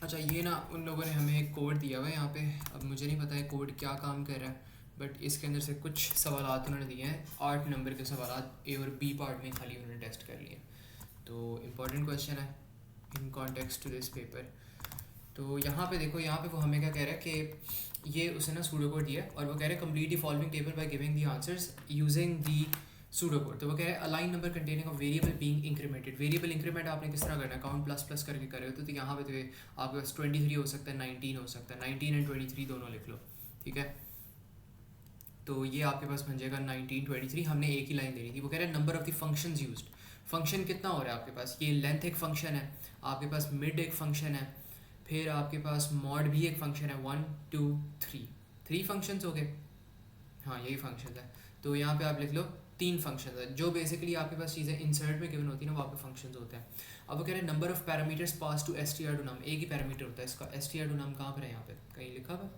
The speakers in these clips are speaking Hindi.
अच्छा ये ना उन लोगों ने हमें एक कोड दिया हुआ है यहाँ पे, अब मुझे नहीं पता है कोड क्या काम कर रहा है, बट इसके अंदर से कुछ सवालात उन्होंने दिए हैं, 8 नंबर के सवालात ए और बी पार्ट में खाली उन्होंने टेस्ट कर लिए। तो इम्पॉर्टेंट क्वेश्चन है in context to this paper. तो यहाँ पे देखो, यहाँ पे वो हमें क्या कह रहा है कि ये उसने ना सूडो कोड दिया है और वो कह रहे हैं complete the following table by giving the answers using the pseudo code. तो वो कह रहे हैं align number containing of variable being incremented. Variable increment आपने किस तरह करना है, काउंट प्लस प्लस करके करे हो तो यहाँ पे तो आपके पास 23 हो सकता है, 19 हो सकता है, 19 एंड 23 दोनों लिख लो, ठीक है। तो ये आपके पास बन जाएगा 19 23। हमने एक ही लाइन देनी थी। वो कह रहे हैं number of the functions used, function कितना हो रहा है आपके पास, ये लेंथ एक फंक्शन है, आपके पास मिड एक फंक्शन है, फिर आपके पास मॉड भी एक फंक्शन है, 1 2 3, 3 फंक्शंस हो गए। हाँ यही फंक्शन है। तो यहाँ पे आप लिख लो 3 फंक्शन है, जो बेसिकली आपके पास चीज़ें इंसर्ट में गिवन होती है ना वो आपके फंक्शंस होते हैं। अब वो कह रहे हैं number of parameters pass to S T R to num, एक ही पैरामीटर होता है इसका। S T R to num कहाँ पर है, यहाँ पे कहीं लिखा हुआ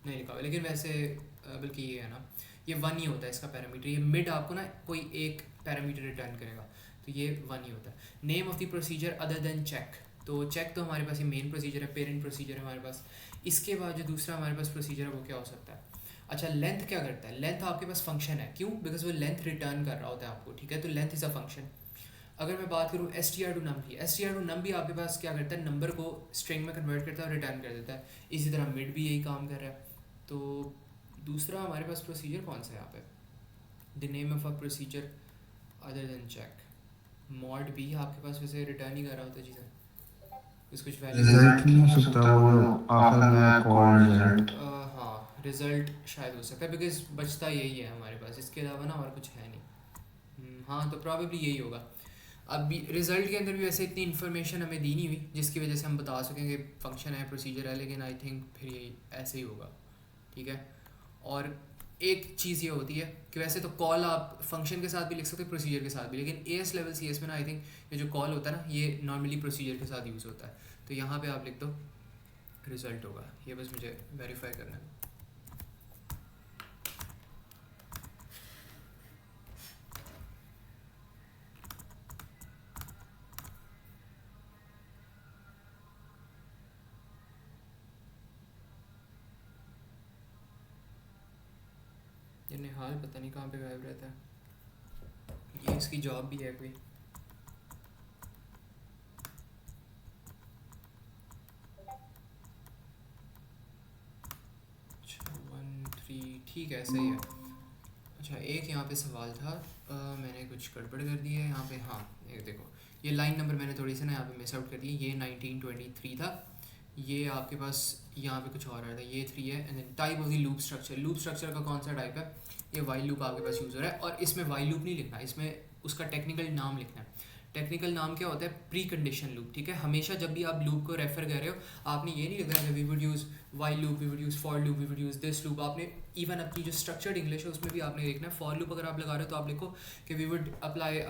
नहीं लिखा हुआ, लेकिन वैसे बल्कि ये है ना, ये 1 ही होता है इसका पैरामीटर। ये मिड आपको ना कोई एक पैरामीटर रिटर्न करेगा, तो ये 1 ही होता है। Name of the procedure other than check, तो चेक तो हमारे पास ये मेन प्रोसीजर है, पेरेंट प्रोसीजर है हमारे पास। इसके बाद जो दूसरा हमारे पास प्रोसीजर है वो क्या हो सकता है। अच्छा लेंथ क्या करता है, लेंथ आपके पास फंक्शन है, क्यों, बिकॉज वो लेंथ रिटर्न कर रहा होता है आपको, ठीक है। तो लेंथ इज़ अ फंक्शन। अगर मैं बात करूँ एस टी आर टू नम की, एस टी आर टू नम भी आपके पास क्या करता है, नंबर को स्ट्रिंग में कन्वर्ट करता है और रिटर्न कर देता है। इसी तरह मिड भी यही काम कर रहा है। तो दूसरा हमारे पास प्रोसीजर कौन सा है यहाँ पे, the name of a procedure other than check. Mod भी आपके पास वैसे रिटर्न ही कर रहा होता है चीज़ें, इसको कुछ वैल्यू रिजल्ट नहीं हो सकता वो आखिर में कॉल रिजल्ट। हाँ रिजल्ट शायद हो सकता है, बिकॉज बचता यही है हमारे पास, इसके अलावा ना और कुछ है नहीं। हाँ तो प्रॉबेबली यही होगा। अब रिजल्ट के अंदर भी वैसे इतनी इन्फॉर्मेशन हमें दी नहीं हुई जिसकी वजह से हम बता सकें कि फंक्शन है प्रोसीजर है, लेकिन आई थिंक फिर यही ऐसे ही होगा, ठीक है। और एक चीज़ ये होती है कि वैसे तो कॉल आप फंक्शन के साथ भी लिख सकते हो, प्रोसीजर के साथ भी, लेकिन एएस लेवल सीएस में ना आई थिंक ये जो कॉल होता है ना ये नॉर्मली प्रोसीजर के साथ यूज़ होता है। तो यहाँ पे आप लिख दो रिजल्ट होगा, ये बस मुझे वेरीफाई करना है। ये निहाल पता नहीं कहाँ पे गायब रहता है, ये इसकी जॉब भी है कोई। अच्छा 1 3 ठीक है सही है। अच्छा एक यहाँ पे सवाल था, मैंने कुछ गड़बड़ कर दी है यहाँ पे। हाँ ये देखो, ये लाइन नंबर मैंने थोड़ी सी ना यहाँ पे मिस आउट कर दी, ये 1923 था, ये आपके पास यहाँ पे कुछ और आया था, ये 3 है। And then type of the loop structure, loop structure का कौन सा टाइप है, ये वाइल लूप आपके पास यूज़ हो रहा है। और इसमें वाइल लूप नहीं लिखना, इसमें उसका टेक्निकल नाम लिखना है। टेक्निकल नाम क्या होता है, प्री कंडीशन लूप, ठीक है। हमेशा जब भी आप लूप को रेफर कर रहे हो आपने ये नहीं लिखना है we would use while loop, we would use for loop, we would use this loop. आपने इवन अपनी जो स्ट्रक्चर्ड इंग्लिश है उसमें भी आपने लिखना है फॉर लूप। अगर आप लगा रहे हो तो आप लिखो कि we would apply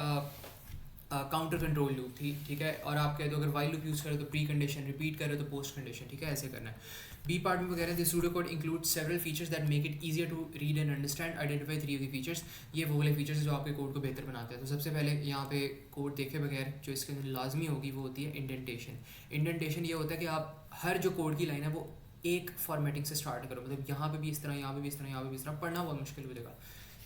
counter control loop, ठीक है। और आप कह दो अगर वाइल लूप यूज़ करें तो प्री कंडीशन, रिपीट करें तो पोस्ट कंडीशन, ठीक है, ऐसे करना है। बी पार्ट में वगैरह this pseudo code include several features that make it easier to read and understand, identify 3 of the features. ये वो वाले फीचर्स जो आपके कोड को बेहतर बनाते हैं। तो सबसे पहले यहाँ पे कोड देखे बगैर जो इसके अंदर लाजमी होगी वो होती है इंडेंटेशन। इंडेंटेशन ये होता है कि आप हर जो कोड की लाइन है वो एक फॉर्मेटिंग से स्टार्ट करो, मतलब यहाँ पे भी इस तरह, यहाँ पे भी इस तरह, यहाँ पे भी इस तरह, पढ़ना बहुत मुश्किल हो जाएगा,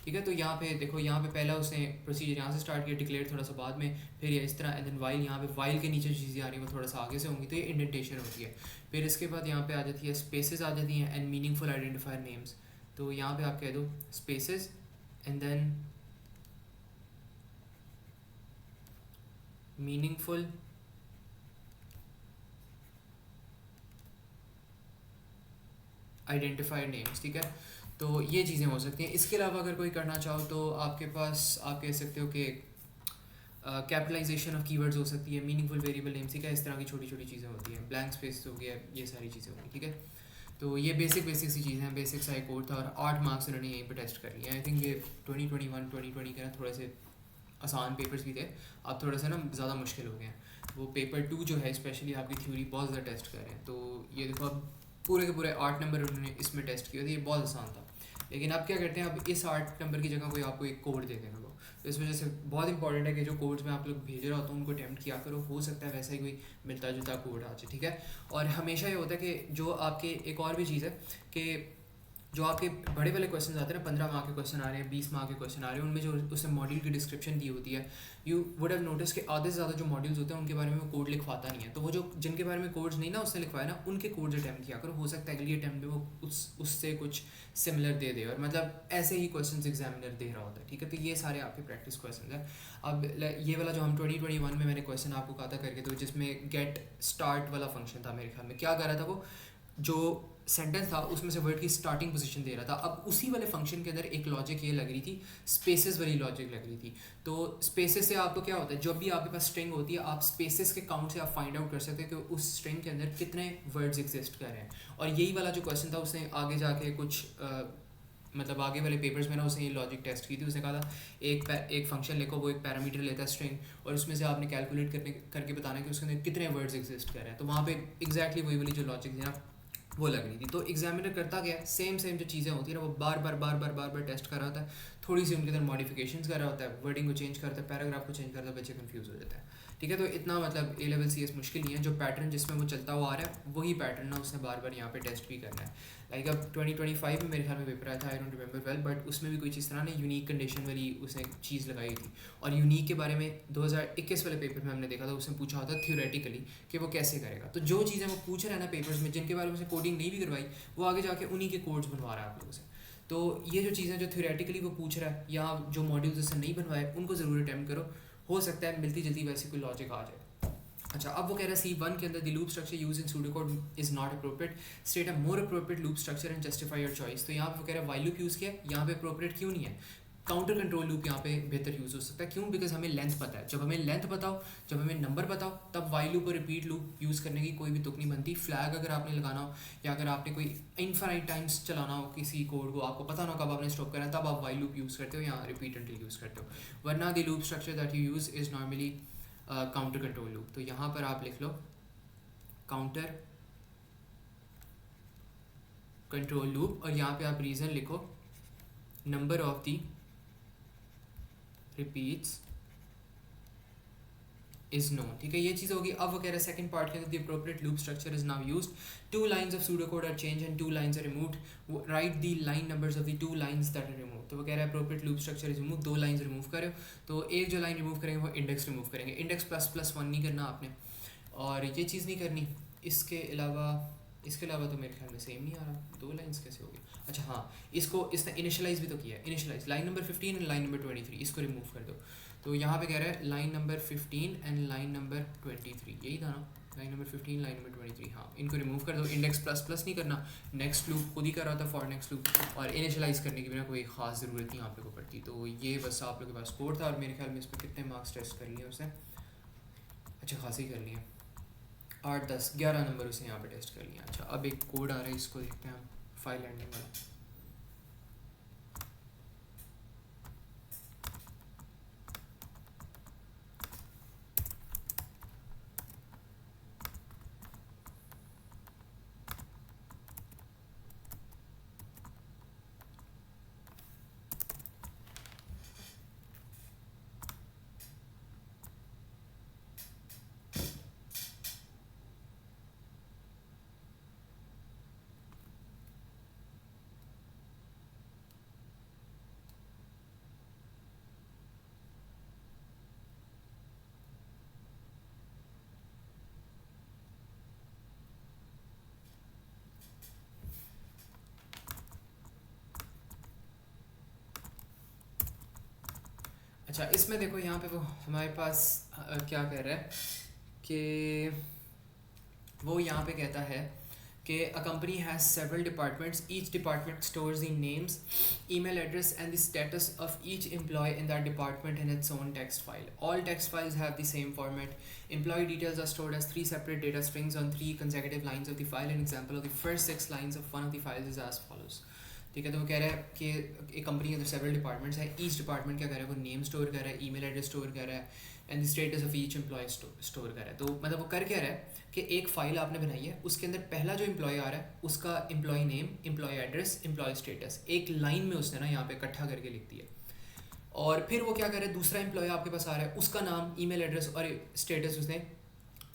ठीक है। तो यहाँ पे देखो, यहाँ पे पहला उसने प्रोसीजर यहाँ से स्टार्ट किया, डिक्लेयर थोड़ा सा बाद में, फिर ये इस तरह, एंड देन वाइल, यहाँ पे वाइल के नीचे जो चीज़ें आ रही हैं वो थोड़ा सा आगे से होंगी, तो ये इंडेंटेशन होती है। फिर इसके बाद यहाँ पे आ जाती है स्पेसेस आ जाती हैं एंड मीनिंगफुल आइडेंटिफायर नेम्स। तो यहाँ पे आप कह दो spaces and then meaningful identifier names, ठीक है। तो ये चीज़ें हो सकती हैं। इसके अलावा अगर कोई करना चाहो तो आपके पास आप कह सकते हो कि कैपिटलाइजेशन ऑफ कीवर्ड्स हो सकती है, मीनिंगफुल वेरिएबल नेम्स, ठीक है, इस तरह की छोटी छोटी चीज़ें होती हैं, ब्लैंक स्पेस हो गया, ये सारी चीज़ें होंगी, ठीक है। तो ये बेसिक सी चीज़ें हैं, बेसिक सा एक कोड था और 8 मार्क्स उन्होंने यहीं पर टेस्ट कर लिए। आई थिंक ये 2020 के ना थोड़े से आसान पेपर्स भी थे, अब थोड़ा सा ना ज़्यादा मुश्किल हो गए हैं। वो पेपर 2 जो है स्पेशली आपकी थ्योरी बहुत ज़्यादा टेस्ट कर रहे हैं। तो ये देखो अब पूरे के पूरे 8 नंबर उन्होंने इसमें टेस्ट किए थे, ये बहुत आसान था। लेकिन अब क्या करते हैं, अब इस 8 नंबर की जगह कोई आपको एक कोड दे देगा वो, तो इस वजह से बहुत इंपॉर्टेंट है कि जो कोड्स में आप लोग भेज रहे होते हैं उनको अटैम्प्ट किया करो, हो सकता है वैसा ही कोई मिलता जुलता कोड आ जाए, ठीक है। और हमेशा ये होता है कि जो आपके एक और भी चीज़ है कि जो आपके बड़े वाले क्वेश्चन आते हैं ना, 15 मार्क के क्वेश्चन आ रहे हैं, 20 मार्क के क्वेश्चन आ रहे हैं, उनमें जो उसने मॉड्यूल की डिस्क्रिप्शन दी होती है, यू वुड हैव नोटिस कि आधे से ज़्यादा जो मॉड्यूल्स होते हैं उनके बारे में वो कोड लिखवाता नहीं है। तो वो जो जिनके बारे में कोड्स नहीं ना उसने लिखवाया ना, उनके कोड्स अटैम्प्ट किया करो, हो सकता है अगली अटैम्प्ट में वो उससे कुछ सिमिलर दे दे, और मतलब ऐसे ही क्वेश्चन एग्जामिनर दे रहा होता है, ठीक है। तो ये सारे आपके प्रैक्टिस क्वेश्चन हैं। अब ये वाला जो हम 2021 में मैंने क्वेश्चन आपको कहा था करके, तो जिसमें गेट स्टार्ट वाला फंक्शन था, मेरे ख्याल में क्या कर रहा था वो, जो सेंटेंस था उसमें से वर्ड की स्टार्टिंग पोजीशन दे रहा था। अब उसी वाले फंक्शन के अंदर एक लॉजिक ये लग रही थी, स्पेसेस वाली लॉजिक लग रही थी। तो स्पेसेस से आपको क्या होता है, जब भी आपके पास स्ट्रिंग होती है आप स्पेसेस के काउंट से आप फाइंड आउट कर सकते हैं कि उस स्ट्रिंग के अंदर कितने वर्ड्स एग्जिस्ट कर रहे हैं। और यही वाला जो क्वेश्चन था उसने आगे जाके कुछ मतलब आगे वाले पेपर्स में ना उसने ये लॉजिक टेस्ट की थी। उसने कहा था एक फंक्शन लिखो, वो एक पैरामीटर लेता है स्ट्रिंग, और उसमें से आपने कैलकुलेट करके बताना कि उसके अंदर कितने वर्ड्स एग्जिस्ट कर रहे हैं। तो वहाँ पे एग्जैक्टली वही वाली जो लॉजिक थी ना वो लग रही थी। तो एग्जामिनर करता गया सेम जो चीज़ें होती है ना वो बार बार टेस्ट कर रहा होता है, थोड़ी सी उनके अंदर मॉडिफिकेशंस कर रहा होता है, वर्डिंग को चेंज करता है, पैराग्राफ को चेंज करता है, बच्चे कंफ्यूज हो जाता है, ठीक है। तो इतना मतलब ए लेवल CS मुश्किल नहीं है, जो पैटर्न जिसमें वो चलता हुआ आ रहा है वही पैटर्न ना उसने बार यहाँ पे टेस्ट भी करना है। लाइक अब 2025 में मेरे ख्याल में पेपर आया था, I don't remember well, but उसमें भी कुछ इस तरह ने यूनिक कंडीशन वाली उसने चीज़ लगाई थी। और यूनिक के बारे में 2021 वाले पेपर में हमने देखा था, उसने पूछा होता थ्योरेटिकली कि वो कैसे करेगा। तो जो चीज़ें वो पूछ रहे हैं ना पेपर्स में, जिनके बारे में उसने कोडिंग नहीं भी करवाई, वो आगे जाके उन्हीं के कोड्स बनवा रहा है आप लोगों से। तो ये जो चीज़ें जो थ्योरेटिकली वो पूछ रहा है या जो मॉड्यूल्स उसने नहीं बनवाए उनको ज़रूर अटैम्प्ट करो, हो सकता है मिलती जुलती वैसे कोई लॉजिक आ जाए। अच्छा, अब वो कह रहा है C1 के अंदर the loop structure use in pseudocode is not appropriate, state a more appropriate loop structure and justify your choice. तो यहाँ पे वो कह रहा है वाइल लूप यूज़ किया, यहाँ पे अप्रोप्रिएट क्यों नहीं है, काउंटर कंट्रोल लूप यहाँ पे बेहतर यूज़ हो सकता है। क्यों? बिकॉज हमें लेंथ पता है। जब हमें लेंथ बताओ, जब हमें नंबर बताओ, तब वाइल लूप और रिपीट लूप यूज़ करने की कोई भी तुक नहीं बनती। फ्लैग अगर आपने लगाना हो या अगर आपने कोई इनफाइनाइट टाइम्स चलाना हो किसी कोड को, आपको पता ना हो कब आपने स्टॉप करना है, तब आप वाइल लूप यूज़ करते हो या रिपीट एंटिल यूज़ करते हो। वरना the loop structure that you use is normally counter control loop. तो यहाँ पर आप लिख लो काउंटर कंट्रोल लूप, और यहाँ पे आप रीज़न लिखो number of the repeats is known, ठीक है। ये चीज़ होगी। अब वो कह रहे हैं सेकंड पार्ट के अंदर the appropriate loop structure is now used, 2 lines of pseudo code are change and 2 lines are removed, write the line numbers of the 2 lines that are removed. तो वो कह रहा है appropriate loop structure is remove, 2 lines remove करो। तो एक जो लाइन रिमूव करेंगे वो इंडेक्स रिमूव करेंगे, इंडेक्स ++1 नहीं करना आपने, और ये चीज़ नहीं करनी। इसके अलावा तो मेरे ख्याल में सेम नहीं आ रहा, 2 लाइंस कैसे हो गई। अच्छा हाँ, इसने इनिशियलाइज भी तो किया है, initialise line number 15 and line number 23, इसको रिमूव कर दो। तो यहाँ पे कह रहा है line number 15 and line number 23, यही था ना, लाइन नंबर 15 लाइन नंबर 23, हाँ, इनको रिमूव कर दो। इंडेक्स ++ नहीं करना, नेक्स्ट लूप खुद ही कर रहा था फॉर नेक्स्ट लूप, और इनिशियलाइज करने की बिना कोई खास ज़रूरत नहीं आप लोगों को पड़ती। तो ये बस आप लोगों के पास कोड था, और मेरे ख्याल में इस पर कितने मार्क्स टेस्ट कर लिए उसने, अच्छा खास ही कर लिए, 8 10 11 नंबर उसने यहाँ पे टेस्ट कर लिया। अच्छा, अब एक कोड आ रहा है, इसको देखते हैं हम, फाइल एंडिंग वाला। अच्छा, इसमें देखो यहाँ पे वो हमारे पास क्या कह रहा है कि वो यहाँ पे कहता है कि a company has several departments, each department stores the names, email address and the status of each employee in that department in its own text file. All text files have the same format. Employee details are stored as 3 separate data strings on 3 consecutive lines of the file. An example of the first 6 lines of one of the files is as follows. ठीक है। तो वो कह रहा है कि एक कंपनी के अंदर सेवरल डिपार्टमेंट्स है, ईच डिपार्टमेंट क्या कर रहा है, वो नेम स्टोर कर रहा है, ईमेल एड्रेस स्टोर कर रहा है, and the status of each employ store कर रहा है। तो मतलब वो कर क्या रहा है कि एक फ़ाइल आपने बनाई है, उसके अंदर पहला जो एम्प्लॉय आ रहा है उसका employee name, employee address, employee status एक लाइन में उसने ना यहाँ पे इकट्ठा करके लिख दिया। और फिर वो क्या कर रहा है, दूसरा एम्प्लॉय आपके पास आ रहा है, उसका नाम, ईमेल एड्रेस और स्टेटस उसने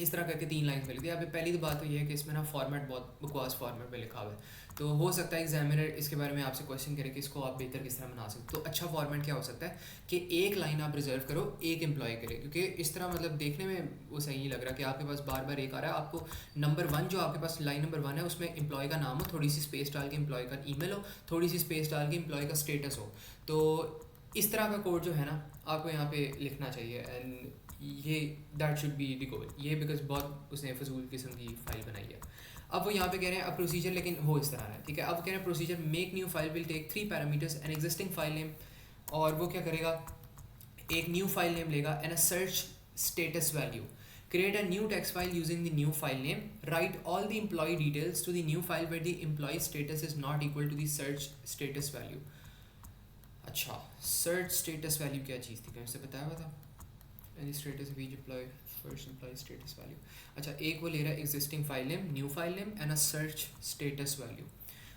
इस तरह करके 3 लाइन में लिख दिया। अभी पहली तो बात तो ये है कि इसमें ना फॉर्मेट बहुत बकवास फॉर्मेट में लिखा हुआ है, तो हो सकता है एग्जामिनर इसके बारे में आपसे क्वेश्चन करे कि इसको आप बेहतर किस तरह बना सकते। तो अच्छा फॉर्मेट क्या हो सकता है कि एक लाइन आप रिजर्व करो एक एम्प्लॉय के लिए, क्योंकि इस तरह मतलब देखने में वो सही नहीं लग रहा कि आपके पास बार बार एक आ रहा है। आपको नंबर 1 जो आपके पास लाइन नंबर 1 है उसमें एम्प्लॉय का नाम हो, थोड़ी सी स्पेस डाल के एम्प्लॉय का ईमेल हो, थोड़ी सी स्पेस डाल के एम्प्लॉय का स्टेटस हो। तो इस तरह का कोड जो है ना आपको यहाँ पे लिखना चाहिए, एंड ये that should be the goal. ये बिकॉज बहुत उसने फजूल किस्म की फाइल बनाई है। अब वो यहाँ पे कह रहे हैं अब प्रोसीजर, लेकिन हो इस तरह है, ठीक है। अब कह रहे हैं procedure make new file will take 3 parameters an existing file name, और वो क्या करेगा, एक न्यू फाइल नेम लेगा and a search status value, create a new text file using the new file name, write all the employee details to the new file where the employee status is not equal to the search status value। अच्छा, search status value क्या चीज़ थी, कैसे बताया हुआ था, any status of each employee, first employee status value। अच्छा, एक वो ले रहा है existing file name, new file name and a search status value।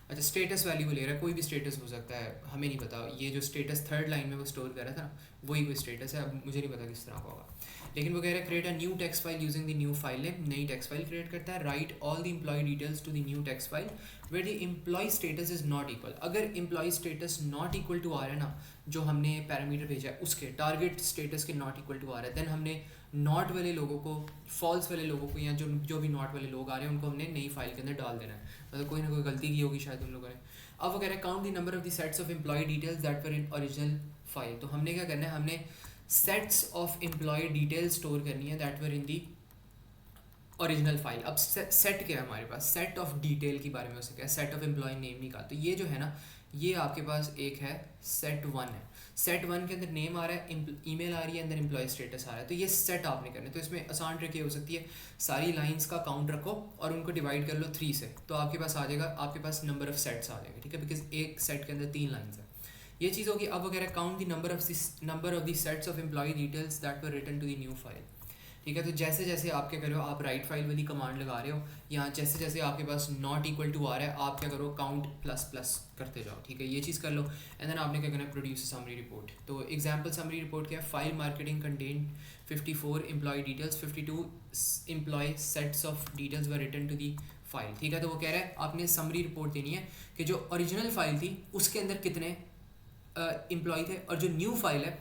अच्छा, स्टेटस वैल्यू ले रहा है, कोई भी स्टेटस हो सकता है, हमें नहीं पता। ये जो स्टेटस थर्ड लाइन में वो स्टोर कर रहा था ना, वही कोई स्टेटस है, अब मुझे नहीं पता किस तरह का होगा। लेकिन वो कह रहा है create a new text file using the new file name, नई टेक्स्ट फाइल क्रिएट करता है, write all the employee details to the new text file where the employee status is not equal. अगर employee status not equal to आ रहा है ना, जो हमने पैरामीटर भेजा है उसके टारगेट स्टेटस के नॉट इक्वल टू आ रहा है, देन हमने नॉट वाले लोगों को, फॉल्स वाले लोगों को, या जो भी नॉट वाले लोग आ रहे हैं उनको हमने नई फाइल के अंदर डाल देना है। मतलब कोई ना कोई गलती की होगी शायद उन लोगों ने। अब वो कह रहे हैं count the number of the sets of employee details that were in original file. तो हमने क्या करना है, हमने sets of employee detail store करनी है that were in the original file. अब सेट क्या है हमारे पास, सेट ऑफ डिटेल के बारे में हो सके, क्या सेट ऑफ एम्प्लॉय नेम नहीं कहा। तो ये जो है ना, ये आपके पास एक है सेट 1 है, सेट 1 के अंदर नेम आ रहा है, ईमेल आ रही है, अंदर एम्प्लॉय स्टेटस आ रहा है। तो ये सेट आपने करना है। तो इसमें आसान ट्रिक ये हो सकती है, सारी लाइंस का काउंट रखो और उनको डिवाइड कर लो 3 से, तो आपके पास आ जाएगा, आपके पास नंबर ऑफ सेट्स आ जाएगा, ठीक है, बिकॉज एक सेट के अंदर 3 लाइंस है। ये चीज़ होगी। अब वो कह रहा है count the number of the sets of employee details that were written to the new file, ठीक है। तो जैसे जैसे आप क्या कर रहे हो, आप राइट फाइल वाली कमांड लगा रहे हो, यहाँ जैसे जैसे आपके पास नॉट इक्वल टू आ रहा है, आप क्या करो, काउंट प्लस प्लस करते जाओ, ठीक है। ये चीज़ कर लो एंड देन आपने क्या करना है, प्रोड्यूस समरी रिपोर्ट। तो एग्जाम्पल समरी रिपोर्ट क्या है, file marketing contain 54 employee details, 52 employee sets of details were written to the file, ठीक है। तो वो कह रहा है आपने समरी रिपोर्ट देनी है कि जो ओरिजिनल फाइल थी उसके अंदर कितने एम्प्लॉय थे और जो न्यू फाइल है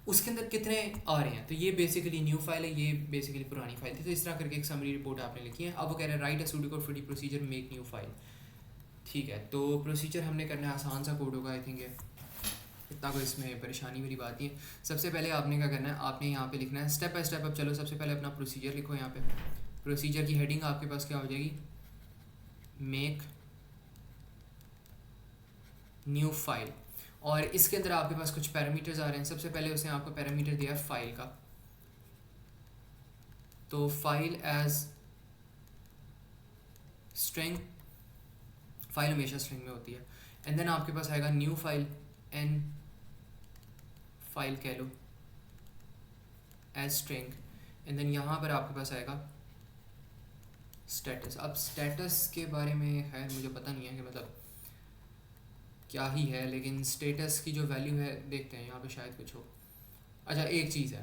उसके अंदर कितने आ रहे हैं। तो ये बेसिकली न्यू फाइल है, ये बेसिकली पुरानी फाइल थी। तो इस तरह करके एक समरी रिपोर्ट आपने लिखी है। अब वो कह रहे हैं right a pseudo code for the procedure make new file, ठीक है। तो प्रोसीजर हमने करना है, आसान सा कोड होगा आई थिंक, इतना कोई इसमें परेशानी वाली बात नहीं है। सबसे पहले आपने क्या करना है, आपने यहाँ पे लिखना है स्टेप बाय स्टेप। अब चलो सबसे पहले अपना प्रोसीजर लिखो। यहाँ पे प्रोसीजर की हेडिंग आपके पास क्या हो जाएगी, मेक न्यू फाइल, और इसके अंदर आपके पास कुछ पैरामीटर्स आ रहे हैं। सबसे पहले उसने आपको पैरामीटर दिया है फाइल का, तो फाइल एज स्ट्रिंग, फाइल हमेशा स्ट्रिंग में होती है। एंड देन आपके पास आएगा न्यू फाइल, एन फाइल कह लो एज स्ट्रिंग, एंड देन यहाँ पर आपके पास आएगा स्टेटस। अब स्टेटस के बारे में खैर मुझे पता नहीं है कि मतलब क्या ही है, लेकिन स्टेटस की जो वैल्यू है देखते हैं यहाँ पे शायद कुछ हो। अच्छा, एक चीज़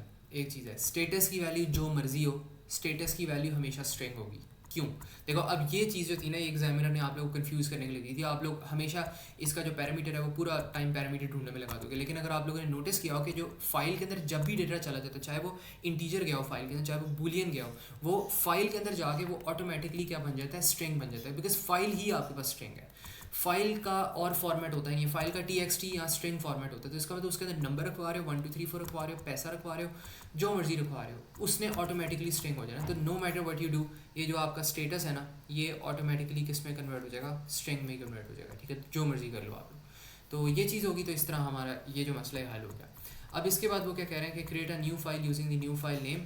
है, स्टेटस की वैल्यू जो मर्जी हो, स्टेटस की वैल्यू हमेशा स्ट्रिंग होगी। क्यों, देखो अब ये चीज़ जो थी ना, ये एग्जामिनर ने आप लोगों को कंफ्यूज करने के लिए दी थी। आप लोग हमेशा इसका जो पैरामीटर है वो पूरा टाइम पैरामीटर ढूंढने में लगा दोगे, लेकिन अगर आप लोगों ने नोटिस किया हो कि जो फाइल के अंदर जब भी डेटा चला जाता है, चाहे वो इंटीजर गया हो फाइल के अंदर, चाहे वो बूलियन गया हो, वो फाइल के अंदर जाके वो ऑटोमेटिकली क्या बन जाता है, स्ट्रिंग बन जाता है, बिकॉज फाइल ही आपके पास स्ट्रिंग है। फाइल का और फॉर्मेट होता है, ये फाइल का txt या स्ट्रिंग फॉर्मेट होता है। तो इसका मतलब उसके अंदर नंबर रखवा रहे हो, 1 2 3 4 रखवा रहे हो, पैसा रखवा रहे हो, जो मर्जी रखवा रहे हो, उसने ऑटोमेटिकली स्ट्रिंग हो जाना। तो no matter what you do, ये जो आपका स्टेटस है ना, ये ऑटोमेटिकली किस में कन्वर्ट हो जाएगा, स्ट्रिंग में कन्वर्ट हो जाएगा, ठीक है। जो मर्जी कर लो आप लोग। तो ये चीज़ होगी। तो इस तरह हमारा ये जो मसला है हल हो गया। अब इसके बाद वो क्या कह रहे हैं कि create a new file using the new file name.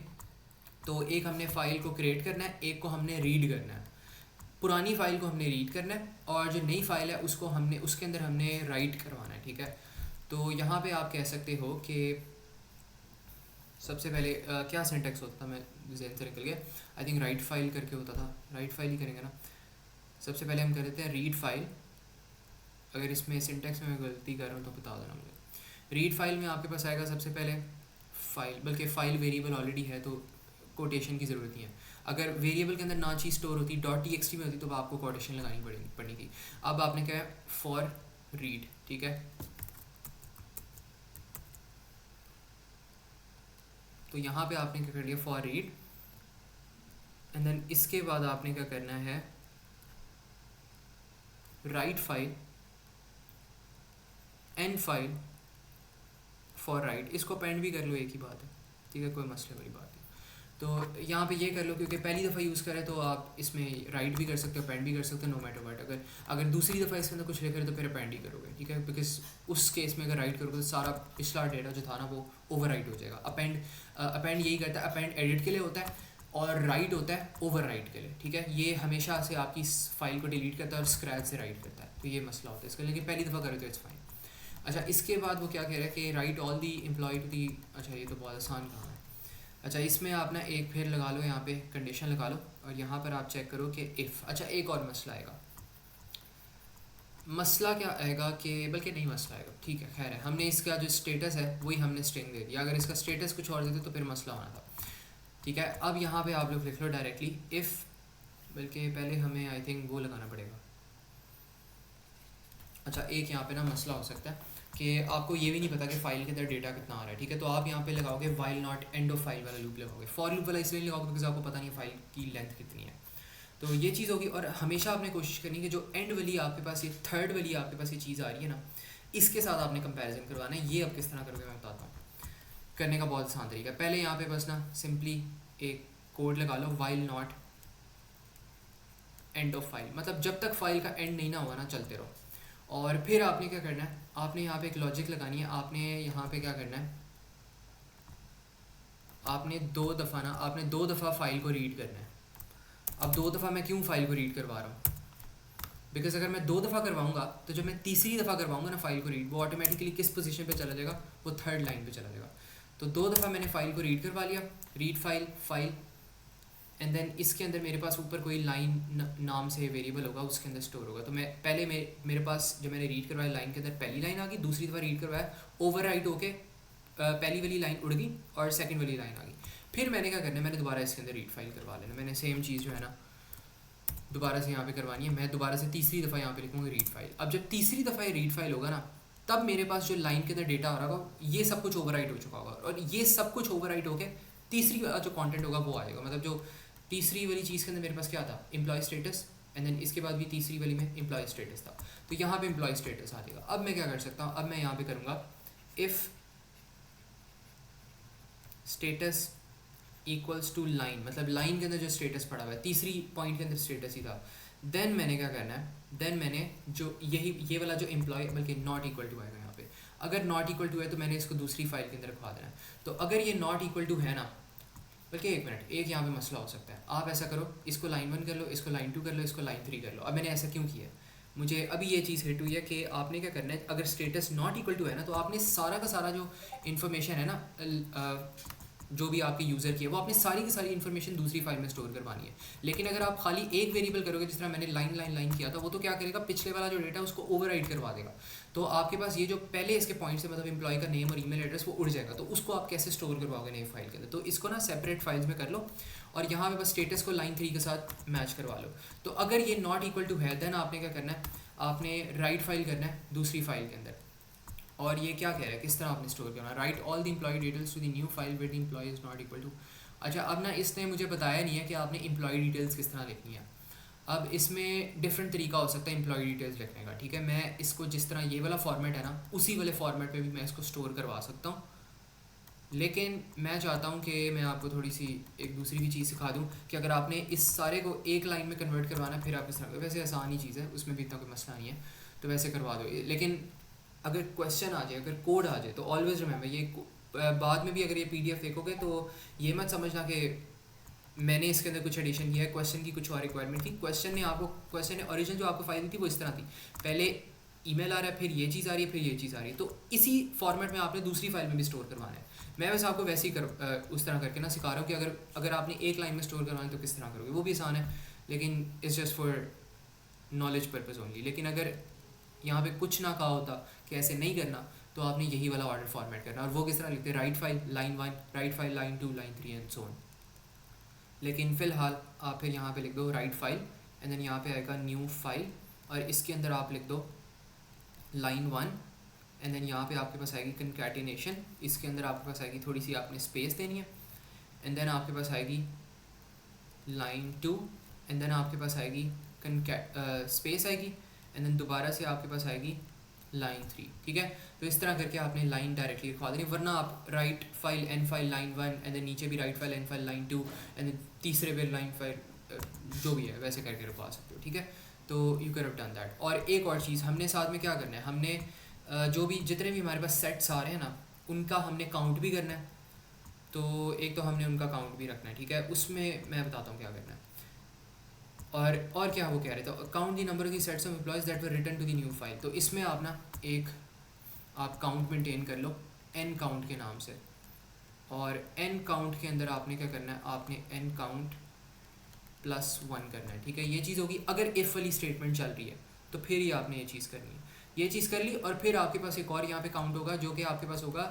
तो एक हमने फाइल को क्रिएट करना है, एक को हमने रीड करना है। पुरानी फाइल को हमने रीड करना है और जो नई फाइल है उसको हमने उसके अंदर हमने राइट करवाना है, ठीक है। तो यहाँ पे आप कह सकते हो कि सबसे पहले क्या सिंटेक्स होता था, मैं जहन से निकल गया, आई थिंक राइट फाइल करके होता था, राइट फाइल ही करेंगे ना। सबसे पहले हम कर देते हैं रीड फाइल। अगर इसमें सिंटेक्स में मैं गलती कर रहा हूँ तो बता देना मुझे। रीड फाइल में आपके पास आएगा सबसे पहले फाइल, बल्कि फ़ाइल वेरिएबल ऑलरेडी है तो कोटेशन की ज़रूरत नहीं है। अगर वेरिएबल के अंदर ना चीज़ स्टोर होती .txt में होती तो आपको कोटेशन लगानी पड़नी थी। अब आपने क्या है फॉर रीड, ठीक है। तो यहाँ पे आपने क्या कर लिया फॉर रीड, एंड देन इसके बाद आपने क्या करना है write file and file for right. इसको अपेंड भी कर लो, एक ही बात है, ठीक है, कोई मसले वाली बात नहीं। तो यहाँ पे ये कर लो क्योंकि पहली दफ़ा यूज़ करें तो आप इसमें राइट भी कर सकते हो, अपेंड भी कर सकते हो, नो मैटर व्हाट। अगर दूसरी दफ़ा इसके अंदर कुछ लिख रहे तो फिर अपेंड ही करोगे, ठीक है, बिकॉज उस केस में अगर राइट करोगे तो सारा पिछला डेटा जो था ना वो ओवर राइट हो जाएगा। अपेंड यही करता है, अपेंड एडिट के लिए होता है और राइट होता है ओवर राइट के लिए, ठीक है। ये हमेशा से आपकी फाइल को डिलीट करता है और स्क्रैच से राइट करता है, तो ये मसला होता है इसका, लेकिन पहली दफ़ा करें तो इट्स फाइन। अच्छा, इसके बाद वो क्या कह रहा है कि write all the employee to the, अच्छा ये तो बहुत आसान काम है। अच्छा, इसमें आप ना एक फिर लगा लो, यहाँ पे कंडीशन लगा लो और यहाँ पर आप चेक करो कि इफ़, अच्छा एक और मसला आएगा। मसला क्या आएगा कि, बल्कि नहीं मसला आएगा, ठीक है, खैर है, हमने इसका जो स्टेटस है वही हमने स्ट्रिंग दे दिया। अगर इसका स्टेटस कुछ और देते तो फिर मसला होना था, ठीक है। अब यहाँ पे आप लोग लिख लो डायरेक्टली इफ़, बल्कि पहले हमें आई थिंक वो लगाना पड़ेगा। अच्छा, एक यहाँ पे ना मसला हो सकता है कि आपको ये भी नहीं पता कि फ़ाइल के अंदर डेटा कितना आ रहा है, ठीक है। तो आप यहाँ पे लगाओगे while not end of file वाला लूप लगाओगे। फॉर लूप वाला इसलिए नहीं लगाओगे बिकॉज आपको पता नहीं है फाइल की लेंथ कितनी है, तो ये चीज़ होगी। और हमेशा आपने कोशिश करनी है कि जो एंड वाली आपके पास, ये थर्ड वाली आपके पास ये चीज़ आ रही है ना, इसके साथ आपने कंपेरिजन करवाना है। ये अब किस तरह करोगे मैं बताता हूँ। करने का बहुत आसान तरीका है, पहले यहाँ पे बस ना सिंपली एक कोड लगा लो, while not end of file, मतलब जब तक फाइल का एंड नहीं ना हुआ ना चलते रहो। और फिर आपने क्या करना है, आपने यहाँ पे एक लॉजिक लगानी है। आपने यहाँ पे क्या करना है, आपने दो दफ़ा फाइल को रीड करना है। अब दो दफ़ा मैं क्यों फाइल को रीड करवा रहा हूँ, बिकॉज अगर मैं दो दफ़ा करवाऊँगा तो जब मैं तीसरी दफ़ा करवाऊँगा ना फाइल को रीड, वो ऑटोमेटिकली किस पोजीशन पे चला जाएगा, वो थर्ड लाइन पे चला जाएगा। तो दो दफ़ा मैंने फाइल को रीड करवा लिया, रीड फाइल एंड देन इसके अंदर मेरे पास ऊपर कोई लाइन नाम से वेरिएबल होगा, उसके अंदर स्टोर होगा। तो मैं पहले मेरे पास जब मैंने रीड करवाया लाइन के अंदर पहली लाइन आ गई, दूसरी दफ़ा रीड करवाया ओवर राइट होके पहली वाली लाइन उड़ गई और सेकंड वाली लाइन आ गई। फिर मैंने क्या करना है, मैंने दोबारा इसके अंदर रीड फाइल करवा लेना। मैंने सेम चीज़ जो है ना दोबारा से यहाँ पे करवानी है। मैं दोबारा से तीसरी दफ़ा यहाँ पे लिखूँगा रीड फाइल। अब जब तीसरी दफ़ा ये रीड फाइल होगा ना, तब मेरे पास जो लाइन के अंदर डेटा आ रहा होगा ये सब कुछ ओवर राइट हो चुका होगा, और ये सब कुछ ओवर राइट होकर तीसरी जो कॉन्टेंट होगा वो आएगा। मतलब जो तीसरी वाली चीज़ के अंदर मेरे पास क्या था, एम्प्लॉय स्टेटस, एंड देन इसके बाद भी तीसरी वाली में एम्प्लॉय स्टेटस था, तो यहाँ पे एम्प्लॉय स्टेटस आ जाएगा। अब मैं क्या कर सकता हूँ, अब मैं यहाँ पे करूँगा if status equals to line, मतलब लाइन के अंदर जो स्टेटस पड़ा हुआ है तीसरी पॉइंट के अंदर स्टेटस ही था। देन मैंने क्या करना है, देन मैंने जो ये वाला जो एम्प्लॉय, बल्कि नॉट इक्वल टू आएगा यहाँ पे। अगर नॉट इक्वल टू है तो मैंने इसको दूसरी फाइल के अंदर रखवा देना है। तो अगर ये नॉट इक्वल टू है ना, बल्कि एक मिनट, एक यहाँ पे मसला हो सकता है। आप ऐसा करो, इसको लाइन 1 कर लो, इसको लाइन 2 कर लो, इसको लाइन 3 कर लो। अब मैंने ऐसा क्यों किया है, मुझे अभी ये चीज़ हिट हुई है कि आपने क्या करना है, अगर स्टेटस नॉट इक्वल टू है ना, तो आपने सारा का सारा जो इन्फॉर्मेशन है ना जो भी आपके यूज़र की है, वो आपने सारी की सारी इन्फॉर्मेशन दूसरी फाइल में स्टोर करवानी है। लेकिन अगर आप खाली एक वेरिएबल करोगे, जिस तरह मैंने लाइन किया था, वो तो क्या करेगा, पिछले वाला जो डेटा है उसको ओवरराइड करवा देगा। तो आपके पास ये जो पहले इसके पॉइंट से, मतलब एम्प्लॉय का नेम और ईमेल एड्रेस, वो उड़ जाएगा। तो उसको आप कैसे स्टोर करवाओगे नई फाइल के अंदर, तो इसको ना सेपरेट फाइल्स में कर लो और यहाँ पे बस स्टेटस को लाइन 3 के साथ मैच करवा लो। तो अगर ये नॉट इक्वल टू है, देन आपने क्या करना है, आपने राइट फाइल करना है दूसरी फाइल के अंदर। और ये क्या कह रहा है, किस तरह आपने स्टोर करना है, write all the employee details to the new file with employee is not equal to. अच्छा, अब ना इसने मुझे बताया नहीं है कि आपने एम्प्लॉय डिटेल्स किस तरह लिखनी है। अब इसमें डिफरेंट तरीका हो सकता है एम्प्लॉय डिटेल्स लिखने का, ठीक है। मैं इसको जिस तरह ये वाला फॉर्मेट है ना, उसी वाले फॉर्मेट पे भी मैं इसको स्टोर करवा सकता हूँ, लेकिन मैं चाहता हूँ कि मैं आपको थोड़ी सी एक दूसरी भी चीज़ सिखा दूँ कि अगर आपने इस सारे को एक लाइन में कन्वर्ट करवाना, फिर आप इस तरह, वैसे आसान ही चीज़ है, उसमें भी इतना कोई मसला नहीं है, तो वैसे करवा दो। लेकिन अगर क्वेश्चन आ जाए, अगर कोड आ जाए, तो ऑलवेज रिमेंबर, ये बाद में भी अगर ये PDF देखोगे तो ये मत समझना कि मैंने इसके अंदर कुछ एडिशन किया है, क्वेश्चन की कुछ और रिक्वायरमेंट थी। क्वेश्चन ने ओरिजिनल जो आपको फाइल दी थी वो इस तरह थी, पहले ईमेल आ रहा है, फिर ये चीज़ आ रही है, फिर ये चीज़ आ रही है, तो इसी फॉर्मेट में आपने दूसरी फाइल में भी स्टोर करवाना है। मैं वैसे आपको वैसे ही उस तरह करके ना सिखा रहा हूँ कि अगर आपने एक लाइन में स्टोर करवाना है तो किस तरह करोगे, वो भी आसान है, लेकिन it's just for knowledge purpose only. लेकिन अगर यहाँ पे कुछ ना कहा होता कि ऐसे नहीं करना, तो आपने यही वाला ऑर्डर फॉर्मेट करना है। और वो किस तरह लिखते हैं, write file line 1, write file line 2, line 3 and so on. लेकिन फ़िलहाल आप फिर यहाँ पे लिख दो राइट फाइल एंड देन यहाँ पे आएगा न्यू फाइल, और इसके अंदर आप लिख दो लाइन 1 एंड देन यहाँ पे आपके पास आएगी कंकैटिनेशन, इसके अंदर आपके पास आएगी थोड़ी सी आपने स्पेस देनी है, एंड देन आपके पास आएगी लाइन 2 एंड देन आपके पास आएगी स्पेस आएगी, एंड देन दोबारा से आपके पास आएगी लाइन 3, ठीक है। तो इस तरह करके आपने लाइन डायरेक्टली लिखवा देनी, वरना आप write file an file line 1 and then नीचे भी write file an file line 2 and then तीसरे पे लाइन फाइल जो भी है वैसे करके लिखवा सकते हो, ठीक है। तो you can have done that. और एक और चीज़ हमने साथ में क्या करना है, हमने जो भी जितने भी हमारे पास सेट्स आ रहे हैं ना, उनका हमने काउंट भी करना है। तो एक तो हमने उनका काउंट भी रखना है, ठीक है। उसमें मैं बताता हूँ क्या करना है। और क्या वो कह रहे थे, count the number of the sets of employees that were return to the new file. तो इसमें आप ना एक आप काउंट मेंटेन कर लो एन काउंट के नाम से, और एन काउंट के अंदर आपने क्या करना है, आपने एन काउंट +1 करना है, ठीक है। ये चीज़ होगी अगर इफ़ वाली स्टेटमेंट चल रही है तो फिर ही आपने ये चीज़ करनी है। ये चीज़ कर ली, और फिर आपके पास एक और यहाँ पे काउंट होगा जो कि आपके पास होगा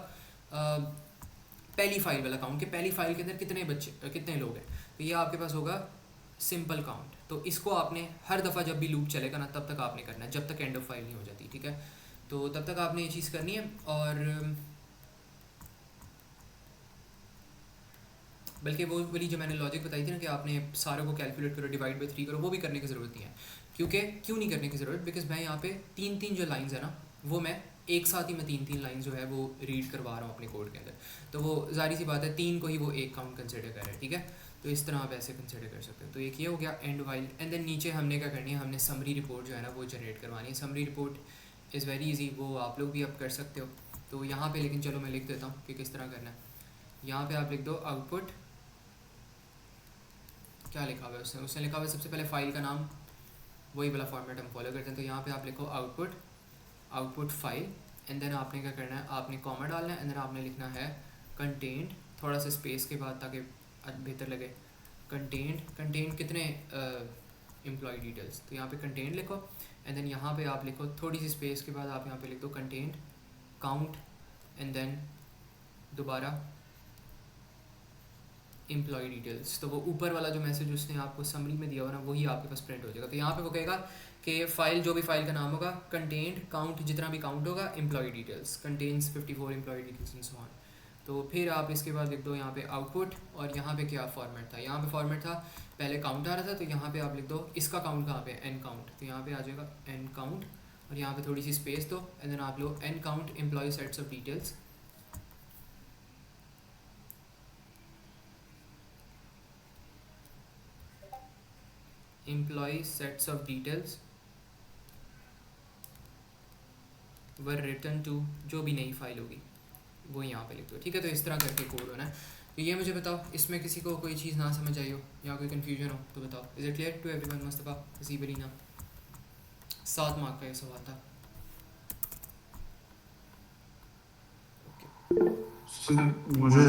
पहली फाइल वाला काउंट, कि पहली फाइल के अंदर कितने लोग हैं। तो ये आपके पास होगा सिंपल काउंट। तो इसको आपने हर दफ़ा जब भी लूप चलेगा ना तब तक आपने करना है, जब तक एंड ऑफ फाइल नहीं हो जाती, ठीक है। तो तब तक आपने ये चीज़ करनी है। और बल्कि वो वाली जो मैंने लॉजिक बताई थी ना कि आपने सारों को कैलकुलेट करो, डिवाइड बाई 3 करो, वो भी करने की ज़रूरत नहीं है। क्यों नहीं करने की ज़रूरत, बिकॉज मैं यहाँ पे 3 जो लाइंस है ना, वो मैं एक साथ ही मैं 3 लाइन जो है वो रीड करवा रहा हूँ अपने कोड के अंदर। तो वो जाहिर सी बात है 3 को ही वो एक काउंट कंसिडर कर रहा है, ठीक है। तो इस तरह आप ऐसे कंसिडर कर सकते हो। तो एक ये हो गया एंड वाइल, एंड देन नीचे हमने क्या करनी है, हमने समरी रिपोर्ट जो है ना वो जनरेट करवानी है। Summary report is very easy, वो आप लोग भी अब कर सकते हो। तो यहाँ पे लेकिन चलो मैं लिख देता हूँ कि किस तरह करना है। यहाँ पे आप लिख दो आउटपुट, क्या लिखा हुआ है उसने लिखा हुआ है सबसे पहले फाइल का नाम, वही वाला फॉर्मेट हम फॉलो करते हैं। तो यहाँ पे आप लिखो आउटपुट फाइल, एंड देन आपने क्या करना है, आपने कॉमा डालना है, एंड देन आपने लिखना है कंटेंट, थोड़ा सा स्पेस के बाद ताकि बेहतर लगे। कंटेंट कितने एम्प्लॉय डिटेल्स, तो यहाँ पे कंटेंट लिखो, एंड देन यहाँ पे आप लिखो थोड़ी सी स्पेस के बाद आप यहाँ पे लिख दो कंटेंट काउंट, एंड देन दोबारा एम्प्लॉय डिटेल्स। तो वो ऊपर वाला जो मैसेज उसने आपको समरी में दिया हुआ ना वही आपके पास प्रिंट हो जाएगा। तो यहाँ पे वो कहेगा कि फाइल जो भी फाइल का नाम होगा, कंटेंट काउंट जितना भी काउंट होगा, employee details contains 54 employee details and so on. तो फिर आप इसके बाद लिख दो यहाँ पे आउटपुट, और यहाँ पे क्या फॉर्मेट था, यहाँ पे फॉर्मेट था पहले काउंट आ रहा था, तो यहाँ पे आप लिख दो इसका काउंट कहाँ पे, एन काउंट। तो यहाँ पे आ जाएगा एन काउंट, और यहाँ पे थोड़ी सी स्पेस दो, एंड देन आप लो an count employee sets of details, employee sets of details were return to, जो भी नई फाइल होगी वो यहाँ पे लिख दो, ठीक है। तो इस तरह करके कोड होना है। तो ये मुझे बताओ, इसमें किसी को कोई चीज़ ना समझ आई हो या कोई कन्फ्यूजन हो तो बताओ। Is it clear to everyone? Mustafa, Haseeb Alina, 7 mark का ये सवाल था। मुझे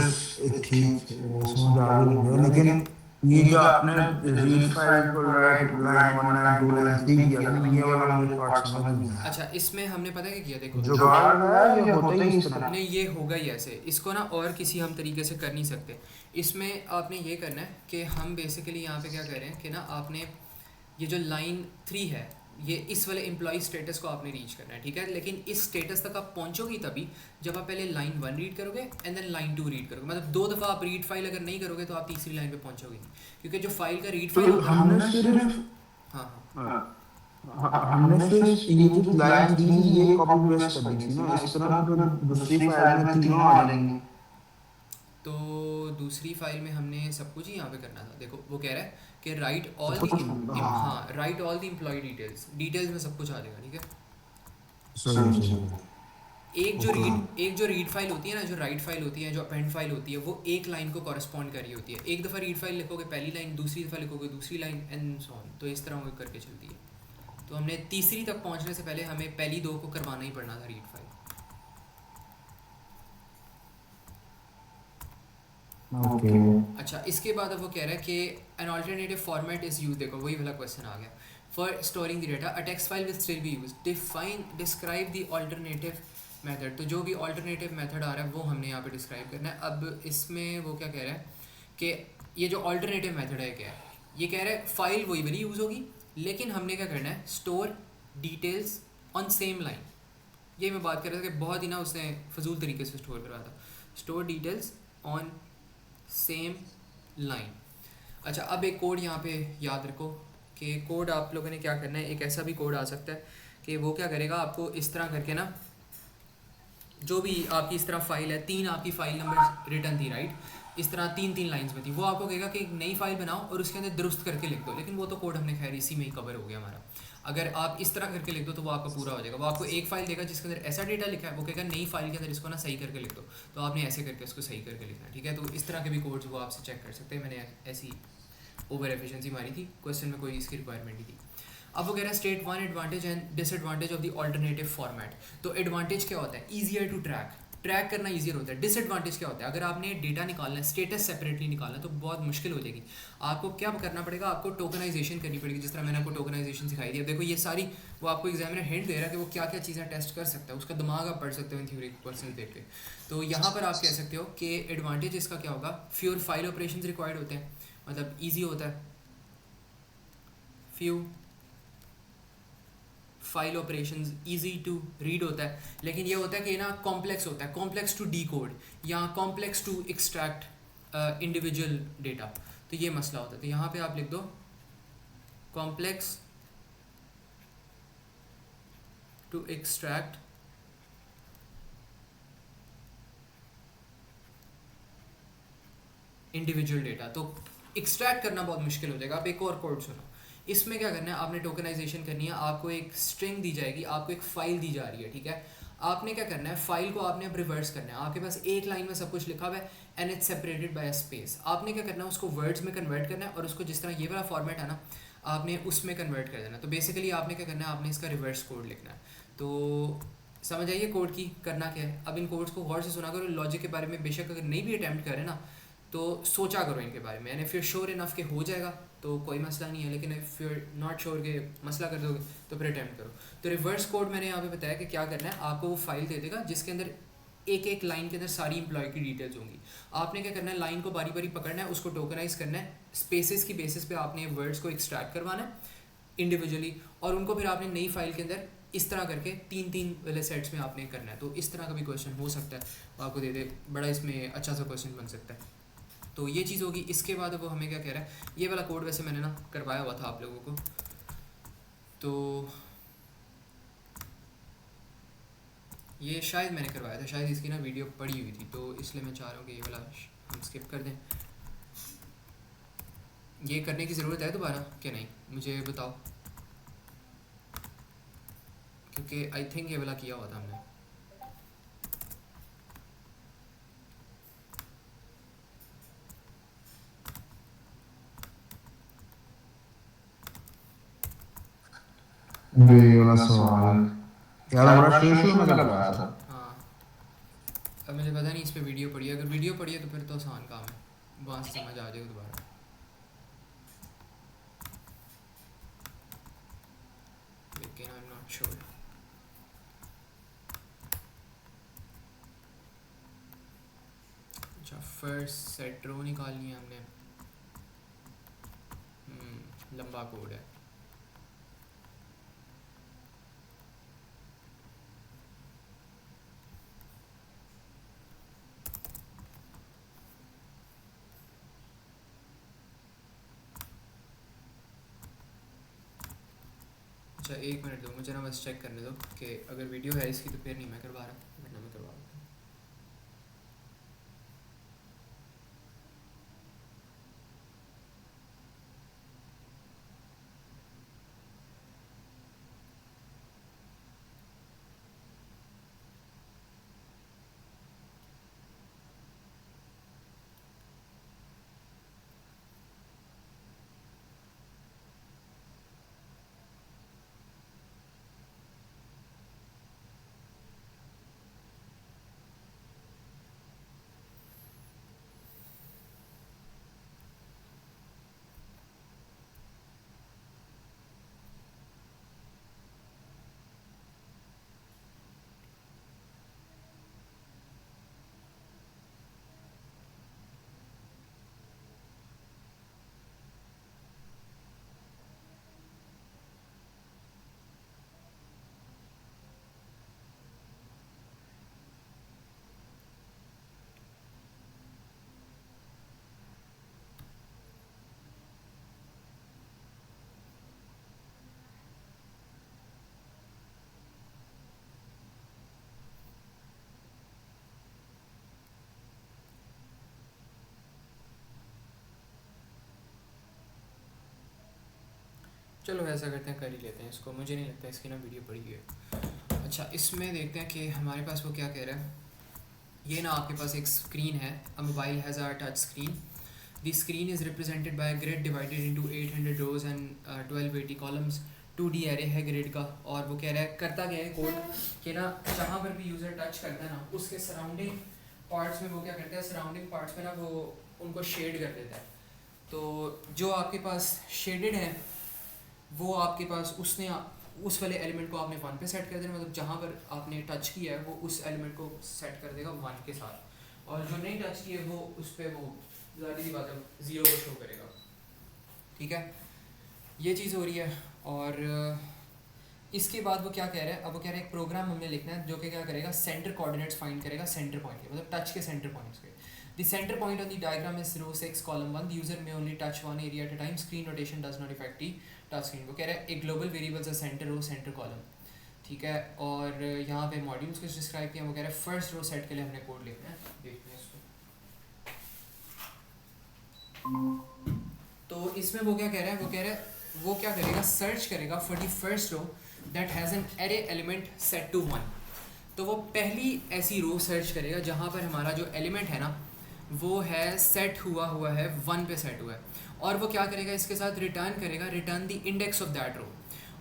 ठीक समझ आ गया, लेकिन ये जो आपने रीड फाइल को राइट लाइन 1 लाइन 2 लाइन 3 किया था, ये वाला मुझे पार्ट समझ नहीं आया। अच्छा, इसमें हमने पता है क्या किया, देखो जो गार्ड है ये होता ही इस तरह नहीं, ये होगा ही ऐसे, इसको ना और किसी हम तरीके से कर नहीं सकते। इसमें आपने ये करना है कि हम बेसिकली यहाँ पे क्या कर रहे हैं कि ना आपने ये जो लाइन 3 है, ये इस वाले एम्प्लॉय स्टेटस को आपने रीच करना है, ठीक है। लेकिन इस स्टेटस तक आप पहुँचोगी तभी जब आप पहले लाइन 1 रीड करोगे एंड देन लाइन 2 रीड करोगे। मतलब 2 दफ़ा आप रीड फाइल अगर नहीं करोगे तो आप तीसरी लाइन पे पहुँचोगे नहीं, क्योंकि जो फाइल का रीड फाइल हमने सिर्फ हमने सिर्फ ये जो लाइन थी ये कॉपी पेस्ट कर दी थी ना, इस तरह तो दूसरी फाइल में तीनों आ जाएंगे। तो दूसरी फाइल में हमने सब कुछ ही यहाँ पे करना था। देखो वो कह रहा है कि write all the write all the employee details में सब कुछ आ जाएगा, ठीक है। एक जो रीड फाइल होती है ना, जो राइट फाइल होती है, जो अपेंड फाइल होती है, वो एक लाइन को कॉरस्पॉन्ड कर रही होती है। एक दफ़ा रीड फाइल लिखोगे पहली लाइन, दूसरी दफ़ा लिखोगे दूसरी लाइन एंड सो ऑन। तो इस तरह वो करके चलती है। तो हमने तीसरी तक पहुँचने से पहले हमें पहली 2 को करवाना ही पड़ना था रीड फाइल। अच्छा, इसके बाद अब वो कह रहा है कि an alternative format is use. देखो वही वाला क्वेश्चन आ गया। For storing the data a text file will still be use. Describe the alternative method, तो जो भी ऑल्टरनेटिव मेथड आ रहा है वो हमने यहाँ पे डिस्क्राइब करना है। अब इसमें वो क्या कह रहा है कि ये जो ऑल्टरनेटिव मेथड है क्या है, ये कह रहा है फाइल वही वाली यूज़ होगी, लेकिन हमने क्या करना है, store details on same line. ये मैं बात कर रहा था कि बहुत ही ना उसने फजूल तरीके से स्टोर करवाया था, store details on same line. अच्छा, अब एक कोड यहाँ पे याद रखो कि कोड आप लोगों ने क्या करना है, एक ऐसा भी कोड आ सकता है कि वो क्या करेगा, आपको इस तरह करके ना, जो भी आपकी इस तरह फाइल है, 3 आपकी फाइल नंबर रिटर्न थी राइट, इस तरह 3 लाइंस में थी, वो आपको कहेगा कि एक नई फाइल बनाओ और उसके अंदर दुरुस्त करके लिख दो। लेकिन वो तो कोड हमने खैर इसी में ही कवर हो गया हमारा। अगर आप इस तरह करके लिख दो तो वो आपका पूरा हो जाएगा। वो आपको एक फाइल देगा जिसके अंदर ऐसा डेटा लिखा है, वो कहेगा नई फाइल के अंदर इसको ना सही करके लिख दो, तो आपने ऐसे करके उसको सही करके लिखना है, ठीक है। तो इस तरह के भी कोड्स वो आपसे चेक कर सकते हैं। मैंने ऐसी ओवर एफिशिएंसी मारी थी, क्वेश्चन में कोई इसकी रिक्वायरमेंट नहीं थी। अब वो कह रहा है state 1 advantage and disadvantage of the alternative format. तो एडवांटेज क्या होता है, ईजियर टू ट्रैक करना ईजियर होता है। डिसएडवांटेज क्या होता है, अगर आपने डेटा निकालना है, स्टेटस सेपरेटली निकालना है, तो बहुत मुश्किल हो जाएगी। आपको क्या करना पड़ेगा, आपको टोकनाइजेशन करनी पड़ेगी, जिस तरह मैंने आपको टोकनाइजेशन सिखाई दी। अब देखो ये सारी वो आपको एग्जामिनर हिंट दे रहा है कि वो क्या क्या चीज़ें टेस्ट कर सकता है, उसका दिमाग आप पढ़ सकते हो इन थ्योरी पर्सन देख के। तो यहाँ पर आप कह सकते हो कि एडवांटेज इसका क्या होगा, फ्यूर फाइल ऑपरेशन रिक्वायर्ड होते हैं, मतलब ईजी होता है, few file operations, easy to read होता है। लेकिन ये होता है कि ना कॉम्प्लेक्स होता है, कॉम्प्लेक्स टू डी कोड या complex to extract individual data, तो ये मसला होता है। तो यहाँ पे आप लिख दो complex to extract individual data. तो एक्सट्रैक्ट करना बहुत मुश्किल हो जाएगा। आप एक और कोड सुनो, इसमें क्या करना है, आपने टोकनाइजेशन करनी है, आपको एक स्ट्रिंग दी जाएगी, आपको एक फाइल दी जा रही है, ठीक है। आपने क्या करना है, फाइल को आपने अब रिवर्स करना है। आपके पास एक लाइन में सब कुछ लिखा हुआ है and it's separated by a space. आपने क्या करना है, उसको वर्ड्स में कन्वर्ट करना है और उसको जिस तरह ये वाला फॉर्मेट है ना, आपने उसमें कन्वर्ट कर देना। तो बेसिकली आपने क्या करना है, आपने इसका रिवर्स कोड लिखना है। तो समझ आइए कोड की करना क्या है। अब इन कोड्स को गौर से सुना करो, लॉजिक के बारे में बेशक अगर नहीं भी अटैम्प्ट करें ना, तो सोचा करो इनके बारे में, and if you sure enough के हो जाएगा तो कोई मसला नहीं है, लेकिन इफ़ यू नॉट श्योर के मसला कर दोगे तो फिर अटैम्प्ट करो। तो रिवर्स कोड मैंने यहाँ पे बताया कि क्या करना है, आपको वो फाइल दे देगा जिसके अंदर एक एक लाइन के अंदर सारी इंप्लॉय की डिटेल्स होंगी। आपने क्या करना है, लाइन को बारी बारी पकड़ना है, उसको टोकनाइज करना है, स्पेसेस की बेसिस पे आपने वर्ड्स को एक्सट्रैक्ट करवाना है इंडिविजुअली, और उनको फिर आपने नई फाइल के अंदर इस तरह करके 3 वाले सेट्स में आपने करना है। तो इस तरह का भी क्वेश्चन हो सकता है, आपको दे दे, बड़ा इसमें अच्छा सा क्वेश्चन बन सकता है। तो ये चीज़ होगी। इसके बाद वो हमें क्या कह रहा है, ये वाला कोड वैसे मैंने ना करवाया हुआ था आप लोगों को, तो ये शायद मैंने करवाया था, शायद इसकी ना वीडियो पड़ी हुई थी, तो इसलिए मैं चाह रहा हूँ कि ये वाला हम स्किप कर दें। ये करने की ज़रूरत है दोबारा कि नहीं, मुझे बताओ, क्योंकि आई थिंक ये वाला किया हुआ था हमने। ये वाला सवाल यार बड़ा शुरू में करवाया था। हाँ, अब मुझे पता नहीं इस पर वीडियो पड़ी है, अगर वीडियो पड़ी है तो फिर तो आसान काम है, वहाँ से समझ आ जाएगा दोबारा। लेकिन आई एम नॉट श्योर। अच्छा, फर्स्ट सेट रो निकालनी है हमने, लंबा कोड है। अच्छा, 1 मिनट दो मुझे ना, बस चेक करने दो कि अगर वीडियो है इसकी तो फिर नहीं मैं करवा रहा, वरना मैं करवा रहा। चलो ऐसा करते हैं, कर ही लेते हैं इसको, मुझे नहीं लगता इसकी ना वीडियो पड़ी हुई है। अच्छा, इसमें देखते हैं कि हमारे पास वो क्या कह रहा है। ये ना आपके पास एक स्क्रीन है, a mobile has a touch screen. The screen is represented by grid divided into 800 rows and 1280 columns. 2D array है ग्रिड का, और वो कह रहा है करता क्या है कोड कि ना जहाँ पर भी यूज़र टच करता है ना उसके सराउंडिंग पार्ट्स में वो क्या करता है, सराउंडिंग पार्ट्स में ना वो उनको शेड कर देता है। तो जो आपके पास शेडेड है वो आपके पास उसने उस वाले एलिमेंट को आपने 1 पे सेट कर देना, मतलब जहाँ पर आपने टच किया है वो उस एलिमेंट को सेट कर देगा 1 के साथ, और जो नहीं टच किया है वो उस पर वो ज़ाहिर सी बात है 0 को शो करेगा। ठीक है, ये चीज़ हो रही है। और इसके बाद वो क्या कह रहा है, अब वो कह रहा है एक प्रोग्राम हमने लिखना है जो कि क्या करेगा, सेंटर कोऑर्डिनेट्स फाइंड करेगा सेंटर पॉइंट के, मतलब टच के सेंटर पॉइंट्स के। The centre point on the diagram is row 6 column 1, user may only touch one area at a time, screen rotation does not affect the touch screen. वो कह रहा है एक ग्लोबल वेरिएबल्स है सेंटर रो सेंटर कॉलम। ठीक है, और यहाँ पे मॉड्यूल्स को डिस्क्राइब किया। वो कह रहा है फर्स्ट रो सेट के लिए हमने कोड लिखना है, देखते हैं इसको। तो इसमें वो क्या कह रहा है, वो कह रहा है वो क्या करेगा, सर्च करेगा for the first row that has an array element set to 1। तो वो पहली ऐसी रो सर्च करेगा जहाँ पर हमारा जो एलिमेंट है ना वो है सेट हुआ है 1 पे सेट हुआ है, और वो क्या करेगा इसके साथ रिटर्न करेगा, return the index of that row,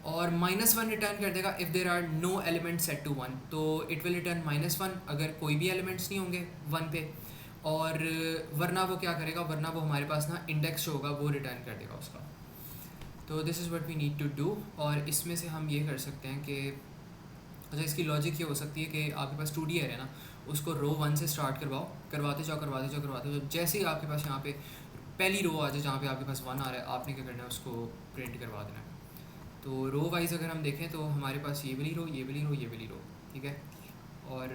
और -1 रिटर्न कर देगा if there are no element set to 1। तो इट विल रिटर्न -1 अगर कोई भी एलिमेंट्स नहीं होंगे 1 पे, और वरना वो क्या करेगा, वरना वो हमारे पास ना इंडेक्स जो होगा वो रिटर्न कर देगा उसका। तो this is what we need to do. और इसमें से हम ये कर सकते हैं कि अच्छा, इसकी लॉजिक ये हो सकती है कि आपके पास 2D एरे ना, उसको रो 1 से स्टार्ट करवाते जाओ। जैसे ही आपके पास यहाँ पे पहली रो आ जाए जहाँ पे आपके पास 1 आ रहा है, आपने क्या करना है उसको प्रिंट करवा देना है। तो रो वाइज अगर हम देखें तो हमारे पास ये वाली रो, ये वाली रो, ये वाली रो, ठीक है। और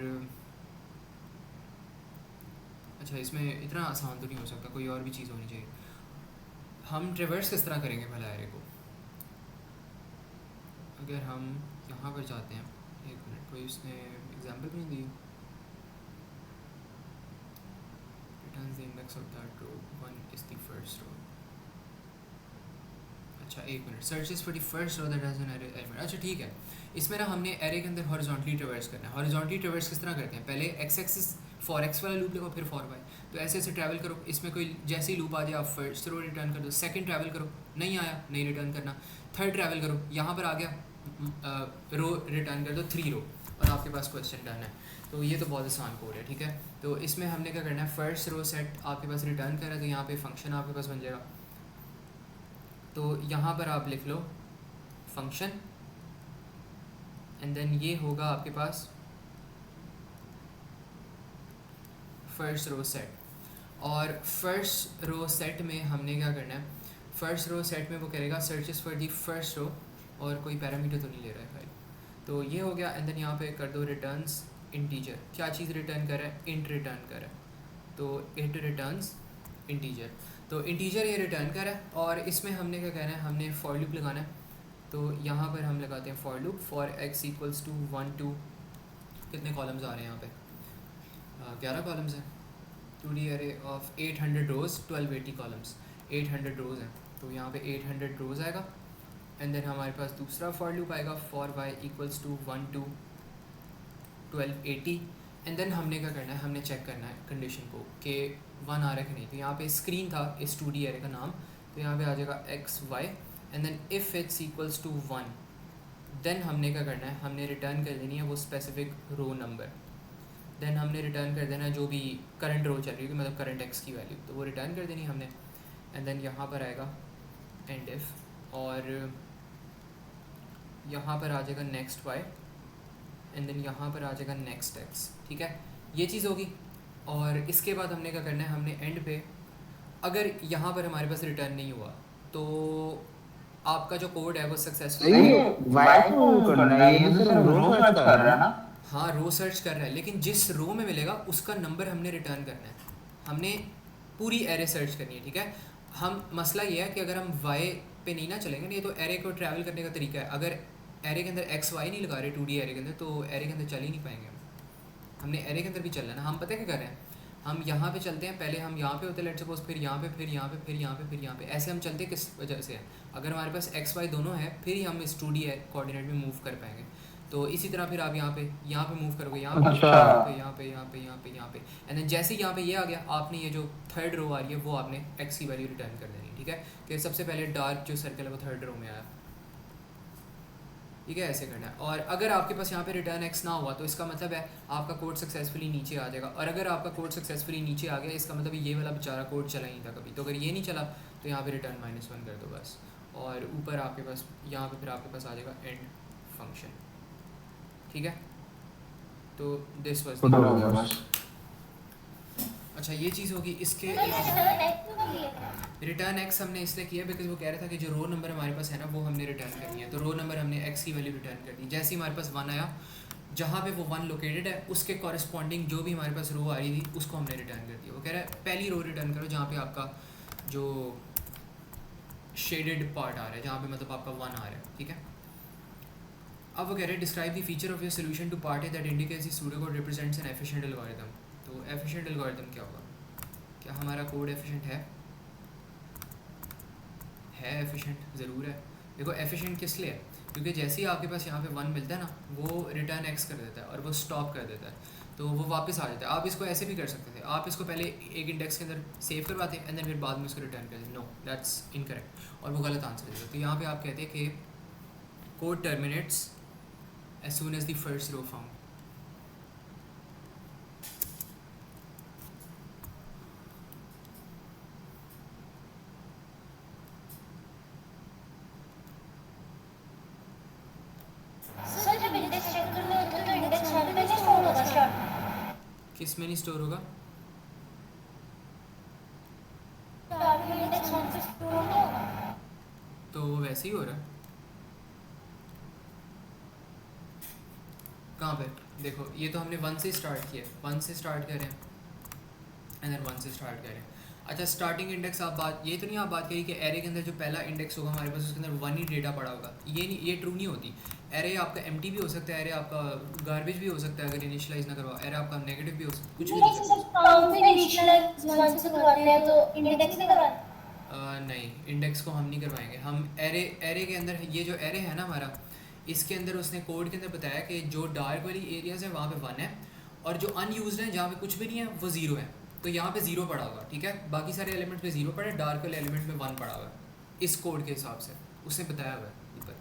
अच्छा, इसमें इतना आसान तो नहीं हो सकता, कोई और भी चीज़ होनी चाहिए। हम ट्रेवर्स किस तरह करेंगे भला एरे को, अगर हम यहाँ पर जाते हैं, एक मिनट, कोई उसने एग्जांपल भी नहीं दी। Returns the index of that row, 1 is the first row. अच्छा एक minute, searches for the first row that has an array element. अच्छा ठीक है, इसमें ना हमने एरे के अंदर हॉरिजॉन्टली ट्रैवर्स करना है। हॉरिजॉन्टली ट्रैवर्स किस तरह करते हैं, पहले एक्स एक्सिस फॉर एक्स वाला लूप लगाओ, फिर फॉर वाई। तो ऐसे ऐसे ट्रैवल करो, इसमें कोई जैसे ही लूप आ जाए आप फर्स्ट रो रिटर्न कर दो, सेकंड ट्रैवल करो, नहीं आया नहीं रिटर्न करना, थर्ड ट्रैवल करो, यहाँ पर आ गया रो रिटर्न कर दो 3 रो, और आपके पास क्वेश्चन डन है। तो ये तो बहुत आसान कोड है, ठीक है। तो इसमें हमने क्या करना है, फर्स्ट रो सेट आपके पास रिटर्न कर रहा है, तो यहाँ पे फंक्शन आपके पास बन जाएगा। तो यहाँ पर आप लिख लो फंक्शन, एंड देन ये होगा आपके पास फर्स्ट रो सेट। और फर्स्ट रो सेट में हमने क्या करना है, फर्स्ट रो सेट में वो करेगा searches for the first row, और कोई पैरामीटर तो नहीं ले रहा है भाई। तो ये हो गया, एंड देन यहाँ पे कर दो रिटर्न्स इंटीजर। क्या चीज़ रिटर्न कर रहा है, इंट रिटर्न कर रहा है, तो इंट रिटर्न्स इंटीजर। तो इंटीजर ये रिटर्न कर रहा है, और इसमें हमने क्या कहना है, हमने फॉर लूप लगाना है। तो यहाँ पर हम लगाते हैं for loop for x equals to 1 2, कितने कॉलम्स आ रहे हैं यहाँ पे, 11 कॉलम्स हैं। 2D array of 800 rows 1280 columns, 800 rows हैं, तो यहाँ पे 800 रोज़ आएगा। एंड देन हमारे पास दूसरा फॉर लूप आएगा for y equals to 1 2 1280। And then हमने क्या करना है, हमने चेक करना है कंडीशन को कि 1 आ रहा है कि नहीं। तो यहाँ पे स्क्रीन था इस 2D एरे का नाम, तो यहाँ पे आ जाएगा x y, and then if x equals to 1, then हमने क्या करना है, हमने रिटर्न कर देनी है वो स्पेसिफिक रो नंबर। देन हमने रिटर्न कर देना जो भी करंट रो चल रही है, मतलब करंट x की वैल्यू, तो वो रिटर्न कर देनी हमने। एंड देन यहाँ पर आएगा एंड इफ़, और यहाँ पर आ जाएगा नेक्स्ट y, एंड देन यहाँ पर आ जाएगा नेक्स्ट x, ठीक है। ये चीज़ होगी। और इसके बाद हमने क्या करना है, हमने एंड पे अगर यहाँ पर हमारे पास रिटर्न नहीं हुआ तो आपका जो कोड है वो सक्सेसफुल हाँ रो सर्च कर रहा है, लेकिन जिस रो में मिलेगा उसका नंबर हमने रिटर्न करना है, हमने पूरी एरे सर्च करनी है, ठीक है। हम मसला ये है कि अगर हम y पे नहीं ना चलेंगे, नहीं तो एरे को ट्रैवल करने का तरीका है, अगर एरे के अंदर x y नहीं लगा रहे 2D एरे के अंदर, तो एरे के अंदर चल ही नहीं पाएंगे। हमने एरे के अंदर भी चलना है ना। हम पता है क्या कर रहे हैं, हम यहाँ पे चलते हैं, पहले हम यहाँ पे होते हैं लेट सपोज, फिर यहाँ पे, फिर यहाँ पे, फिर यहाँ पे, फिर यहाँ पे, ऐसे हम चलते किस वजह से हैं? अगर हमारे पास एक्स वाई दोनों है फिर ही हम इस 2D कोऑर्डिनेट में मूव कर पाएंगे। तो इसी तरह फिर आप यहाँ पे मूव करोगे, यहाँ पे, अच्छा। यहाँ पे, यहाँ पे, यहाँ पे, यहाँ पे, यहाँ पे, एंड देन जैसे ही यहाँ पे ये आ गया, आपने ये जो थर्ड रो आ रही है वो आपने एक्स की वैल्यू रिटर्न कर देनी, ठीक है? कि सबसे पहले डार्क जो सर्कल है वो थर्ड रो में आया, ठीक है? ऐसे करना है। और अगर आपके पास यहाँ पे रिटर्न एक्स ना हुआ तो इसका मतलब है आपका कोड सक्सेसफुली नीचे आ जाएगा, और अगर आपका कोड सक्सेसफुली नीचे आ गया इसका मतलब ये वाला बेचारा कोड चला ही नहीं था कभी। तो अगर ये नहीं चला तो यहाँ पे रिटर्न -1 कर दो बस, और ऊपर आपके पास यहाँ पे फिर आपके पास आ जाएगा एंड फंक्शन, ठीक है? तो दिस वाज खुद हो गया बस। अच्छा ये चीज़ होगी। इसके रिटर्न एक्स हमने इसलिए किया बिकॉज वो कह रहा था कि जो रो नंबर हमारे पास है ना वो हमने रिटर्न करनी है, तो रो नंबर हमने एक्स की वैल्यू रिटर्न कर दी। जैसे ही हमारे पास 1 आया, जहाँ पे वो 1 लोकेटेड है उसके कॉरस्पॉन्डिंग जो भी हमारे पास रो आ रही थी उसको हमने रिटर्न कर दिया। वो कह रहा है पहली रो रिटर्न करो जहाँ पे आपका जो शेडेड पार्ट आ रहा है, जहाँ पे मतलब आपका 1 आ रहा है, ठीक है? अब वो कह रहे हैं describe the feature of your solution to part A that indicates the pseudocode represents an efficient algorithm. तो एफिशिएंट एल्गोरिथम क्या होगा? क्या हमारा कोड एफिशिएंट है? एफिशिएंट ज़रूर है। देखो एफिशिएंट किस लिए है? क्योंकि जैसे ही आपके पास यहाँ पे 1 मिलता है ना वो रिटर्न एक्स कर देता है और वो स्टॉप कर देता है, तो वो वापस आ जाता है। आप इसको ऐसे भी कर सकते थे, आप इसको पहले एक इंडेक्स के अंदर सेव करवाते एंड देन फिर बाद में उसको रिटर्न कर देते। नो, दैट्स इनकरेक्ट और वो गलत आंसर देगा। तो यहाँ पे आप कहते हैं कि code terminates as soon as the first row found. Sir जब इंडेक्स चेक करना होता है तो इंडेक्स वहाँ पे नहीं स्टोर होगा स्टार्ट किस में नहीं स्टोर होगा? में इंडेक्स वहाँ पे स्टोर नहीं होगा। तो वो वैसे ही हो रहा है। कहाँ पे? देखो ये तो हमने 1 से स्टार्ट किया, 1 से स्टार्ट करें एंड देन 1 से स्टार्ट करें। अच्छा स्टार्टिंग इंडेक्स आप बात, ये तो नहीं आप बात करी कि एरे के अंदर जो पहला इंडेक्स होगा हमारे पास उसके अंदर 1 ही डेटा पड़ा होगा? ये नहीं, ये ट्रू नहीं होती। एरे आपका एम्प्टी भी हो सकता है, एरे आपका गार्बेज भी हो सकता है अगर इनिशियलाइज ना करवा, एरे आपका नेगेटिव भी हो सकता है, कुछ भी हो सकता है। काउंट भी इनिशियलाइज 1 से करवाते हैं तो इंडेक्स नहीं करवाते। नहीं, इंडेक्स को हम नहीं करवाएंगे। हम एरे के अंदर, ये जो एरे है ना हमारा, इसके अंदर उसने कोड के अंदर बताया कि जो डार्क वाली एरियाज़ है वहाँ पे 1 है और जो अनयूज्ड है जहाँ पे कुछ भी नहीं है वो 0 है। तो यहाँ पे 0 पड़ा होगा, ठीक है? बाकी सारे एलिमेंट पे 0 पड़ा है, डार्क वाले एलिमेंट में 1 पड़ा हुआ है इस कोड के हिसाब से, उसने बताया हुआ है ऊपर,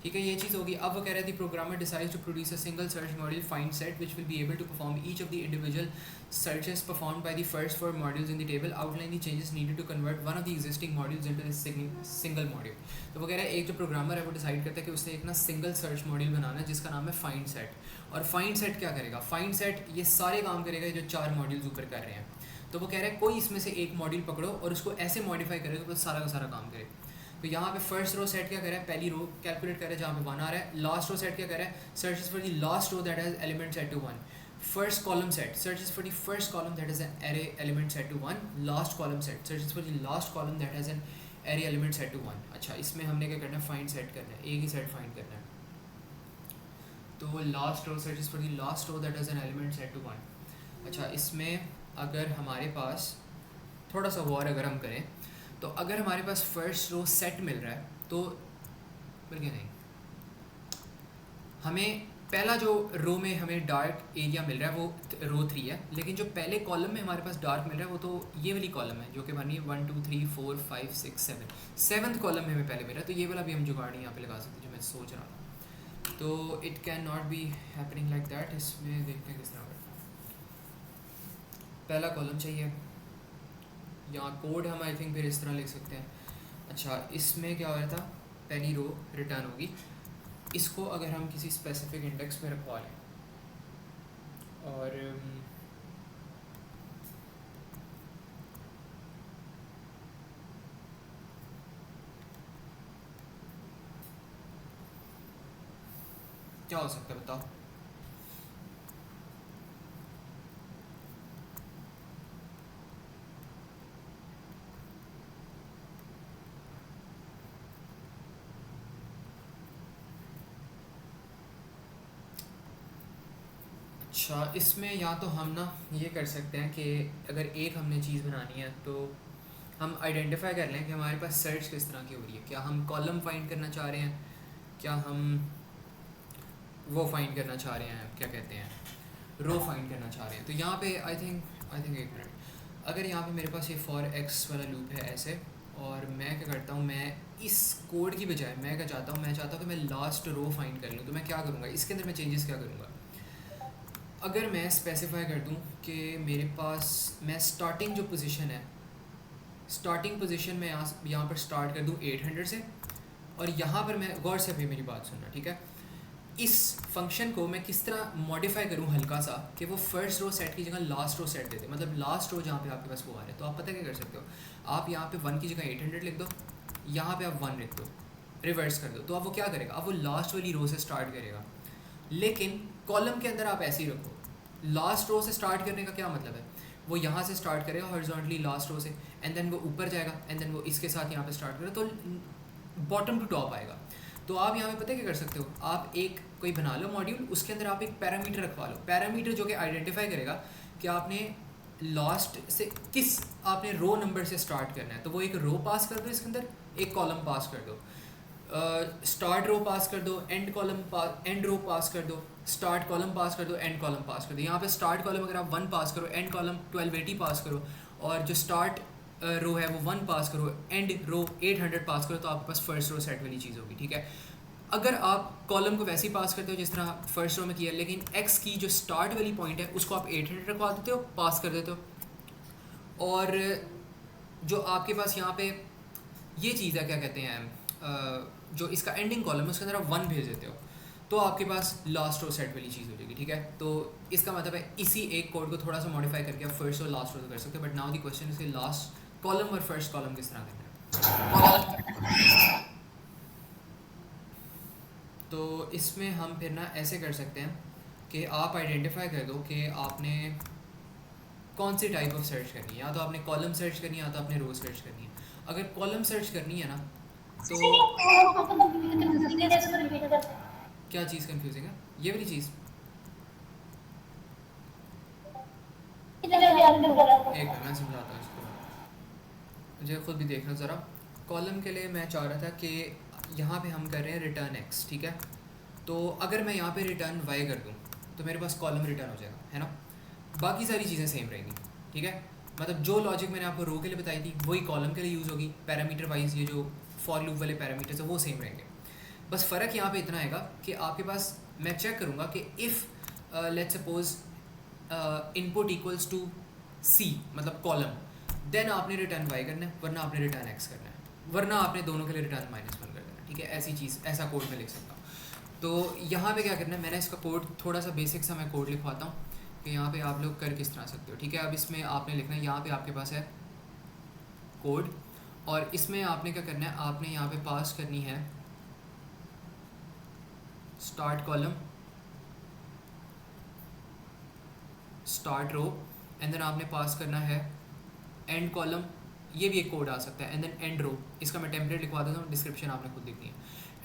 ठीक है? ये चीज़ होगी। अब वो कह रहे थे programmer decides to produce a single search module find set which will be able to perform each of the individual searches performed by the first 4 modules in the table, outline the changes needed to convert one of the existing modules into this single module। तो वो कह रहा है एक जो प्रोग्रामर है वो डिसाइड करता है कि उसने एक ना सिंगल सर्च मॉड्यूल बनाना है जिसका नाम है फाइंड सेट। और फाइंड सेट क्या करेगा? फाइंड सेट ये सारे काम करेगा जो 4 मॉड्यूल्स ऊपर कर रहे हैं। तो वो कह रहा है कोई इसमें से एक मॉड्यूल पकड़ो और उसको ऐसे मॉडिफाई करेगा तो सारा का सारा काम करे। तो यहाँ पे फर्स्ट रो सेट क्या कर रहा है? पहली रो कैलकुलेट कर रहा है जहाँ पे 1 आ रहा है। लास्ट रो सेट क्या कर रहा है? Searches for the last row that has element set to 1। First column set searches for the first column that has an array element set to 1. Last column set searches for the last column that has an array element set to 1। अच्छा इसमें हमने क्या करना है? फाइंड सेट करना है, एक ही सेट फाइंड करना है। तो last row searches for the last row that has an element set to 1। अच्छा इसमें अगर हमारे पास थोड़ा सा और अगर हम करें तो अगर हमारे पास फर्स्ट रो सेट मिल रहा है तो बल्कि नहीं, हमें पहला जो रो में हमें डार्क एरिया मिल रहा है वो रो 3 है, लेकिन जो पहले कॉलम में हमारे पास डार्क मिल रहा है वो तो ये वाली कॉलम है जो कि बनी है 1 2 3 4 5 6 7, 7th कॉलम में हमें पहले मिल रहा है। तो ये वाला भी हम जुगाड़ नहीं यहाँ पे लगा सकते जो मैं सोच रहा था। तो it can not be happening like that. इसमें देखते हैं किस तरह करना है। पहला कॉलम चाहिए, यहाँ कोड हम आई थिंक फिर इस तरह लिख सकते हैं। अच्छा इसमें क्या हो रहा था? पहली रो रिटर्न होगी, इसको अगर हम किसी स्पेसिफिक इंडेक्स में रखवा लें और क्या हो सकता है बताओ? अच्छा, इसमें या तो हम ना ये कर सकते हैं कि अगर एक हमने चीज़ बनानी है तो हम आइडेंटिफाई कर लें कि हमारे पास सर्च किस तरह की हो रही है। क्या हम कॉलम फाइंड करना चाह रहे हैं, क्या हम वो फाइंड करना चाह रहे हैं, क्या कहते हैं, रो फाइंड करना चाह रहे हैं। तो यहाँ पे आई थिंक एक मिनट, अगर यहाँ पे मेरे पास ये फॉर एक्स वाला लूप है ऐसे, और मैं क्या करता हूँ, मैं इस कोड की बजाय मैं क्या चाहता हूँ, मैं चाहता हूँ कि मैं लास्ट रो फाइंड कर लूँ। तो मैं क्या करूँगा, इसके अंदर मैं चेंजेस क्या करूँगा, अगर मैं स्पेसिफाई कर दूँ कि मेरे पास मैं स्टार्टिंग जो पोजीशन है, स्टार्टिंग पोजीशन में यहाँ पर स्टार्ट कर दूँ 800 से, और यहाँ पर मैं गौर से अभी मेरी बात सुनना, ठीक है। इस फंक्शन को मैं किस तरह मॉडिफाई करूँ हल्का सा कि वो फर्स्ट रो सेट की जगह लास्ट रो सेट दे दे, मतलब लास्ट रो जहाँ पे आपके पास वो आ रहा है। तो आप पता क्या कर सकते हो, आप यहाँ पे 1 की जगह 800 लिख दो, यहाँ पे आप 1 लिख दो, रिवर्स कर दो, तो अब वो क्या करेगा, अब वो लास्ट वाली रो से स्टार्ट करेगा। लेकिन कॉलम के अंदर आप ऐसे ही रखो, लास्ट रो से स्टार्ट करने का क्या मतलब है, वो यहाँ से स्टार्ट करेगा हॉरिजॉन्टली लास्ट रो से, एंड देन वो ऊपर जाएगा, एंड देन वो इसके साथ यहाँ पे स्टार्ट करेगा, तो बॉटम टू टॉप आएगा। तो आप यहाँ पे पता क्या कर सकते हो, आप एक कोई बना लो मॉड्यूल, उसके अंदर आप एक पैरामीटर रखवा लो, पैरामीटर जो कि आइडेंटिफाई करेगा कि आपने लास्ट से किस आपने रो नंबर से स्टार्ट करना है। तो वो एक रो पास कर दो, इसके अंदर एक कॉलम पास कर दो, स्टार्ट रो पास कर दो, एंड रो पास कर दो, स्टार्ट कॉलम पास कर दो, एंड कॉलम पास कर दो। यहाँ पे स्टार्ट कॉलम अगर आप 1 पास करो, एंड कॉलम 1280 पास करो, और जो स्टार्ट रो है वो 1 पास करो, एंड रो 800 पास करो, तो आपके पास फर्स्ट रो सेट वाली चीज़ होगी, ठीक है। अगर आप कॉलम को वैसे ही पास करते हो जिस तरह फर्स्ट रो में किया, लेकिन एक्स की जो स्टार्ट वाली पॉइंट है उसको आप 800 रखवा देते हो, पास कर देते हो, और जो आपके पास यहाँ पे ये चीज़ है, क्या कहते हैं, जो इसका एंडिंग कॉलम है उसके अंदर आप 1 भेज देते हो, तो आपके पास लास्ट रो सेट वाली चीज़ हो जाएगी, ठीक है। तो इसका मतलब है इसी एक कोड को थोड़ा सा मॉडिफाई करके आप फर्स्ट और लास्ट रो कर सकते हो। But now the question is last column और फर्स्ट कॉलम किस तरह करना है। तो इसमें हम फिर ना ऐसे कर सकते हैं कि आप आइडेंटिफाई कर दो कि आपने कौन सी टाइप ऑफ सर्च करनी है, या तो आपने कॉलम सर्च करनी है या तो आपने रो सर्च करनी है। अगर कॉलम सर्च करनी है ना, तो क्या चीज़ कंफ्यूजिंग है, ये वाली चीज़, एक मिनट मैं समझाता हूँ इसको, मुझे खुद भी देखना ज़रा। कॉलम के लिए मैं चाह रहा था कि यहाँ पे हम कर रहे हैं रिटर्न एक्स, ठीक है। तो अगर मैं यहाँ पे रिटर्न वाई कर दूँ तो मेरे पास कॉलम रिटर्न हो जाएगा, है ना। बाकी सारी चीज़ें सेम रहेंगी, ठीक है। मतलब जो लॉजिक मैंने आपको रो के लिए बताई थी वही कॉलम के लिए यूज़ होगी, पैरामीटर वाइज ये जो फॉर लूप वाले पैरामीटर्स है वो सेम रहेंगे। बस फ़र्क यहाँ पे इतना आएगा कि आपके पास, मैं चेक करूँगा कि if let's suppose input equals to C, मतलब कॉलम, देन आपने रिटर्न वाई करना है, वरना आपने रिटर्न एक्स करना है, वरना आपने दोनों के लिए रिटर्न -1 कर देना है, ठीक है। ऐसी चीज़, ऐसा कोड मैं लिख सकता हूँ। तो यहाँ पे क्या करना है, मैंने इसका कोड थोड़ा सा बेसिक सा मैं कोड लिखवाता हूँ कि यहाँ पे आप लोग कर किस तरह सकते हो, ठीक है। अब इसमें आपने लिखना है, यहाँ पे आपके पास है कोड, और इसमें आपने क्या करना है, आपने यहाँ पे पास करनी है start column, start row, and then आपने पास करना है एंड कॉलम, ये भी एक कोड आ सकता है, एंड देन एंड रो। इसका मैं टेम्पलेट लिखवा देता हूँ, डिस्क्रिप्शन आपने खुद लिखनी है।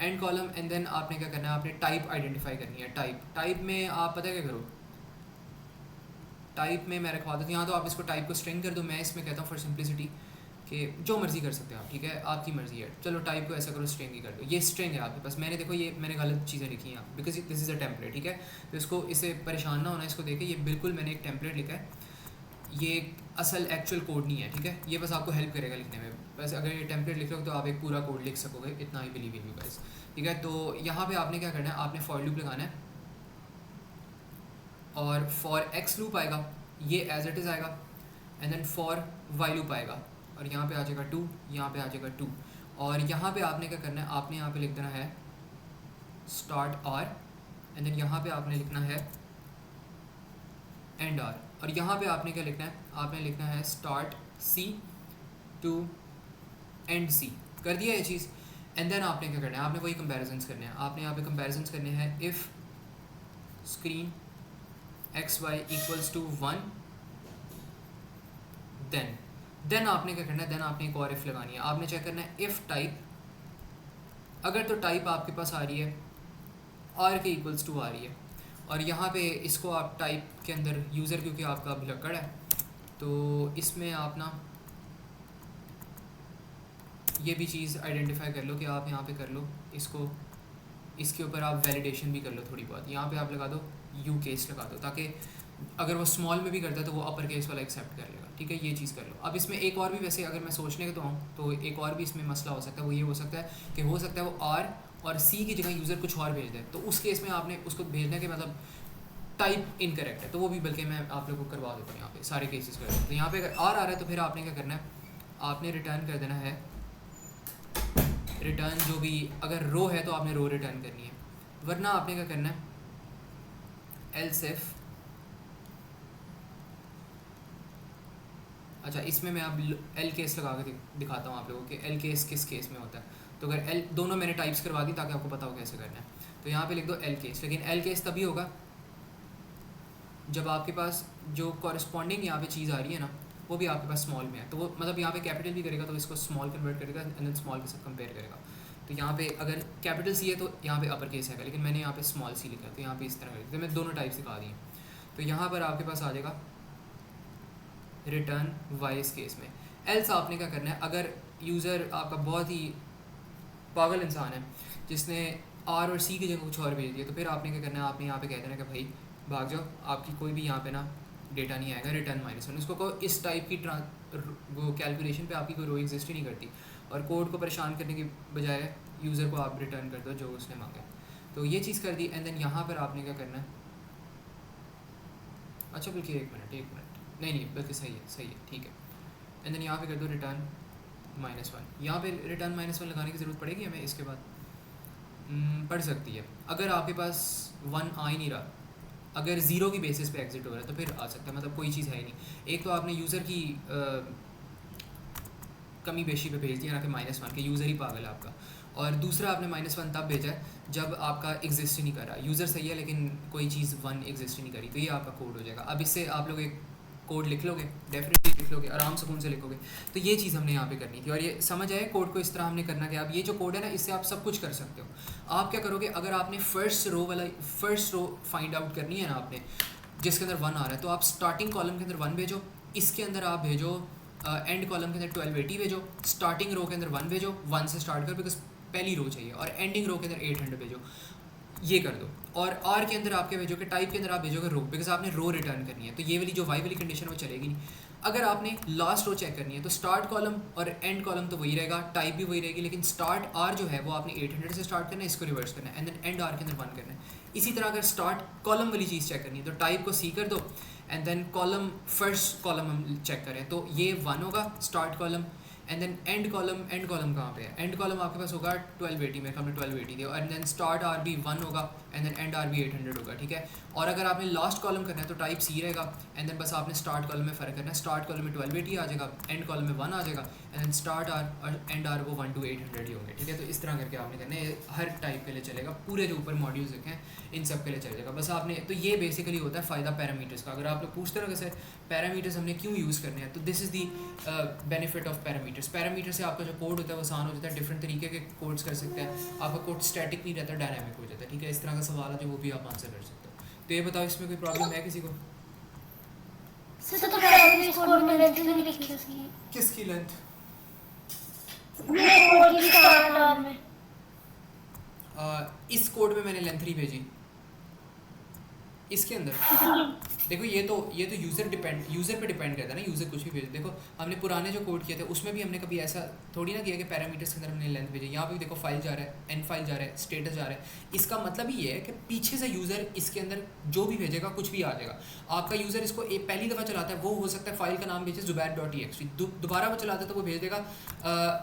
एंड कॉलम, एंड देन आपने क्या करना है, आपने टाइप आइडेंटिफाई करनी है। टाइप में आप पता क्या करो, टाइप में मैं रखवा देता हूँ, यहाँ तो आप इसको टाइप को स्ट्रिंग कर दो, मैं इसमें कहता हूँ फॉर सिंप्लिसिटी कि जो मर्जी कर सकते हो आप, ठीक है, आपकी मर्जी है। चलो टाइप को ऐसा करो, स्ट्रिंग ही कर दो, ये स्ट्रिंग है आपके पास। मैंने देखो ये मैंने गलत चीज़ें लिखी हैं because this is a template, ठीक है। तो इसको, इससे परेशान ना होना, इसको देखे, ये बिल्कुल मैंने एक टेम्पलेट लिखा है, ये असल एक्चुअल कोड नहीं है, ठीक है। ये बस आपको हेल्प करेगा लिखने में, बस अगर ये टेम्पलेट लिख लो तो आप एक पूरा कोड लिख सकोगे, इतना ही बिलीव इन यू गाइस, ठीक है। तो यहाँ पे आपने क्या करना है, आपने फॉर लूप लगाना है, और फॉर एक्स लूप आएगा, ये एज इट इज़ आएगा, and then for Y loop आएगा, और यहाँ पे आ जाएगा 2, यहाँ पे आ जाएगा 2, और यहाँ पे आपने क्या करना है, आपने यहाँ पे लिख देना है स्टार्ट आर, एंड देन यहाँ पे आपने लिखना है एंड आर, और यहाँ पे आपने क्या लिखना है, आपने लिखना है स्टार्ट सी टू एंड सी। कर दिया ये चीज़, एंड देन आपने क्या करना है, आपने वही कंपैरिजन्स करने हैं। आपने यहाँ पे कंपैरिजन्स करने हैं, if screen X Y equals to 1, then आपने क्या करना है, देन आपने एक और इफ़ लगानी है। आपने चेक करना है इफ़ टाइप, अगर तो टाइप आपके पास आ रही है आर के इक्वल्स टू आ रही है, और यहाँ पे इसको आप टाइप के अंदर यूज़र क्योंकि आपका भुलक्कड़ है तो इसमें आप ना ये भी चीज़ आइडेंटिफाई कर लो कि आप यहाँ पे कर लो इसको, इसके ऊपर आप वैलिडेशन भी कर लो थोड़ी बहुत। यहाँ पे आप लगा दो यू केस लगा दो ताकि अगर वो स्मॉल में भी करता है तो वो अपर केस वाला एक्सेप्ट कर लेगा, ठीक है। ये चीज़ कर लो। अब इसमें एक और भी वैसे अगर मैं सोचने के तो आऊँ तो एक और भी इसमें मसला हो सकता है, वो ये हो सकता है कि हो सकता है वो आर और सी की जगह यूज़र कुछ और भेज दे, तो उस केस में आपने उसको भेजने के मतलब टाइप इनकरेक्ट है, तो वो भी बल्कि मैं आप लोगों को करवा देता हूँ यहाँ पे सारे केसेस कर देता हूँ। तो यहाँ पे अगर आर आ रहा है तो फिर आपने क्या करना है, आपने रिटर्न कर देना है रिटर्न जो भी, अगर रो है तो आपने रो रिटर्न करनी है, वरना आपने क्या करना है एल्स इफ। अच्छा इसमें मैं अब एल केस लगा के दिखाता हूँ आप लोगों के एल केस किस केस में होता है। तो अगर एल दोनों मैंने टाइप्स करवा दी ताकि आपको पता हो कैसे करना है, तो यहाँ पे लिख दो एल केस। लेकिन एल केस तभी होगा जब आपके पास जो कॉरस्पॉन्डिंग यहाँ पे चीज़ आ रही है ना वो भी आपके पास स्मॉल में है, तो वो मतलब यहाँ पे कैपिटल भी करेगा तो इसको स्मॉल कन्वर्ट करेगा एंड देन स्मॉल के साथ कंपेयर करेगा। तो यहाँ पे अगर कैपिटल सी है तो यहाँ पे अपर केस है, लेकिन मैंने यहाँ पे स्मॉल सी लिखा है तो यहाँ पे इस तरह कर, तो मैं दोनों टाइप सिखा दी। तो यहाँ पर आपके पास आ जाएगा रिटर्न वाइस केस में। एल्स आपने क्या करना है, अगर यूज़र आपका बहुत ही पागल इंसान है जिसने आर और सी की जगह कुछ और भेज दिया, तो फिर आपने क्या करना है, आपने यहाँ पे कह देना कि भाई भाग जाओ, आपकी कोई भी यहाँ पे ना डेटा नहीं आएगा, रिटर्न -1। उसको कहो इस टाइप की वो कैलकुलेशन पे आपकी कोई रो एग्जिस्ट ही नहीं करती, और कोड को परेशान करने की बजाय यूज़र को आप रिटर्न कर दो जो उसने मांगा। तो ये चीज़ कर दी। एंड देन यहाँ पर आपने क्या करना है, अच्छा बल्कि एक मिनट नहीं बल्कि सही है ठीक है। एंड देन यहाँ पे कर दो रिटर्न -1। यहाँ पे रिटर्न -1 लगाने की ज़रूरत पड़ेगी हमें इसके बाद, पड़ सकती है। अगर आपके पास 1 आ ही नहीं रहा, अगर ज़ीरो की बेसिस पे एग्जिट हो रहा है तो फिर आ सकता है, मतलब कोई चीज़ है ही नहीं। एक तो आपने यूज़र की कमी बेशी पे भेज दिया ना कि -1 के यूज़र ही पागल है आपका, और दूसरा आपने -1 तब भेजा है जब आपका एग्जिस्ट ही नहीं कर रहा, यूज़र सही है लेकिन कोई चीज़ 1 एग्जिस्ट ही नहीं करी, तो ये आपका कोड हो जाएगा। अब इससे आप लोग एक कोड लिख लोगे, डेफिनेटली लिख लोगे, आराम सुकून से लिखोगे। तो ये चीज़ हमने यहाँ पे करनी थी, और ये समझ आए कोड को इस तरह हमने करना कि अब ये जो कोड है ना इससे आप सब कुछ कर सकते हो। आप क्या करोगे, अगर आपने फर्स्ट रो फाइंड आउट करनी है ना आपने, जिसके अंदर 1 आ रहा है, तो आप स्टार्टिंग कॉलम के अंदर 1 भेजो, इसके अंदर आप भेजो एंड कॉलम के अंदर 1280 भेजो, स्टार्टिंग रो के अंदर 1 भेजो, 1 से स्टार्ट कर बिकॉज पहली रो चाहिए, और एंडिंग रो के अंदर 800 भेजो, ये कर दो। और आर के अंदर आपके भेजोगे, टाइप के अंदर आप भेजोगे रो, बिकॉज आपने रो रिटर्न करनी है, तो ये वाली जो वाई वाली कंडीशन वो चलेगी नहीं। अगर आपने लास्ट रो चेक करनी है तो स्टार्ट कॉलम और एंड कॉलम तो वही रहेगा, टाइप भी वही रहेगी, लेकिन स्टार्ट आर जो है वो आपने 800 से स्टार्ट करना है, इसको रिवर्स करना है, एंड देन एंड आर के अंदर 1 करना है। इसी तरह अगर स्टार्ट कॉलम वाली चीज़ चेक करनी है तो टाइप को सी कर दो, and then column first column हम चेक करें तो ये 1 होगा start column, and then end column कहाँ पे है, एंड कॉलम आपके पास होगा 1280 में, हमने 1280 दिया, एंड देन स्टार्ट आर भी 1 होगा, एंड देन एंड आर भी 800 होगा, ठीक है। और अगर आपने लास्ट कॉलम करना है तो टाइप सी रहेगा, एंड देन बस आपने स्टार्ट कॉलम में फ़र्क करना है, स्टार्ट कॉलम में 1280 आ जाएगा, एंड कॉलम में 1 आ जाएगा, एंड देन स्टार्ट आर और एंड आर वो 1 to 800 ही होंगे, ठीक है। तो इस तरह करके आपने करना है, हर टाइप के लिए चलेगा, पूरे जो ऊपर मॉड्यूल्स लिखे हैं इन सब के लिए चलेगा। बस आपने तो ये बेसिकली होता है फ़ायदा पैरामीटर्स का। अगर आप लोग पूछते रहो सर पैरामीटर्स हमने क्यों यूज़ करने हैं, तो this is the benefit of parameters. Parameter से आपका जो कोड होता है वो आसान हो जाता है, डिफरेंट तरीके के कोड्स कर सकते हैं, आपका कोड स्टैटिक नहीं रहता, डायनामिक हो जाता है, ठीक है। इस तरह का सवाल है जो वो भी आप आंसर कर सकते हो। तो ये बताओ इसमें कोई प्रॉब्लम है किसी को? सर तो पहले इस कोड में लेंथ नहीं लिखी उसकी, किसकी लेंथ? ये कोड की स्टार्ट में इस कोड में मैंने लेंथ नहीं भेजी, इसके अंदर देखो ये तो यूज़र पे डिपेंड करता है ना, यूज़र कुछ भी भेजे। देखो हमने पुराने जो कोड किए थे उसमें भी हमने कभी ऐसा थोड़ी ना किया कि पैरामीटर्स के अंदर हमने लेंथ भेजी। यहाँ पे भी देखो फाइल जा रहा है, एंड फाइल जा रहा है, स्टेटस जा रहा है, इसका मतलब ही ये है कि पीछे से यूज़र इसके अंदर जो भी भेजेगा कुछ भी आ जाएगा। आपका यूज़र इसको पहली दफ़ा चलाता है, वो हो सकता है फाइल का नाम भेजे zubair.txt, दोबारा वो चलाता है तो वो भेज देगा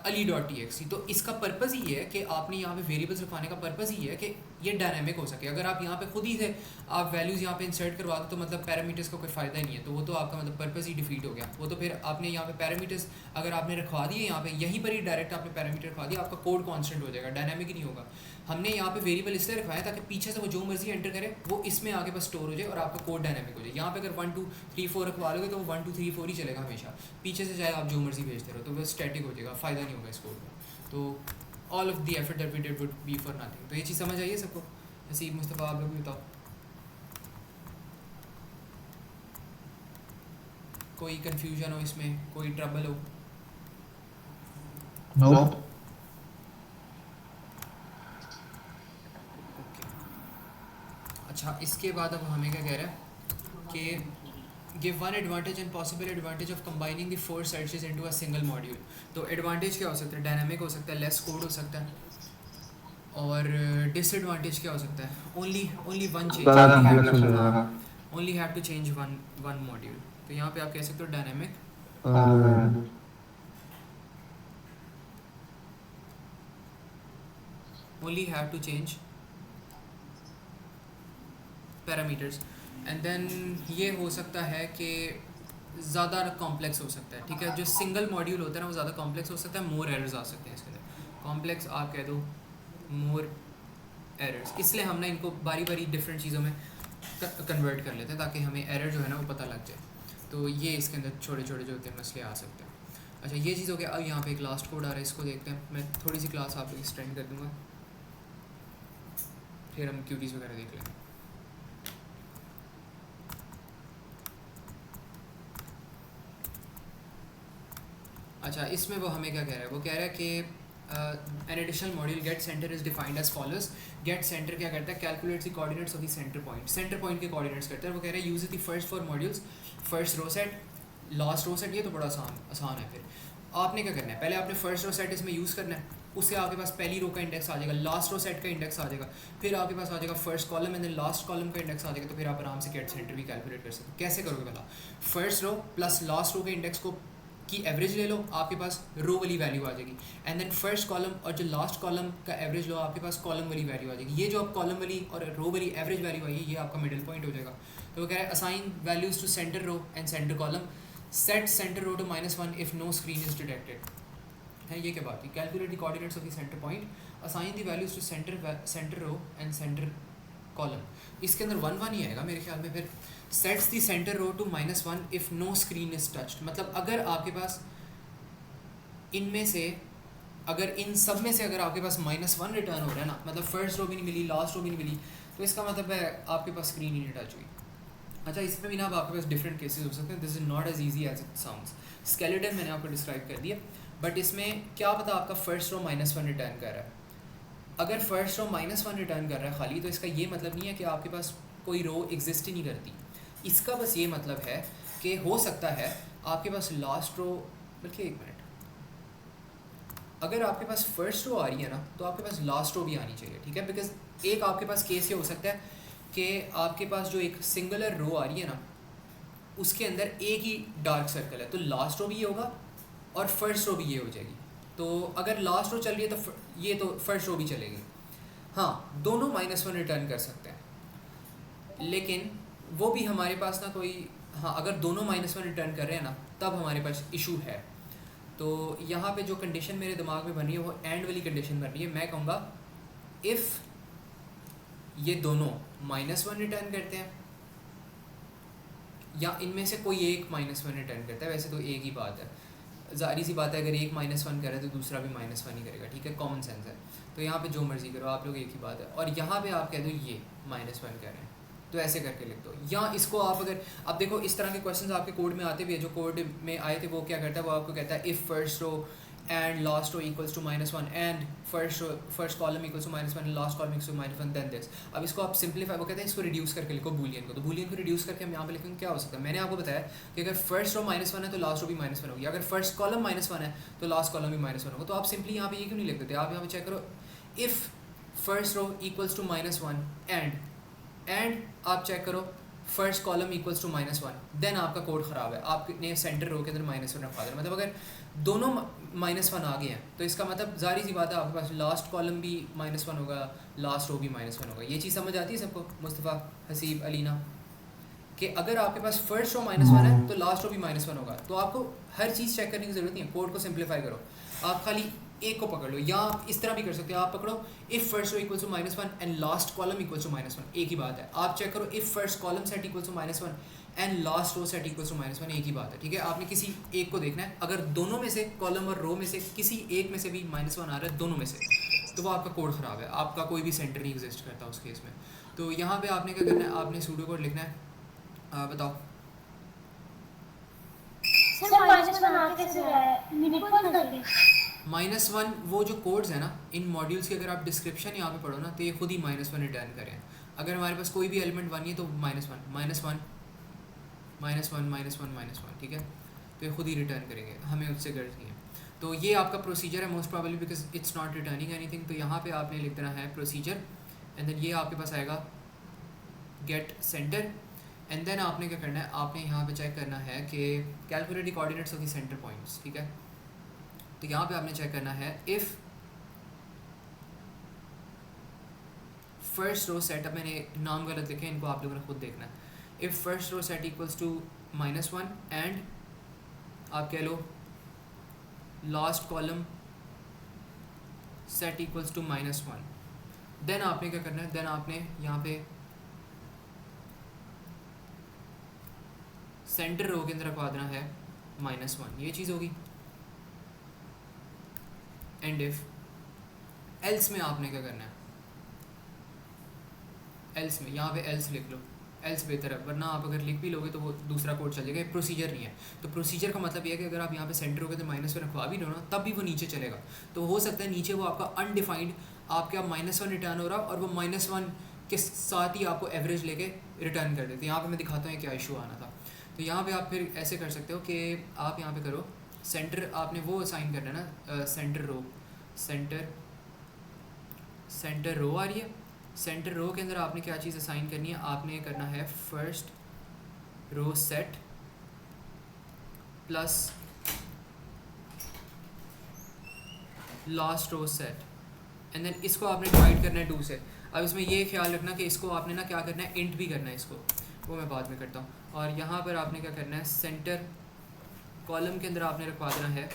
ali.txt। तो इसका पर्पज़ ही है कि आपने यहाँ पे वेरिएबल्स रखवाने का पर्पज़ ही है कि ये डायनामिक हो सके। अगर आप यहाँ पे खुद ही से आप वैल्यूज़ यहाँ पे इंसर्ट करवा दो तो मतलब पैरामीटर्स का कोई फ़ायदा नहीं है, तो वो तो आपका मतलब पर्पज़ ही डिफीट हो गया। वो तो फिर आपने यहाँ पे पैरामीटर्स अगर आपने रखवा दिए यहाँ पे यहीं पर ही डायरेक्ट आपने पैरामीटर रखवा दिया, आपका कोड कांस्टेंट हो जाएगा, डायनामिक ही नहीं होगा। हमने यहाँ पे वेरिएबल इसलिए रखवाया ताकि पीछे से वो जो मर्जी एंटर करे वो इसमें आगे बस स्टोर हो जाए और आपका कोड डायनामिक हो जाए। यहाँ पे अगर 1 2 3 4 रखवा लोगे तो वो 1 2 3 4 ही चलेगा हमेशा, पीछे से चाहे आप जो मर्जी भेजते रहो तो वो स्टैटिक हो जाएगा, फ़ायदा नहीं होगा इस कोड का। तो all of the effort that we did would be for nothing. तो ये चीज़ समझ आइए सबको? नसीब, मुस्तफ़ा, आप लोग भी बताओ। कोई कंफ्यूजन हो इसमें, कोई ट्रबल हो? नो। ओके, अच्छा इसके बाद अब हमें क्या कह रहा है कि give one advantage and possible advantage of combining the 4 searches into a single module. तो एडवांटेज क्या हो सकता है? डायनामिक हो सकता है, लेस कोड हो सकता है, और डिसएडवांटेज क्या हो सकता है? ओनली वन चेंज, ज़्यादा कॉम्प्लेक्स हो जाएगा। Only have to change one module. तो यहाँ पे आप कह सकते हो डायनामिक और only have to change parameters. And then ये हो सकता है कि ज़्यादा कॉम्प्लेक्स हो सकता है, ठीक है? जो सिंगल मॉड्यूल होता है ना वो ज़्यादा कॉम्प्लेक्स हो सकता है, मोर एरर्स आ सकते हैं इसके अंदर। कॉम्प्लेक्स आप कह दो, मोर एरर्स, इसलिए हम ना इनको बारी बारी डिफरेंट चीज़ों में कन्वर्ट कर लेते हैं ताकि हमें एरर जो है ना वो पता लग जाए। तो ये इसके अंदर छोटे छोटे जो होते हैं मसले आ सकते हैं। अच्छा ये चीज़ हो गया। अब यहाँ पे एक लास्ट कोड आ रहा है, इसको देखते हैं। मैं थोड़ी सी क्लास आप एक्सटेंड कर दूँगा, फिर हम क्यूरीज वगैरह देख लेंगे। अच्छा इसमें वो हमें क्या कह रहा है? वो कह रहा है कि an additional module get centre is defined as follows. Get centre क्या करता है? Calculates the coordinates of the centre point. Centre point के कोऑर्डिनेट्स करता है। वो कह रहा है use the first 4 modules, first row set, last row set. ये तो बड़ा आसान है। फिर आपने क्या करना है? पहले आपने फर्स्ट रो सेट इसमें यूज़ करना है, उससे आपके पास पहली रो का इंडेक्स आ जाएगा, लास्ट रो सेट का इंडेक्स आ जाएगा, फिर आपके पास आ जाएगा first column and then last column का इंडेक्स आ जाएगा। तो फिर आप आराम से गेट सेंटर भी कैलकुलेट कर सकते हो। कैसे करोगे? पहला first row plus last row के इंडेक्स को की एवरेज ले लो, आपके पास रो वाली वैल्यू आ जाएगी। एंड देन फर्स्ट कॉलम और जो लास्ट कॉलम का एवरेज लो, आपके पास कॉलम वाली वैल्यू आ जाएगी। ये जो आप कॉलम वाली और रो वाली एवरेज वैल्यू आई है, ये आपका मिडिल पॉइंट हो जाएगा। तो वो कह रहा है assign values to centre row and centre column, set centre row to -1 if no screen is detected. है ये क्या बात है? Calculate the coordinates of the centre point, assign the values to centre row and centre column. इसके अंदर 1 1 ही आएगा मेरे ख्याल में। फिर sets the centre row to -1 if no screen is touched. मतलब अगर आपके पास इनमें से, अगर इन सब में से अगर आपके पास -1 रिटर्न हो रहा है ना, मतलब फर्स्ट रो भी नहीं मिली, लास्ट रो भी नहीं मिली, तो इसका मतलब है आपके पास स्क्रीन ही नहीं टच हुई। अच्छा इसमें भी ना अब आपके पास डिफरेंट केसेस हो सकते हैं। This is not as easy as it sounds. Skeleton मैंने आपको डिस्क्राइब कर दिया, बट इसमें क्या पता आपका फर्स्ट रो -1 रिटर्न कर रहा है। अगर फर्स्ट रो -1 रिटर्न कर रहा है खाली, तो इसका ये मतलब नहीं है कि आपके पास कोई रो एग्जिस्ट ही नहीं करती। इसका बस ये मतलब है कि हो सकता है आपके पास लास्ट रो, बल्कि एक मिनट, अगर आपके पास फर्स्ट रो आ रही है ना, तो आपके पास लास्ट रो भी आनी चाहिए, ठीक है? बिकॉज एक आपके पास केस ये हो सकता है कि आपके पास जो एक सिंगुलर रो आ रही है ना, उसके अंदर एक ही डार्क सर्कल है, तो लास्ट रो भी ये होगा और फर्स्ट रो भी ये हो जाएगी। तो अगर लास्ट रो चल रही है तो ये तो फर्स्ट रो भी चलेगी। हाँ दोनों -1 रिटर्न कर सकते हैं, लेकिन वो भी हमारे पास ना कोई, हाँ अगर दोनों -1 रिटर्न कर रहे हैं ना, तब हमारे पास इशू है। तो यहाँ पे जो कंडीशन मेरे दिमाग में बन रही है वो एंड वाली कंडीशन बन रही है। मैं कहूँगा इफ़ ये दोनों -1 रिटर्न करते हैं, या इनमें से कोई एक -1 रिटर्न करता है, वैसे तो एक ही बात है, ज़ाहिर सी बात है, अगर एक -1 करे तो दूसरा भी -1 ही करेगा, ठीक है? कॉमन सेंस है। तो यहाँ पे जो मर्जी करो आप लोग, एक ही बात है। और यहाँ पे आप कह दो ये -1 कर रहे हैं, तो ऐसे करके लिख दो। या इसको आप अगर, अब देखो इस तरह के क्वेश्चंस आपके कोड में आते भी है। जो कोड में आए थे वो क्या करता है? वो आपको कहता है if first row and last row equals to -1 and first column equals to -1 last column equals to -1 then this. अब इसको आप सिंपलीफाई, वो कहते हैं इसको रिड्यूस करके लिखो बूलियन को। तो बूलियन को रिड्यूस करके हम यहाँ पे लिखेंगे, क्या हो सकता है? मैंने आपको बताया कि अगर फर्स्ट रो -1 है तो लास्ट रो भी -1 होगी, अगर फर्स्ट कॉलम -1 है तो लास्ट कॉलम भी -1 होगा। तो आप सिंपली यहाँ पे ये क्यों नहीं लिख देते? आप यहाँ पे चेक करो, if first row equals to -1 and आप चेक करो first column equals to -1, then आपका कोड ख़राब है। आपने सेंटर रो के अंदर -1 रखवा देना। मतलब अगर दोनों -1 आ गए हैं तो इसका मतलब ज़ाहिर सी बात है आपके पास लास्ट कॉलम भी -1 होगा, लास्ट रो भी -1 होगा। ये चीज़ समझ आती है सबको? मुस्तफ़ा, हसीब, अलीना, कि अगर आपके पास फर्स्ट रो -1 है तो लास्ट रो भी -1 होगा। तो आपको हर चीज़ चेक करने की ज़रूरत नहीं है, कोड को सिंप्लीफाई करो। आप खाली एक को पकड़ लो, या आप इस तरह भी कर सकते हो, आप पकड़ो if first row equals to -1 and last column equals to -1, एक ही बात है। आप चेक करो if first column set equals to -1 and last row set equals to -1, एक ही बात है, ठीक है? आपने किसी एक को देखना है, अगर दोनों में से, कॉलम और रो में से किसी एक में से भी -1 आ रहा है, दोनों में से, तो वो आपका कोड ख़राब है, आपका कोई भी सेंटर नहीं एग्जिस्ट करता उस केस में। तो यहाँ पे आपने क्या करना है? आपने सूडो कोड लिखना है। बताओ सर -1 आ कैसे रहा है? मिनट बंद कर दे। -1 वो जो कोड्स है ना इन मॉड्यूल्स की, अगर आप डिस्क्रिप्शन यहाँ पे पढ़ो ना तो ये खुद ही -1 रिटर्न करें। अगर हमारे पास कोई भी एलिमेंट 1 है तो -1 -1, ठीक है, तो ये खुद ही रिटर्न करेंगे, हमें उससे गर्ज नहीं है। तो ये आपका प्रोसीजर है most probably because it's not returning anything. तो यहाँ पे आपने लिख देना है प्रोसीजर एंड देन ये आपके पास आएगा गेट सेंटर एंड देन आपने क्या करना है, आपने यहाँ पे चेक करना है कि calculate the coordinates of the centre points, ठीक है। तो यहाँ पे आपने चेक करना है इफ़ फर्स्ट रो सेट, अब मैंने नाम गलत लिखे, इनको आप लोगों ने खुद देखना है। If first row set equals to -1 and आप कह लो last column set equals to -1, then आपने क्या करना है, देन आपने यहाँ पे सेंटर रो के अंदर रखवा देना है -1, ये चीज़ होगी। एंड इफ एल्स में आपने क्या करना है, एल्स में यहाँ पे एल्स लिख लो, एल्स बेहतर है, वरना आप अगर लिख भी लोगे तो वो दूसरा कोड चल जाएगा, प्रोसीजर नहीं है। तो प्रोसीजर का मतलब ये है कि अगर आप यहाँ पे सेंटर रो के अंदर -1 रखवा भी लो ना तब भी वो नीचे चलेगा। तो हो सकता है नीचे वो आपका अनडिफाइंड आपका -1 रिटर्न हो रहा और वो -1 के साथ ही आपको एवरेज लेके रिटर्न कर देते। यहाँ पे मैं दिखाता हूँ क्या इशू आना था। तो यहाँ पे आप फिर ऐसे कर सकते हो कि आप यहाँ पे करो सेंटर, आपने वो असाइन करना है ना सेंटर रो, सेंटर रो आ रही है। सेंटर रो के अंदर आपने क्या चीज़ असाइन करनी है, आपने करना है first row set plus last row set and then इसको आपने डिवाइड करना है 2 से। अब इसमें ये ख्याल रखना कि इसको आपने ना क्या करना है, इंट भी करना है इसको, वो मैं बाद में करता हूँ। और यहाँ पर आपने क्या करना है, सेंटर कॉलम के अंदर आपने रखवा देना है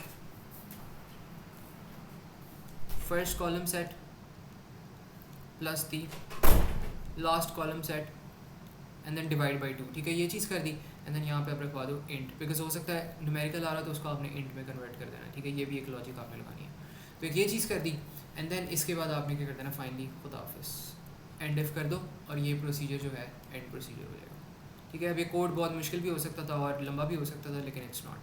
first column set plus the last column set and then divide by 2, ठीक है, ये चीज़ कर दी। एंड देन यहाँ पे आप रखवा दो इंट, बिकॉज हो सकता है न्यूमेरिकल आ रहा तो उसको आपने इंट में कन्वर्ट कर देना, ठीक है, ये भी एक लॉजिक आपने लगानी है। तो ये चीज़ कर दी एंड देन इसके बाद आपने क्या कर देना, फाइनली खुदा हाफिज़ एंड इफ कर दो और ये प्रोसीजर जो है एंड प्रोसीजर हो जाएगा, ठीक है। अब ये कोड बहुत मुश्किल भी हो सकता था और लंबा भी हो सकता था, लेकिन इट्स नॉट,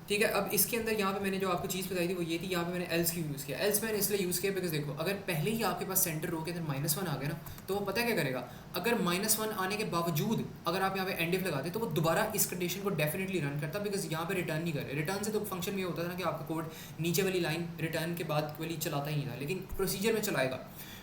ठीक है। अब इसके अंदर यहाँ पे मैंने जो आपको चीज़ बताई थी वो ये थी, यहाँ पे मैंने एल्स क्यों यूज़ किया, एल्स मैंने इसलिए यूज़ किया बिकॉज देखो अगर पहले ही आपके पास सेंटर रो के अंदर -1 आ गया ना तो वो पता है क्या करेगा, अगर -1 आने के बावजूद अगर आप यहाँ पे एंड इफ लगाते तो वो दोबारा इस कंडीशन को डेफिनेटली रन करता, बिकॉज यहाँ पे रिटर्न नहीं करे। रिटर्न से तो फंक्शन में होता था ना कि आपका कोड नीचे वाली लाइन रिटर्न के बाद वाली चलाता ही नहीं था, लेकिन प्रोसीजर में चलाएगा।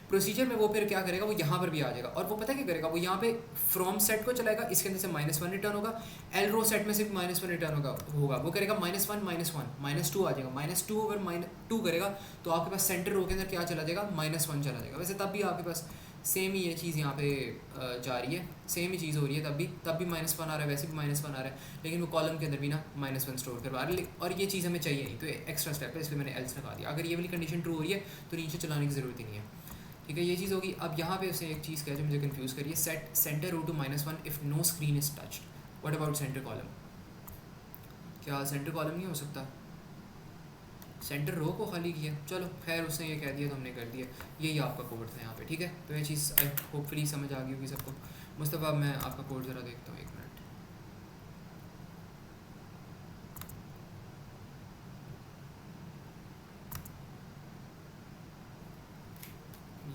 प्रोसीजर में वो फिर क्या करेगा, वो यहाँ पर भी आ जाएगा और वो पता क्या करेगा, वो यहाँ पे फ्रॉम सेट को चलाएगा, इसके अंदर से -1 रिटर्न होगा, एल रो सेट में सिर्फ -1 रिटर्न होगा वो करेगा -1 -2 आ जाएगा, -2 ओवर -2 करेगा तो आपके पास सेंटर रो के अंदर क्या चला जाएगा, -1 चला जाएगा। वैसे तब भी आपके पास सेम ही ये चीज़ यहाँ पे जा रही है, सेम ही चीज़ हो रही है, तब भी -1 आ रहा है, वैसे भी -1 आ रहा है, लेकिन वो कॉलम के अंदर भी ना -1 स्टोर करवा रहा है और ये चीज़ हमें चाहिए नहीं, तो एक्स्ट्रा स्टेप है, इसलिए मैंने एल्स लगा दिया। अगर ये वाली कंडीशन ट्रू हो रही है तो नीचे चलाने की ज़रूरत ही नहीं है, ठीक है, ये चीज़ होगी। अब यहाँ पे उसने एक चीज़ कहा जो मुझे कंफ्यूज करिए, set centre row to -1 if no screen is touched, what about centre column, क्या सेंटर कॉलम नहीं हो सकता, सेंटर रो को खाली किया, चलो खैर उसने ये कह दिया तो हमने कर दिया, यही आपका कोड था यहाँ पे, ठीक है। तो ये चीज़ होपफुली समझ आ गई होगी सबको। मुस्तफ़ा मैं आपका कोड ज़रा देखता हूँ, 1 मिनट,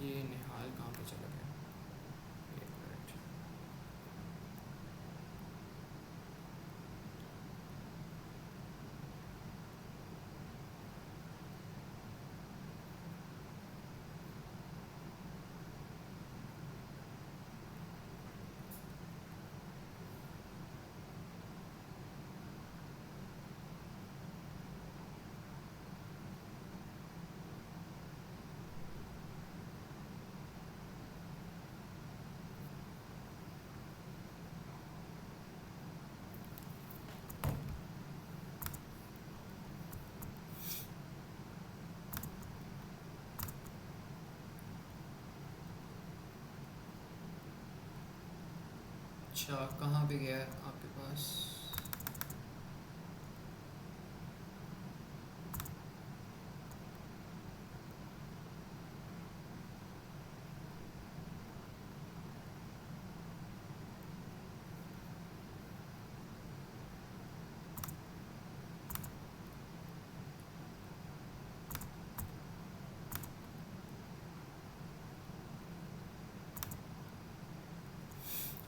ये निहाल कहाँ पे चला गया, 1 मिनट, अच्छा कहाँ पे गया है आपके पास,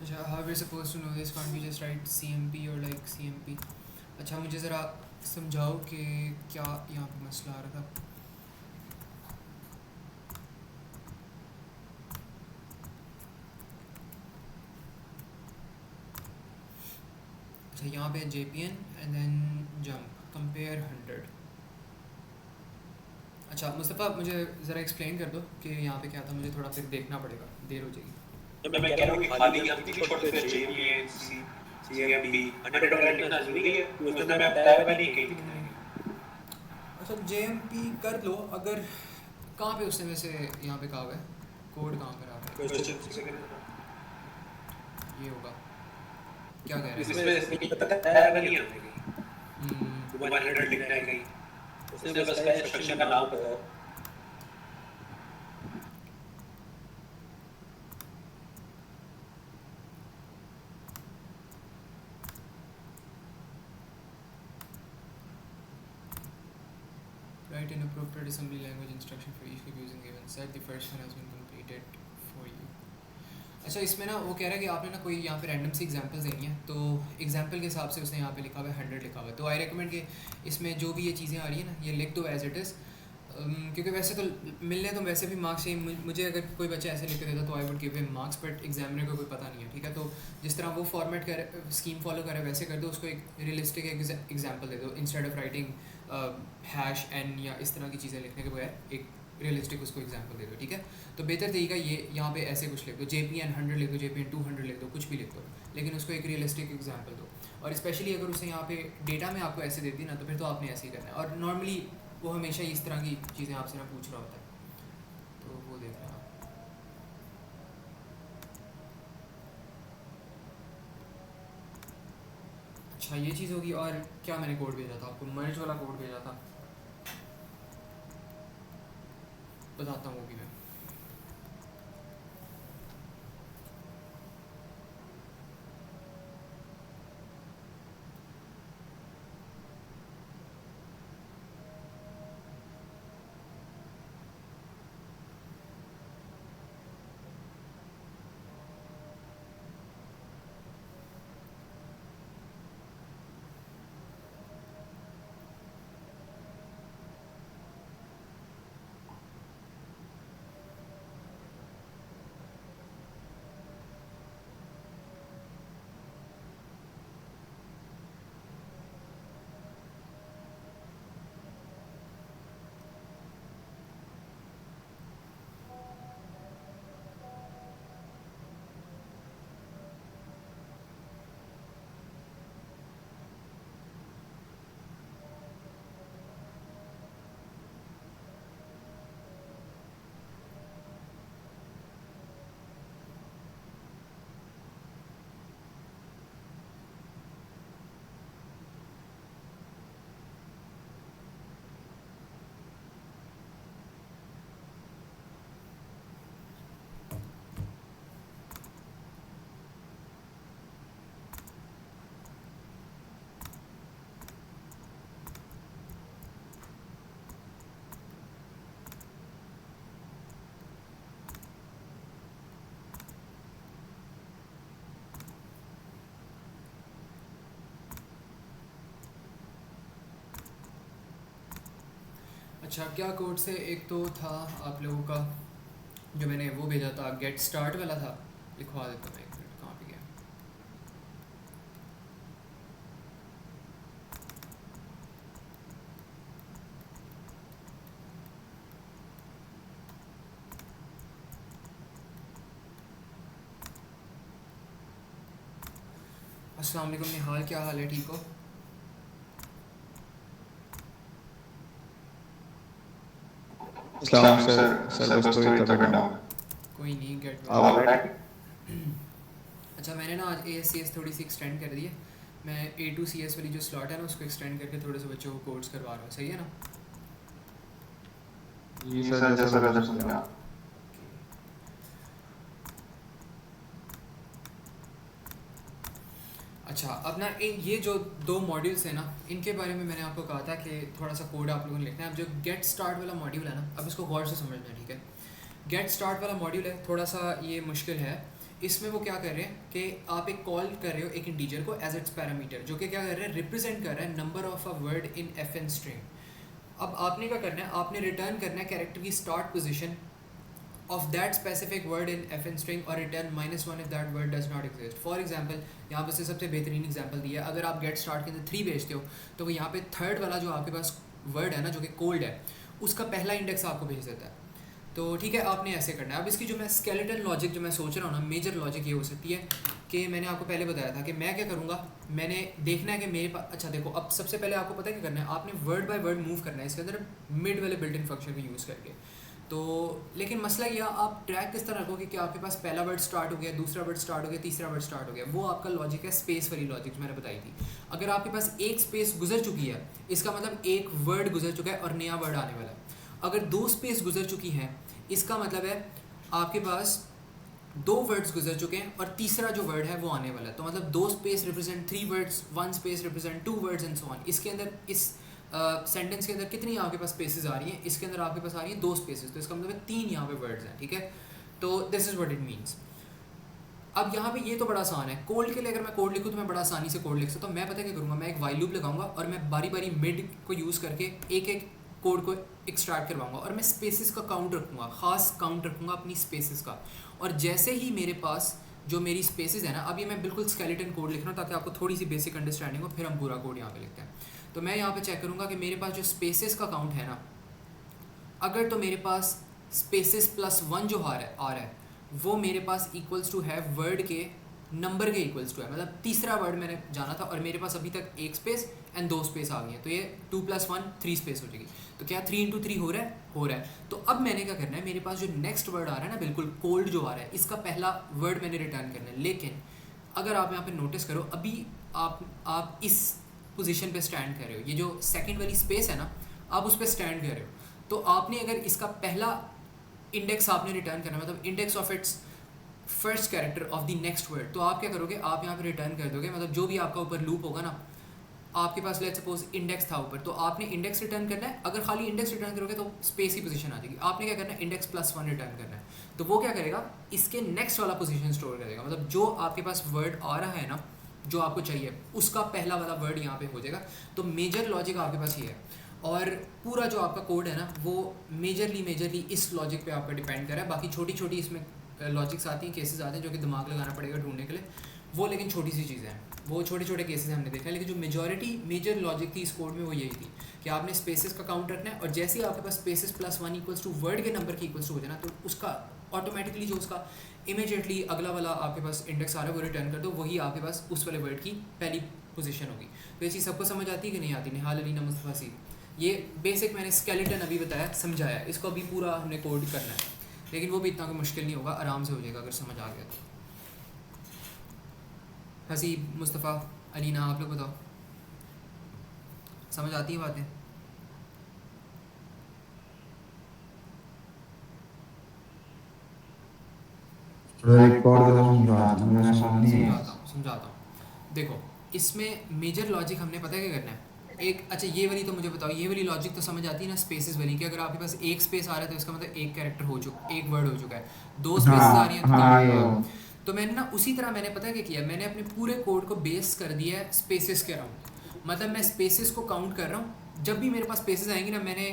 अच्छा, how we're supposed to know this? Can't we just write CMP or like CMP? अच्छा, मुझे ज़रा समझाओ कि क्या यहाँ पे मसला आ रहा था. अच्छा, यहाँ पे JPN and then jump compare 100. अच्छा मुस्तफ़ा, मुझे ज़रा एक्सप्लेन कर दो कि यहाँ पे क्या था. मुझे थोड़ा फिर देखना पड़ेगा, देर हो जाएगी. तो मैं कह रहा हूँ कि खाली यहाँ पे छोटे से JPN CMP 100 वगैरह लिखना जरूरी है, उसके अंदर मैं बताया हुआ नहीं कहीं लिखना है. अच्छा, JMP कर लो. अगर कहाँ पे उसने में से यहाँ पे कहा हुआ है कोड, कहाँ पर आ रहा क्वेश्चन है? ये होगा. क्या कह रहे हैं? इसमें इसमें बताया हुआ नहीं है कहीं. हम्म, 100 लिखना है कहीं, उसने बस कहा इंस्ट्रक्शन का नाम बताया. write an appropriate assembly language instruction for each cube using given set. The first one has been completed for you. अच्छा, इसमें ना वो कह रहा है कि आपने ना कोई यहाँ पे रैंडम सी एग्जांपल्स देनी है, तो एग्जांपल के हिसाब से उसने यहाँ पे लिखा हुआ है 100 लिखा हुआ है. तो आई रिकमेंड कि इसमें जो भी ये चीज़ें आ रही है ना, ये लिख दो एज इट इज़. क्योंकि वैसे तो मिलने तो वैसे भी मार्क्स चाहिए. मुझे अगर कोई बच्चा ऐसे लिख के देता तो I would give him marks, but examiner को कोई पता नहीं है. ठीक है, तो जिस तरह वो फॉर्मेट कर स्कीम फॉलो करे वैसे कर दो. उसको एक रियलिस्टिक एग्जाम्पल दे दो instead of writing hash N या इस तरह की चीज़ें लिखने के बगैर एक रियलिस्टिक उसको एग्जाम्पल दे दो. ठीक है, तो बेहतर तरीका ये यहाँ पे ऐसे कुछ लिख दो. JPN 100 लिख दो, JPN 200 लिख दो, कुछ भी लिख दो, लेकिन उसको एक रियलिस्टिक एग्जाम्पल दो. और स्पेशली अगर उसे यहाँ पे डेटा में आपको ऐसे देती ना, तो फिर तो आपने ऐसे ही करना है. और नॉर्मली वो हमेशा इस तरह की चीज़ें आपसे ना पूछ रहा होता है, तो वो देख लेना. अच्छा, ये चीज़ होगी. और क्या मैंने कोड भेजा था आपको? मर्ज वाला कोड भेजा था, बताता हूँ वो भी मैं. अच्छा, क्या कोड से? एक तो था आप लोगों का जो मैंने वो भेजा था, गेट स्टार्ट वाला था. लिखवा देता हूँ, एक मिनट, कहाँ पे गया? अस्सलाम वालेकुम निहाल, क्या हाल है? ठीक हो? Islam sir, service to it कोई नहीं, गेट. Alright. अच्छा, मैंने ना आज ASCS थोड़ी सी एक्सटेंड कर दी है. मैं A2CS वाली जो स्लॉट है ना, उसको एक्सटेंड करके थोड़े से बच्चों को कोर्स करवा रहा हूँ. सही है ना? जी सर, जैसा कर सकते हैं. अच्छा, अब ना ये जो दो मॉड्यूल्स हैं ना, इनके बारे में मैंने आपको कहा था कि थोड़ा सा कोड आप लोगों ने लिखना है. अब जो गेट स्टार्ट वाला मॉड्यूल है ना, अब इसको गौर से समझना है. ठीक है, गेट स्टार्ट वाला मॉड्यूल है, थोड़ा सा ये मुश्किल है. इसमें वो क्या कर रहे हैं कि आप एक कॉल कर रहे हो एक इंटीजर को एज इट्स पैरामीटर, जो कि क्या कर रहा है, रिप्रेजेंट कर रहा है number of a word in FN string. अब आपने क्या करना है, आपने रिटर्न करना है कैरेक्टर की start position of that specific word in FN string और return -1 if that word does not exist। For example यहाँ पर से सबसे बेहतरीन एग्जाम्पल दिया है, अगर आप गेट स्टार्ट के अंदर 3 भेजते हो तो वो यहाँ पे थर्ड वाला जो आपके पास वर्ड है ना, जो कि कोल्ड है, उसका पहला इंडेक्स आपको भेज देता है। तो ठीक है, आपने ऐसे करना है। अब इसकी जो मैं स्केलेटन लॉजिक जो मैं सोच रहा हूँ ना, मेजर लॉजिक ये हो सकती है कि मैंने आपको पहले बताया था कि मैं क्या करूँगा, मैंने देखना है कि मेरे पास, अच्छा देखो, अब सबसे पहले आपको पता है क्या करना है, आपने वर्ड बाय वर्ड मूव करना है इसके अंदर मिड वाले बिल्ट इन फंक्शन को यूज़ करके। तो लेकिन मसला यह, आप ट्रैक किस तरह रखोगे कि आपके पास पहला वर्ड स्टार्ट हो गया, दूसरा वर्ड स्टार्ट हो गया, तीसरा वर्ड स्टार्ट हो गया। वो आपका लॉजिक है स्पेस वाली लॉजिक मैंने बताई थी। अगर आपके पास एक स्पेस गुजर चुकी है, इसका मतलब एक वर्ड गुजर चुका है और नया वर्ड आने वाला है। अगर 2 स्पेस गुजर चुकी हैं, इसका मतलब है आपके पास 2 वर्ड्स गुजर चुके हैं और तीसरा जो वर्ड है वो आने वाला है। तो मतलब 2 space represent 3 words, 1 space represent 2 words and so on. इसके अंदर इस सेंटेंस के अंदर कितनी आपके पास स्पेसेस आ रही हैं, इसके अंदर आपके पास आ रही हैं 2 स्पेसेस, तो इसका मतलब है 3 यहाँ पे वर्ड्स हैं। ठीक है, तो this is what it means. अब यहाँ पे ये तो बड़ा आसान है, कोल्ड के लिए अगर मैं कोड लिखूँ तो मैं बड़ा आसानी से कोड लिख सकता हूँ। मैं पता है क्या करूँगा, मैं एक वाइल लूप लगाऊंगा और मैं बारी बारी मिड को यूज़ करके एक एक कोड को एक्सट्रैक्ट करवाऊंगा और मैं स्पेसेस का काउंट रखूँगा, ख़ास काउंट रखूँगा अपनी स्पेसेस का। और जैसे ही मेरे पास जो मेरी स्पेसेस है ना, अब ये मैं बिल्कुल स्केलेटन कोड लिख रहा हूँ ताकि आपको थोड़ी सी बेसिक अंडरस्टैंडिंग हो, फिर हम पूरा कोड यहाँ पे लिखते हैं। तो मैं यहाँ पे चेक करूँगा कि मेरे पास जो स्पेसेस का काउंट है ना, अगर तो मेरे पास स्पेसेस +1 जो आ रहा है वो मेरे पास इक्वल्स टू है वर्ड के नंबर के इक्वल्स टू है। मतलब तीसरा वर्ड मैंने जाना था और मेरे पास अभी तक 1 स्पेस एंड 2 स्पेस आ गई है, तो ये 2 + 1 3 स्पेस हो जाएगी। तो क्या 3 × 3 हो रहा है? हो रहा है। तो अब मैंने क्या करना है, मेरे पास जो नेक्स्ट वर्ड आ रहा है ना, बिल्कुल कोल्ड जो आ रहा है, इसका पहला वर्ड मैंने रिटर्न करना है। लेकिन अगर आप यहाँ पे नोटिस करो, अभी आप इस पोजीशन पे स्टैंड कर रहे हो, ये जो सेकंड वाली स्पेस है ना, आप उस पर स्टैंड कर रहे हो। तो आपने अगर इसका पहला इंडेक्स आपने रिटर्न करना, मतलब index of its first character of the next word, तो आप क्या करोगे, आप यहाँ पे रिटर्न कर दोगे। मतलब जो भी आपका ऊपर लूप होगा ना, आपके पास लेट्स सपोज इंडेक्स था ऊपर, तो आपने इंडेक्स रिटर्न करना है। अगर खाली इंडेक्स रिटर्न करोगे तो स्पेस की पोजीशन आ जाएगी। आपने क्या करना है, इंडेक्स +1 रिटर्न करना है। तो वो क्या करेगा, इसके नेक्स्ट वाला पोजीशन स्टोर करेगा। मतलब जो आपके पास वर्ड आ रहा है ना, जो आपको चाहिए, उसका पहला वाला वर्ड यहाँ पे हो जाएगा। तो मेजर लॉजिक आपके पास ये है, और पूरा जो आपका कोड है ना, वो मेजरली इस लॉजिक पे आपका डिपेंड कर रहा है। बाकी छोटी छोटी इसमें लॉजिक्स आती हैं, केसेस आते हैं जो कि दिमाग लगाना पड़ेगा ढूंढने के लिए, वो लेकिन छोटी सी चीज़ें हैं, वो छोटे छोटे केसेस हमने देखा है। लेकिन जो मेजर लॉजिक थी इस कोड में वो यही थी कि आपने स्पेसेस का काउंट रखना है, और जैसे ही आपके पास स्पेसेस +1 इक्वल्स टू वर्ड के नंबर की इक्वल्स टू हो जाए ना, तो उसका ऑटोमेटिकली जो उसका इमीडिएटली अगला वाला आपके पास इंडेक्स आ रहा है वो रिटर्न कर दो, वही आपके पास उस वाले वर्ड की पहली पोजीशन होगी। तो ये चीज़ सबको समझ आती है कि नहीं आती? निहाल अली मुस्तफ़ा सी, ये बेसिक मैंने स्केलेटन अभी बताया, समझाया, इसको अभी पूरा हमने कोड करना है, लेकिन वो भी इतना कोई मुश्किल नहीं होगा, आराम से हो जाएगा अगर समझ आ गया तो। हसीब, मुस्तफ़ा, अलीना, आप लोग बताओ, समझ आती है बातें? समझाता हूँ। देखो, इसमें मेजर लॉजिक हमने पता है क्या करना है। एक, अच्छा ये वाली तो मुझे बताओ, ये वाली लॉजिक तो समझ आती है ना, स्पेसेस वाली, कि अगर आपके पास एक स्पेस आ रहा है तो इसका मतलब एक कैरेक्टर हो चुका, एक वर्ड हो चुका है। 2 स्पेसेस आ रही हैं तो मैंने ना उसी तरह मैंने पता है क्या किया, मैंने अपने पूरे कोड को बेस कर दिया है स्पेसेस के अराउंड। मतलब मैं स्पेसेस को काउंट कर रहा हूँ, जब भी मेरे पास स्पेसेस आएंगी ना, मैंने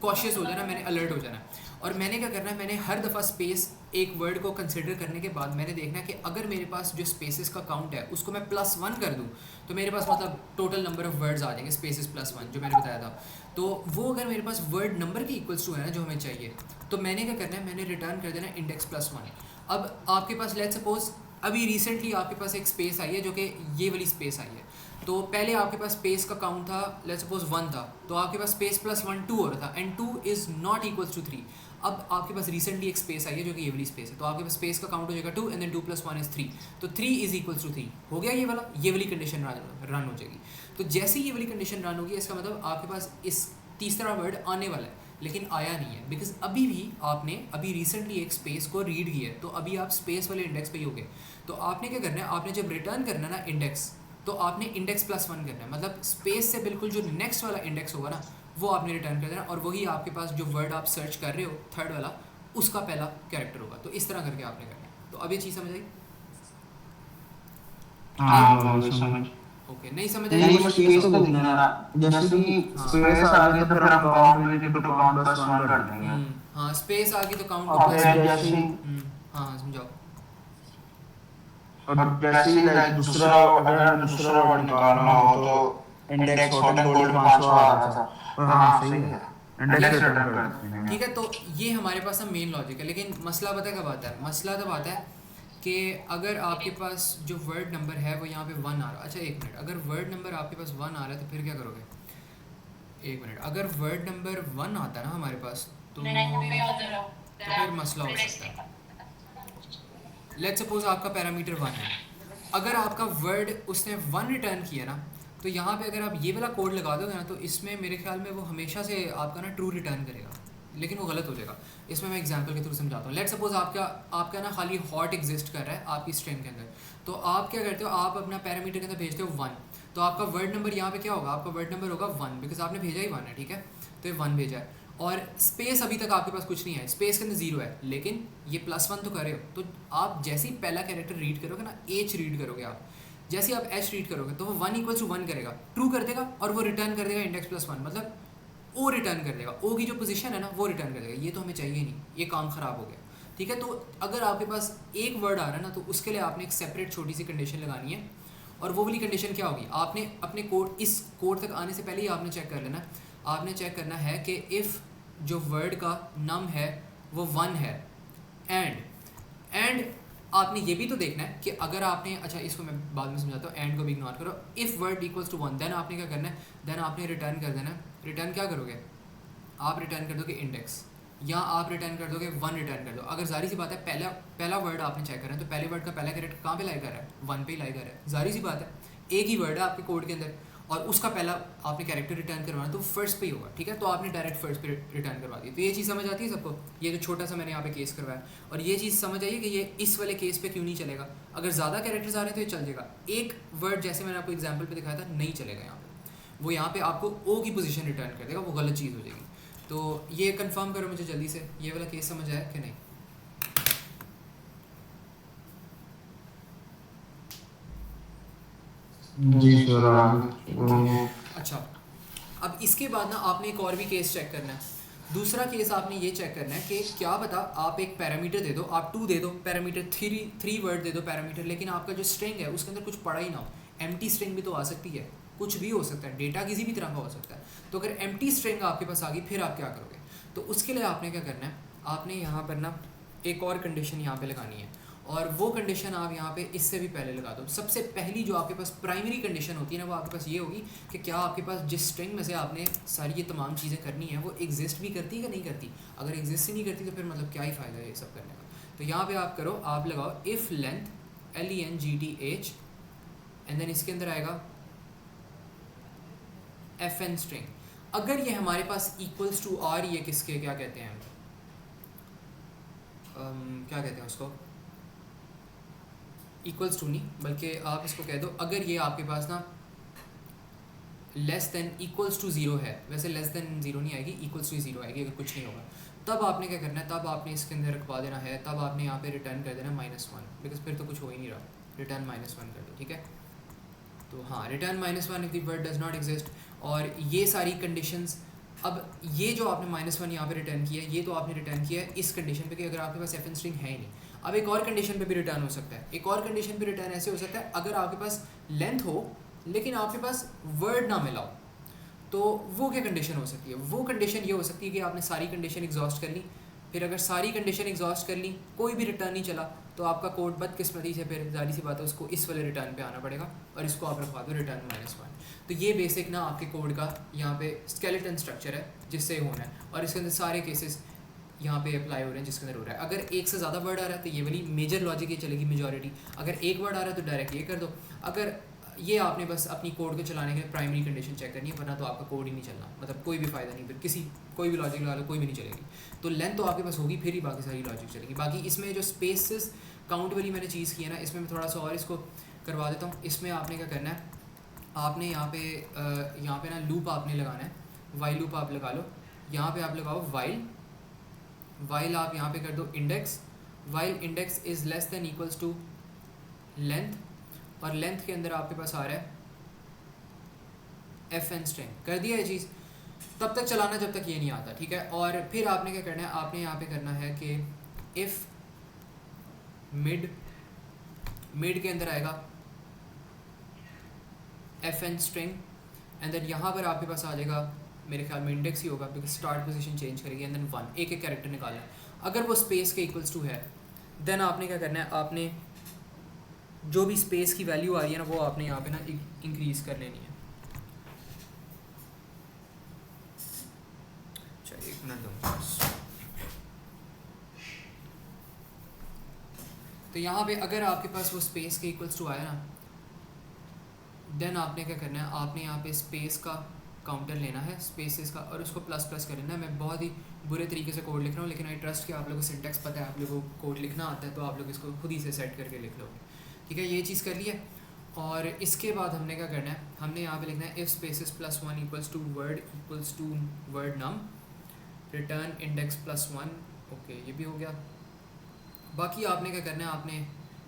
कॉशियस हो जाना, मैंने अलर्ट हो जाना। और मैंने क्या करना है, मैंने हर दफ़ा स्पेस एक वर्ड को कंसिडर करने के बाद मैंने देखना है कि अगर मेरे पास जो स्पेसेस का काउंट है उसको मैं +1 कर दूं, तो मेरे पास मतलब टोटल नंबर ऑफ वर्ड्स आ जाएंगे स्पेसेस +1 जो मैंने बताया था। तो वो अगर मेरे पास वर्ड नंबर की इक्वल्स टू है ना, जो हमें चाहिए, तो मैंने क्या करना है, मैंने रिटर्न कर देना इंडेक्स +1। अब आपके पास लेट्स सपोज अभी रिसेंटली आपके पास एक स्पेस आई है जो कि ये वाली स्पेस आई है। तो पहले आपके पास स्पेस का काउंट था लेट्स सपोज 1 था, तो आपके पास स्पेस +1 2 हो रहा था, and 2 is not equals to 3। अब आपके पास रिसेंटली एक स्पेस आई है जो कि ये वाली स्पेस है, तो आपके पास स्पेस का काउंट हो जाएगा 2 एंड देन 2 + 1 = 3। तो 3 इज़ इक्वल्स टू 3 हो गया, ये वाली कंडीशन रन हो जाएगी। तो जैसे ही ये वाली कंडीशन रन होगी, इसका मतलब आपके पास इस तीसरा वर्ड आने वाला है, लेकिन आया नहीं है, बिकॉज अभी भी आपने अभी रिसेंटली एक स्पेस को रीड किया है, तो अभी आप स्पेस वाले इंडेक्स पे ही हो गए। तो आपने क्या करना है, आपने जब रिटर्न करना है ना इंडेक्स, तो आपने इंडेक्स +1 करना है। मतलब स्पेस से बिल्कुल जो नेक्स्ट वाला इंडेक्स होगा ना, वो आपने रिटर्न कर देना, और वही आपके पास जो वर्ड आप सर्च कर रहे हो थर्ड वाला, उसका पहला कैरेक्टर होगा। तो इस तरह करके आपने करना है। तो अब ये चीज़ समझ आई? हाँ समझ ओके, नहीं समझ नहीं आई वो स्पेस तो देना है ना, जैसे कि स्पेस आ गई तो फिर हम count related to count plus 1 कर देंगे। हाँ स्पेस आ गई तो काउंट को और प्लस फिर जैसे ही हाँ हाँ समझाओ। और जैसे ही लाइक दूसरा अगर हमें दूसरा वर्ड निकालना हो तो इंडेक्स हॉट एंड कोल्ड 500 आ रहा था, और हाँ सही है इंडेक्स रिटर्न कर देंगे। ठीक है, तो ये हमारे पास ना मेन लॉजिक है, लेकिन मसला पता है कब आता है? मसला तब आता है कि अगर आपके पास जो वर्ड नंबर है वो यहाँ पे 1 आ रहा है। अच्छा एक मिनट, अगर वर्ड नंबर आपके पास 1 आ रहा है तो फिर क्या करोगे? एक मिनट, अगर वर्ड नंबर 1 आता है ना हमारे पास तो फिर मसला हो सकता है। लेट्स सपोज आपका पैरामीटर 1 है, अगर आपका वर्ड उसने 1 रिटर्न किया ना, तो यहाँ पे अगर आप ये वाला कोड लगा दोगे ना, तो इसमें मेरे ख्याल में वो हमेशा से आपका ना ट्रू रिटर्न करेगा, लेकिन वो गलत हो जाएगा। इसमें मैं एग्जांपल के थ्रू समझाता हूँ। लेट्स सपोज आपका ना खाली हॉट एग्जिस्ट कर रहा है आपकी स्ट्रिंग के अंदर, तो आप क्या करते हो, आप अपना पैरामीटर के अंदर भेजते हो 1, तो आपका वर्ड नंबर यहाँ पे क्या होगा? आपका वर्ड नंबर होगा 1, बिकॉज आपने भेजा ही 1 है, ठीक है, तो ये 1 भेजा है। और स्पेस अभी तक आपके पास कुछ नहीं है, स्पेस के अंदर 0 है, लेकिन ये +1 तो कर रहे हो, तो आप जैसे ही पहला कैरेक्टर रीड करोगे ना, एच रीड करोगे आप, जैसे ही आप एच रीड करोगे तो वो 1 = 1 करेगा, ट्रू कर देगा, और वो रिटर्न कर देगा इंडेक्स +1, मतलब ओ रिटर्न कर देगा, ओ की जो पोजीशन है ना वो रिटर्न कर देगा। ये तो हमें चाहिए नहीं, ये काम ख़राब हो गया, ठीक है। तो अगर आपके पास एक वर्ड आ रहा है ना, तो उसके लिए आपने एक सेपरेट छोटी सी कंडीशन लगानी है, और वो वाली कंडीशन क्या होगी? आपने अपने कोड, इस कोड तक आने से पहले ही आपने चेक कर लेना, आपने चेक करना है कि इफ़ जो वर्ड का नम है वो 1 है, एंड आपने ये भी तो देखना है कि अगर आपने, अच्छा इसको मैं बाद में समझाता हूँ, एंड को भी इग्नोर करो। इफ़ वर्ड = 1, देन आपने क्या करना है? देन आपने रिटर्न कर देना। रिटर्न क्या करोगे? आप रिटर्न कर दोगे इंडेक्स, या आप रिटर्न कर दोगे 1 रिटर्न कर दो। अगर जारी सी बात है पहला वर्ड आपने चेक करना है, तो पहले वर्ड का पहला कैरेक्टर कहाँ पे लाई कर रहा है? 1 पे ही लाई कर रहा है, जारी सी बात है, एक ही वर्ड है आपके कोड के अंदर, और उसका पहला आपने कैरेक्टर रिटर्न करवाना तो फर्स्ट पे ही होगा, ठीक है, तो आपने डायरेक्ट फर्स्ट पे रिटर्न करवा दी। तो ये चीज़ समझ आती है सबको? ये जो छोटा सा मैंने यहाँ पे केस करवाया, और ये चीज़ समझ आइए कि ये इस वाले केस पे क्यों नहीं चलेगा। अगर ज़्यादा कैरेक्टर्स आ रहे हैं तो ये चल जाएगा, एक वर्ड जैसे मैंने आपको एग्जाम्पल पे दिखाया था नहीं चलेगा यहाँ पे, वो यहाँ पे आपको ओ की पोजीशन रिटर्न कर देगा, वो गलत चीज़ हो जाएगी। तो ये कंफर्म करो मुझे जल्दी से, ये वाला केस समझ आया कि नहीं? जी सर। अच्छा, अब इसके बाद ना आपने एक और भी केस चेक करना है। दूसरा केस आपने ये चेक करना है कि क्या पता आप एक पैरामीटर दे दो, आप 2 दे दो, पैरामीटर 3 वर्ड दे दो पैरामीटर, लेकिन आपका जो स्ट्रिंग है उसके अंदर कुछ पड़ा ही ना हो। एम्प्टी स्ट्रिंग भी तो आ सकती है, कुछ भी हो सकता है, डेटा किसी भी तरह का हो सकता है। तो अगर एम्प्टी स्ट्रिंग आपके पास आ गई, फिर आप क्या करोगे? तो उसके लिए आपने क्या करना है, आपने यहाँ पर ना एक और कंडीशन यहाँ पे लगानी है, और वो कंडीशन आप यहाँ पे इससे भी पहले लगा दो। सबसे पहली जो आपके पास प्राइमरी कंडीशन होती है ना, वो आपके पास ये होगी कि क्या आपके पास जिस स्ट्रिंग में से आपने सारी ये तमाम चीज़ें करनी है वो एग्जिस्ट भी करती है कि नहीं करती। अगर एग्जिस्ट ही नहीं करती तो फिर मतलब क्या ही फ़ायदा है ये सब करने का। तो यहाँ पे आप करो, आप लगाओ if length LENGTH, and then इसके अंदर आएगा FN स्ट्रिंग। अगर ये हमारे पास इक्वल्स टू आ रही है किसके, क्या कहते हैं क्या कहते हैं उसको, इक्वल्स टू नहीं, बल्कि आप इसको कह दो अगर ये आपके पास ना लेस देन इक्वल्स टू 0 है, वैसे लेस देन 0 नहीं आएगी, इक्वल्स टू 0 आएगी अगर कुछ नहीं होगा। तब आपने क्या करना है, तब आपने इसके अंदर रखवा देना है, तब आपने यहाँ पे रिटर्न कर देना -1, बिकॉज फिर तो कुछ हो ही नहीं रहा, रिटर्न -1 कर दो, ठीक है। तो हाँ, return -1 if the word does not exist. और ये सारी कंडीशंस, अब ये जो आपने -1 यहाँ पे रिटर्न किया है, ये तो आपने रिटर्न किया है इस कंडीशन पे कि अगर आपके पास FN स्ट्रिंग है ही नहीं। अब एक और कंडीशन पे भी रिटर्न हो सकता है, एक और कंडीशन पे रिटर्न ऐसे हो सकता है अगर आपके पास लेंथ हो लेकिन आपके पास वर्ड ना मिला हो, तो वो क्या कंडीशन हो सकती है? वो कंडीशन ये हो सकती है कि आपने सारी कंडीशन एग्जॉस्ट कर ली, फिर अगर सारी कंडीशन एग्जॉस्ट कर ली, कोई भी रिटर्न नहीं चला, तो आपका कोड बदकिस्मती से फिर जारी सी बात है उसको इस वाले रिटर्न पे आना पड़ेगा, और इसको आप रखवा दो रिटर्न -1। तो ये बेसिक ना आपके कोड का यहाँ पे स्केलेटन स्ट्रक्चर है जिससे होना है, और इसके अंदर सारे केसेस यहाँ पे अप्लाई हो रहे हैं जिसके अंदर हो रहा है। अगर एक से ज़्यादा वर्ड आ रहा है तो ये वाली मेजर लॉजिक ये चलेगी, मेजॉरिटी। अगर एक वर्ड आ रहा है तो डायरेक्ट ये कर दो। अगर ये आपने बस अपनी कोड को चलाने के लिए प्राइमरी कंडीशन चेक करनी है, वरना तो आपका कोड ही नहीं चलना, मतलब कोई भी फ़ायदा नहीं, फिर कोई भी लॉजिक लगा लो कोई भी नहीं चलेगी। तो लेंथ तो आपके पास होगी, फिर ही बाकी सारी लॉजिक चलेगी। बाकी इसमें जो स्पेसेस काउंट वाली मैंने चीज़ की है ना, इसमें मैं थोड़ा सा और इसको करवा देता हूँ। इसमें आपने क्या करना है, आपने यहाँ पे ना लूप आपने लगाना है, वाइल लूप आप लगा लो। यहाँ पे आप लगाओ वाइल आप यहाँ पे कर दो index, while index is less than equals to length, और लेंथ के अंदर आपके पास आ रहा है एफ एन स्ट्रिंग। कर दिया ये चीज़, तब तक चलाना जब तक ये नहीं आता, ठीक है। और फिर आपने क्या करना है, आपने यहाँ पे करना है कि इफ़ मिड के अंदर आएगा F N string and then यहाँ पर आपके पास आ जाएगा, मेरे ख्याल में इंडेक्स ही होगा बिकॉज स्टार्ट पोजीशन चेंज करेगी, एंड देन 1, एक एक कैरेक्टर निकालना है। अगर वो स्पेस के इक्वल्स टू है देन आपने क्या करना है, आपने जो भी स्पेस की वैल्यू आ रही है ना वो आपने यहाँ पे ना इंक्रीज़ कर लेनी है। अच्छा 1 मिनट दूँगा बस। तो यहाँ पे अगर आपके पास वो स्पेस के इक्वल्स टू आया ना देन आपने क्या करना है, आपने यहाँ पे स्पेस का काउंटर लेना है, स्पेसेस का, और उसको प्लस प्लस कर लेना है। मैं बहुत ही बुरे तरीके से कोड लिख रहा हूँ लेकिन आई ट्रस्ट कि आप लोगों को सिंटेक्स पता है, आप लोगों को कोड लिखना आता है, तो आप लोग इसको खुद ही से सेट करके लिख लोगे, ठीक है। ये चीज़ कर लिया और इसके बाद हमने क्या करना है, हमने यहाँ पे लिखना है if spaces +1 equals to word num return index +1। Okay ये भी हो गया। बाकी आपने क्या करना है, आपने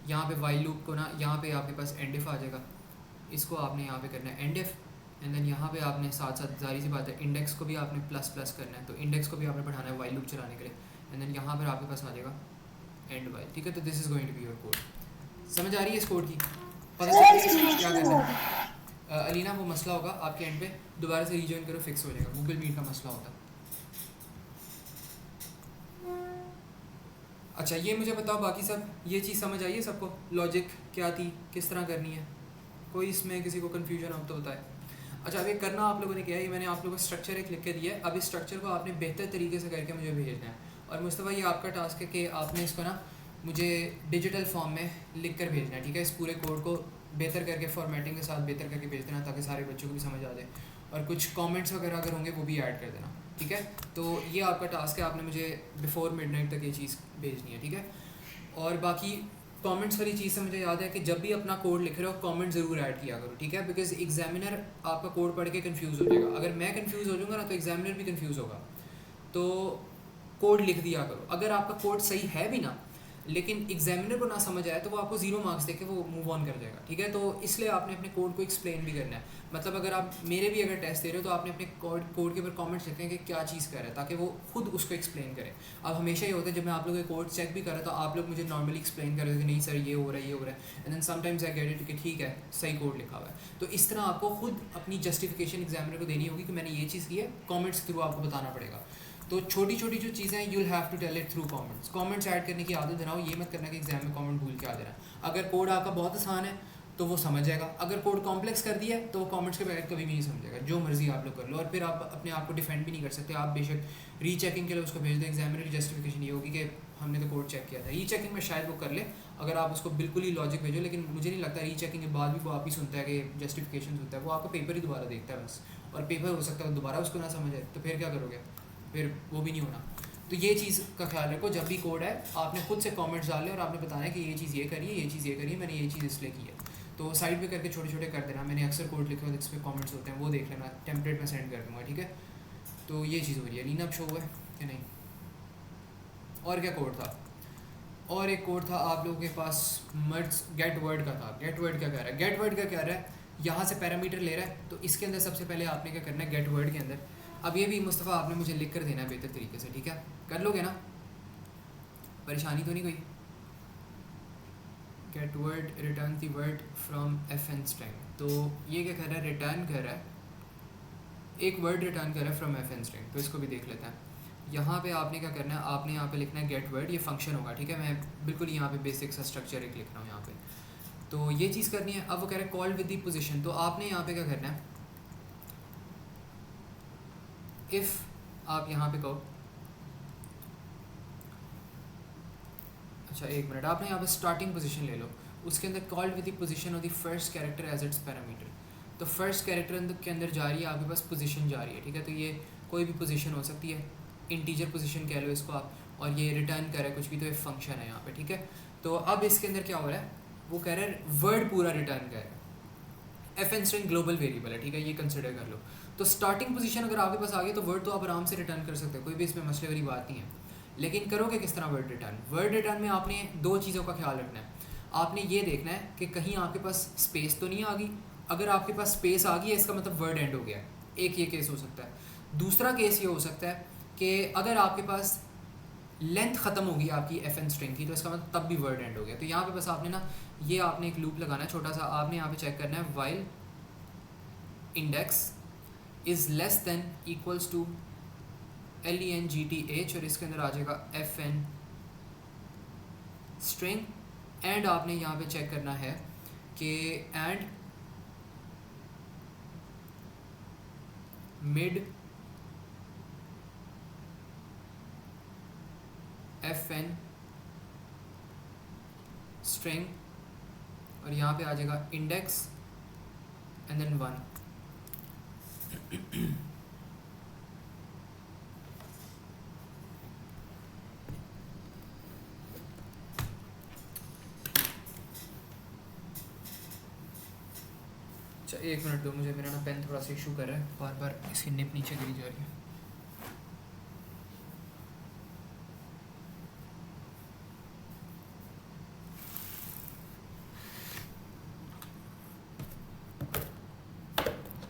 यहाँ पे वाइल लूप को ना, यहाँ पे आपके पास एंड इफ आ जाएगा, इसको आपने यहाँ पे करना है एंड इफ, एंड देन यहाँ पे आपने साथ साथ जारी सी बात है इंडेक्स को भी आपने प्लस प्लस करना है, तो इंडेक्स को भी आपने बढ़ाना है वाइल लूप चलाने के लिए, एंड देन यहाँ पर आपके पास आ जाएगा एंड वाइल, ठीक है। तो this is going to be your code. समझ आ रही है इस कोड की? पता चल रही है क्या करना है? अलीना वो मसला होगा आपके एंड पे, दोबारा से रीजॉइन करो, फिक्स हो जाएगा। गूगल मीट का मसला होता है। अच्छा ये मुझे बताओ बाकी सब ये चीज़ समझ आई है सबको? लॉजिक क्या थी, किस तरह करनी है? कोई इसमें किसी को कन्फ्यूजन हो तो बताए। अच्छा अब ये करना आप लोगों ने क्या है, ये मैंने आप लोगों को स्ट्रक्चर एक लिख के दिया है, अब इस स्ट्रक्चर को आपने बेहतर तरीके से करके मुझे भेजना है। और मुस्तफ़ा ये आपका टास्क है कि आपने इसको ना मुझे डिजिटल फॉर्म में लिख कर भेजना है, ठीक है। इस पूरे कोड को बेहतर करके फॉर्मेटिंग के साथ बेहतर करके भेज देना ताकि सारे बच्चों को भी समझ आ जाए, और कुछ कमेंट्स वगैरह अगर होंगे वो भी ऐड कर देना, ठीक है। तो ये आपका टास्क है, आपने मुझे बिफोर मिडनाइट तक ये चीज़ भेजनी है, ठीक है। और बाकी कमेंट्स वाली चीज़ से मुझे याद है कि जब भी अपना कोड लिख रहे हो कमेंट ज़रूर ऐड किया करो, ठीक है, बिकॉज एग्जामिनर आपका कोड पढ़ के कंफ्यूज हो जाएगा। अगर मैं कंफ्यूज हो जाऊँगा ना तो एग्जामिनर भी कंफ्यूज होगा, तो कोड लिख दिया करो। अगर आपका कोड सही है भी ना लेकिन एग्जामिनर को ना समझ आए तो वो आपको 0 मार्क्स देके वो मूव ऑन कर जाएगा, ठीक है। तो इसलिए आपने अपने कोड को एक्सप्लेन भी करना है, मतलब अगर आप मेरे भी अगर टेस्ट दे रहे हो तो आपने अपने कोड के ऊपर कमेंट्स लिखने कि क्या चीज़ कर रहा है ताकि वो खुद उसको एक्सप्लेन करे। अब हमेशा ये होता है जब मैं आप लोगों के कोड चेक भी कर रहा तो आप लोग मुझे नॉर्मली एक्सप्लेन कर रहे हो कि नहीं सर ये हो रहा है, ये हो रहा है, and then sometimes I get it कि ठीक है सही कोड लिखा हुआ है। तो इस तरह आपको खुद अपनी जस्टिफिकेशन एग्जामिनर को देनी होगी कि मैंने ये चीज़ की है, कमेंट्स के थ्रू आपको बताना पड़ेगा। तो छोटी छोटी जो चीज़ें हैं you'll have to tell it through comments add करने की आदत बनाओ। ये मत करना कि एग्जाम में कमेंट भूल के आ देना। अगर कोड आपका बहुत आसान है तो वो समझ जाएगा, अगर कोड कॉम्प्लेक्स कर दिया है तो वो कमेंट्स के बगैर कभी भी नहीं समझेगा। जो मर्जी आप लोग कर लो, और फिर आप अपने आप को डिफेंड भी नहीं कर सकते। आप बेशक रीचेकिंग के लिए उसको भेज दो, एग्जामिनर की जस्टिफिकेशन ये होगी कि हमने तो कोड चेक किया था। रीचेकिंग में शायद वो कर ले अगर आप उसको बिल्कुल ही लॉजिक भेजो, लेकिन मुझे नहीं लगता रीचेकिंग के बाद भी वो आप ही सुनता है कि जस्टिफिकेशन होता है। वो आपका पेपर ही दोबारा देखता है बस, और पेपर हो सकता है दोबारा उसको ना समझ आए तो फिर क्या करोगे, फिर वो भी नहीं होना। तो ये चीज़ का ख्याल रखो, जब भी कोड है आपने खुद से कमेंट्स डाले और आपने बताना है कि ये चीज़ ये करिए, ये चीज़ ये करिए, मैंने ये चीज़ इसलिए की है। तो साइड पे करके छोटे छोटे कर देना। मैंने अक्सर कोड लिखे होते हैं जिसमें कमेंट्स होते हैं, वो देख लेना, टेम्पलेट में सेंड कर दूँगा, ठीक है। तो ये चीज़ हो रही है। लीना अब शो हुआ है कि नहीं? और क्या कोड था? और एक कोड था आप लोगों के पास मर्ज गेट वर्ड का था। गेट वर्ड क्या कह रहा है? गेट वर्ड क्या कह रहा है, यहाँ से पैरामीटर ले रहा है, तो इसके अंदर सबसे पहले आपने क्या करना है, गेट वर्ड के अंदर, अब ये भी मुस्तफ़ा आपने मुझे लिख कर देना है बेहतर तरीके से, ठीक है। कर लोगे ना? परेशानी तो नहीं कोई? Get word return the word from F N string. तो ये क्या कर रहा है, रिटर्न कर रहा है, एक वर्ड रिटर्न कर रहा है फ्रॉम एफ एन स्ट्रिंग। तो इसको भी देख लेते हैं। यहाँ पे आपने क्या करना है, आपने यहाँ पे लिखना है गेट वर्ड, ये फंक्शन होगा, ठीक है। मैं बिल्कुल यहाँ पे बेसिक सा स्ट्रक्चर एक लिख रहा हूँ यहाँ पे, तो ये चीज़ करनी है। अब वो कह रहा है कॉल विद दी पोजीशन, तो आपने यहाँ पे क्या करना है, इफ़ आप यहाँ पे कहो, अच्छा एक मिनट, आपने यहाँ पे स्टार्टिंग पोजीशन ले लो, उसके अंदर called with the position of the first character as its parameter. तो फर्स्ट कैरेक्टर के अंदर जा रही है आपके पास पोजीशन जा रही है, ठीक है। तो ये कोई भी पोजीशन हो सकती है, इंटीजर पोजीशन कह लो इसको आप, और ये रिटर्न कर रहा है कुछ भी, तो ये फंक्शन है यहाँ पे, ठीक है। तो अब इसके अंदर क्या हो रहा है, वो कह रहा है वर्ड पूरा रिटर्न कर रहा है। F N string global variable है, ठीक है, ये कंसिडर कर लो। तो स्टार्टिंग पोजीशन अगर आपके पास आ गई तो वर्ड तो आप आराम से रिटर्न कर सकते हो, कोई भी इसमें मसले वाली बात नहीं है। लेकिन करोगे किस तरह वर्ड रिटर्न? वर्ड रिटर्न में आपने दो चीज़ों का ख्याल रखना है। आपने ये देखना है कि कहीं आपके पास स्पेस तो नहीं आ गई। अगर आपके पास स्पेस आ गई है इसका मतलब वर्ड एंड हो गया है। एक ये केस हो सकता है। दूसरा केस ये हो सकता है कि अगर आपके पास लेंथ ख़त्म होगी आपकी एफ एन स्ट्रिंग की, तो इसका मतलब तब भी वर्ड एंड हो गया। तो यहाँ पे बस आपने ना ये आपने एक लूप लगाना है छोटा सा। आपने यहाँ पे चेक करना है while index is less than equals to LENGTH और इसके अंदर आ जाएगा FN स्ट्रिंग। एंड आपने यहाँ पे चेक करना है कि एंड मिड FN स्ट्रिंग और यहाँ पे आ जाएगा इंडेक्स एंड देन 1। अच्छा 1 मिनट दो मुझे, मेरा ना पेन थोड़ा सा इशू कर रहा है, बार बार इसकी निप नीचे गिरी जा रही है।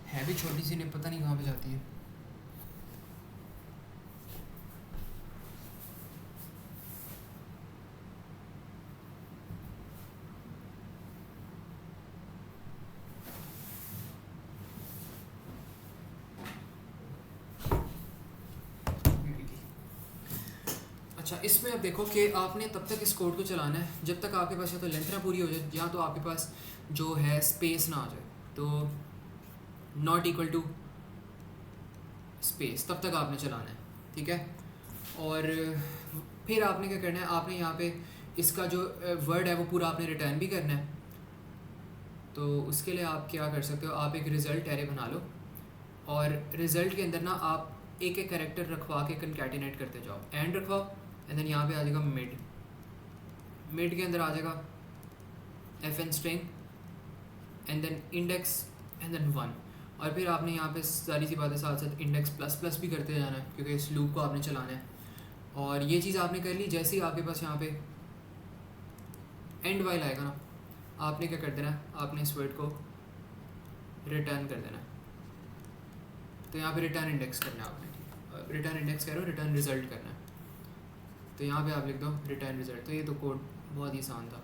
है भी छोटी सी निप, पता नहीं कहाँ पे जाती है। अच्छा इसमें अब देखो कि आपने तब तक इस कोड को चलाना है जब तक आपके पास या तो लेंथ ना पूरी हो जाए या तो आपके पास जो है स्पेस ना आ जाए। तो नॉट इक्वल टू स्पेस तब तक आपने चलाना है, ठीक है। और फिर आपने क्या करना है, आपने यहाँ पे इसका जो वर्ड है वो पूरा आपने रिटर्न भी करना है। तो उसके लिए आप क्या कर सकते हो, आप एक रिज़ल्ट एरे बना लो और रिज़ल्ट के अंदर ना आप एक एक कैरेक्टर रखवा के कंकैटिनेट करते जाओ। एंड रखवाओ एंड देन यहाँ पे आ जाएगा मिड। मिड के अंदर आ जाएगा FN string and then index and then 1। और फिर आपने यहाँ पे सारी सी बातें साथ साथ इंडेक्स प्लस प्लस भी करते जाना है क्योंकि इस लूप को आपने चलाना है। और ये चीज़ आपने कर ली। जैसे ही आपके पास यहाँ पे एंड वाइल आएगा ना, आपने क्या कर देना है, आपने इस वर्ड को रिटर्न कर देना है। तो यहाँ पे रिटर्न इंडेक्स करना है आपने, रिटर्न इंडेक्स करो, रिटर्न रिज़ल्ट करना है। तो यहाँ पे आप लिख दो रिटर्न रिज़ल्ट। तो ये तो कोड बहुत ही आसान था।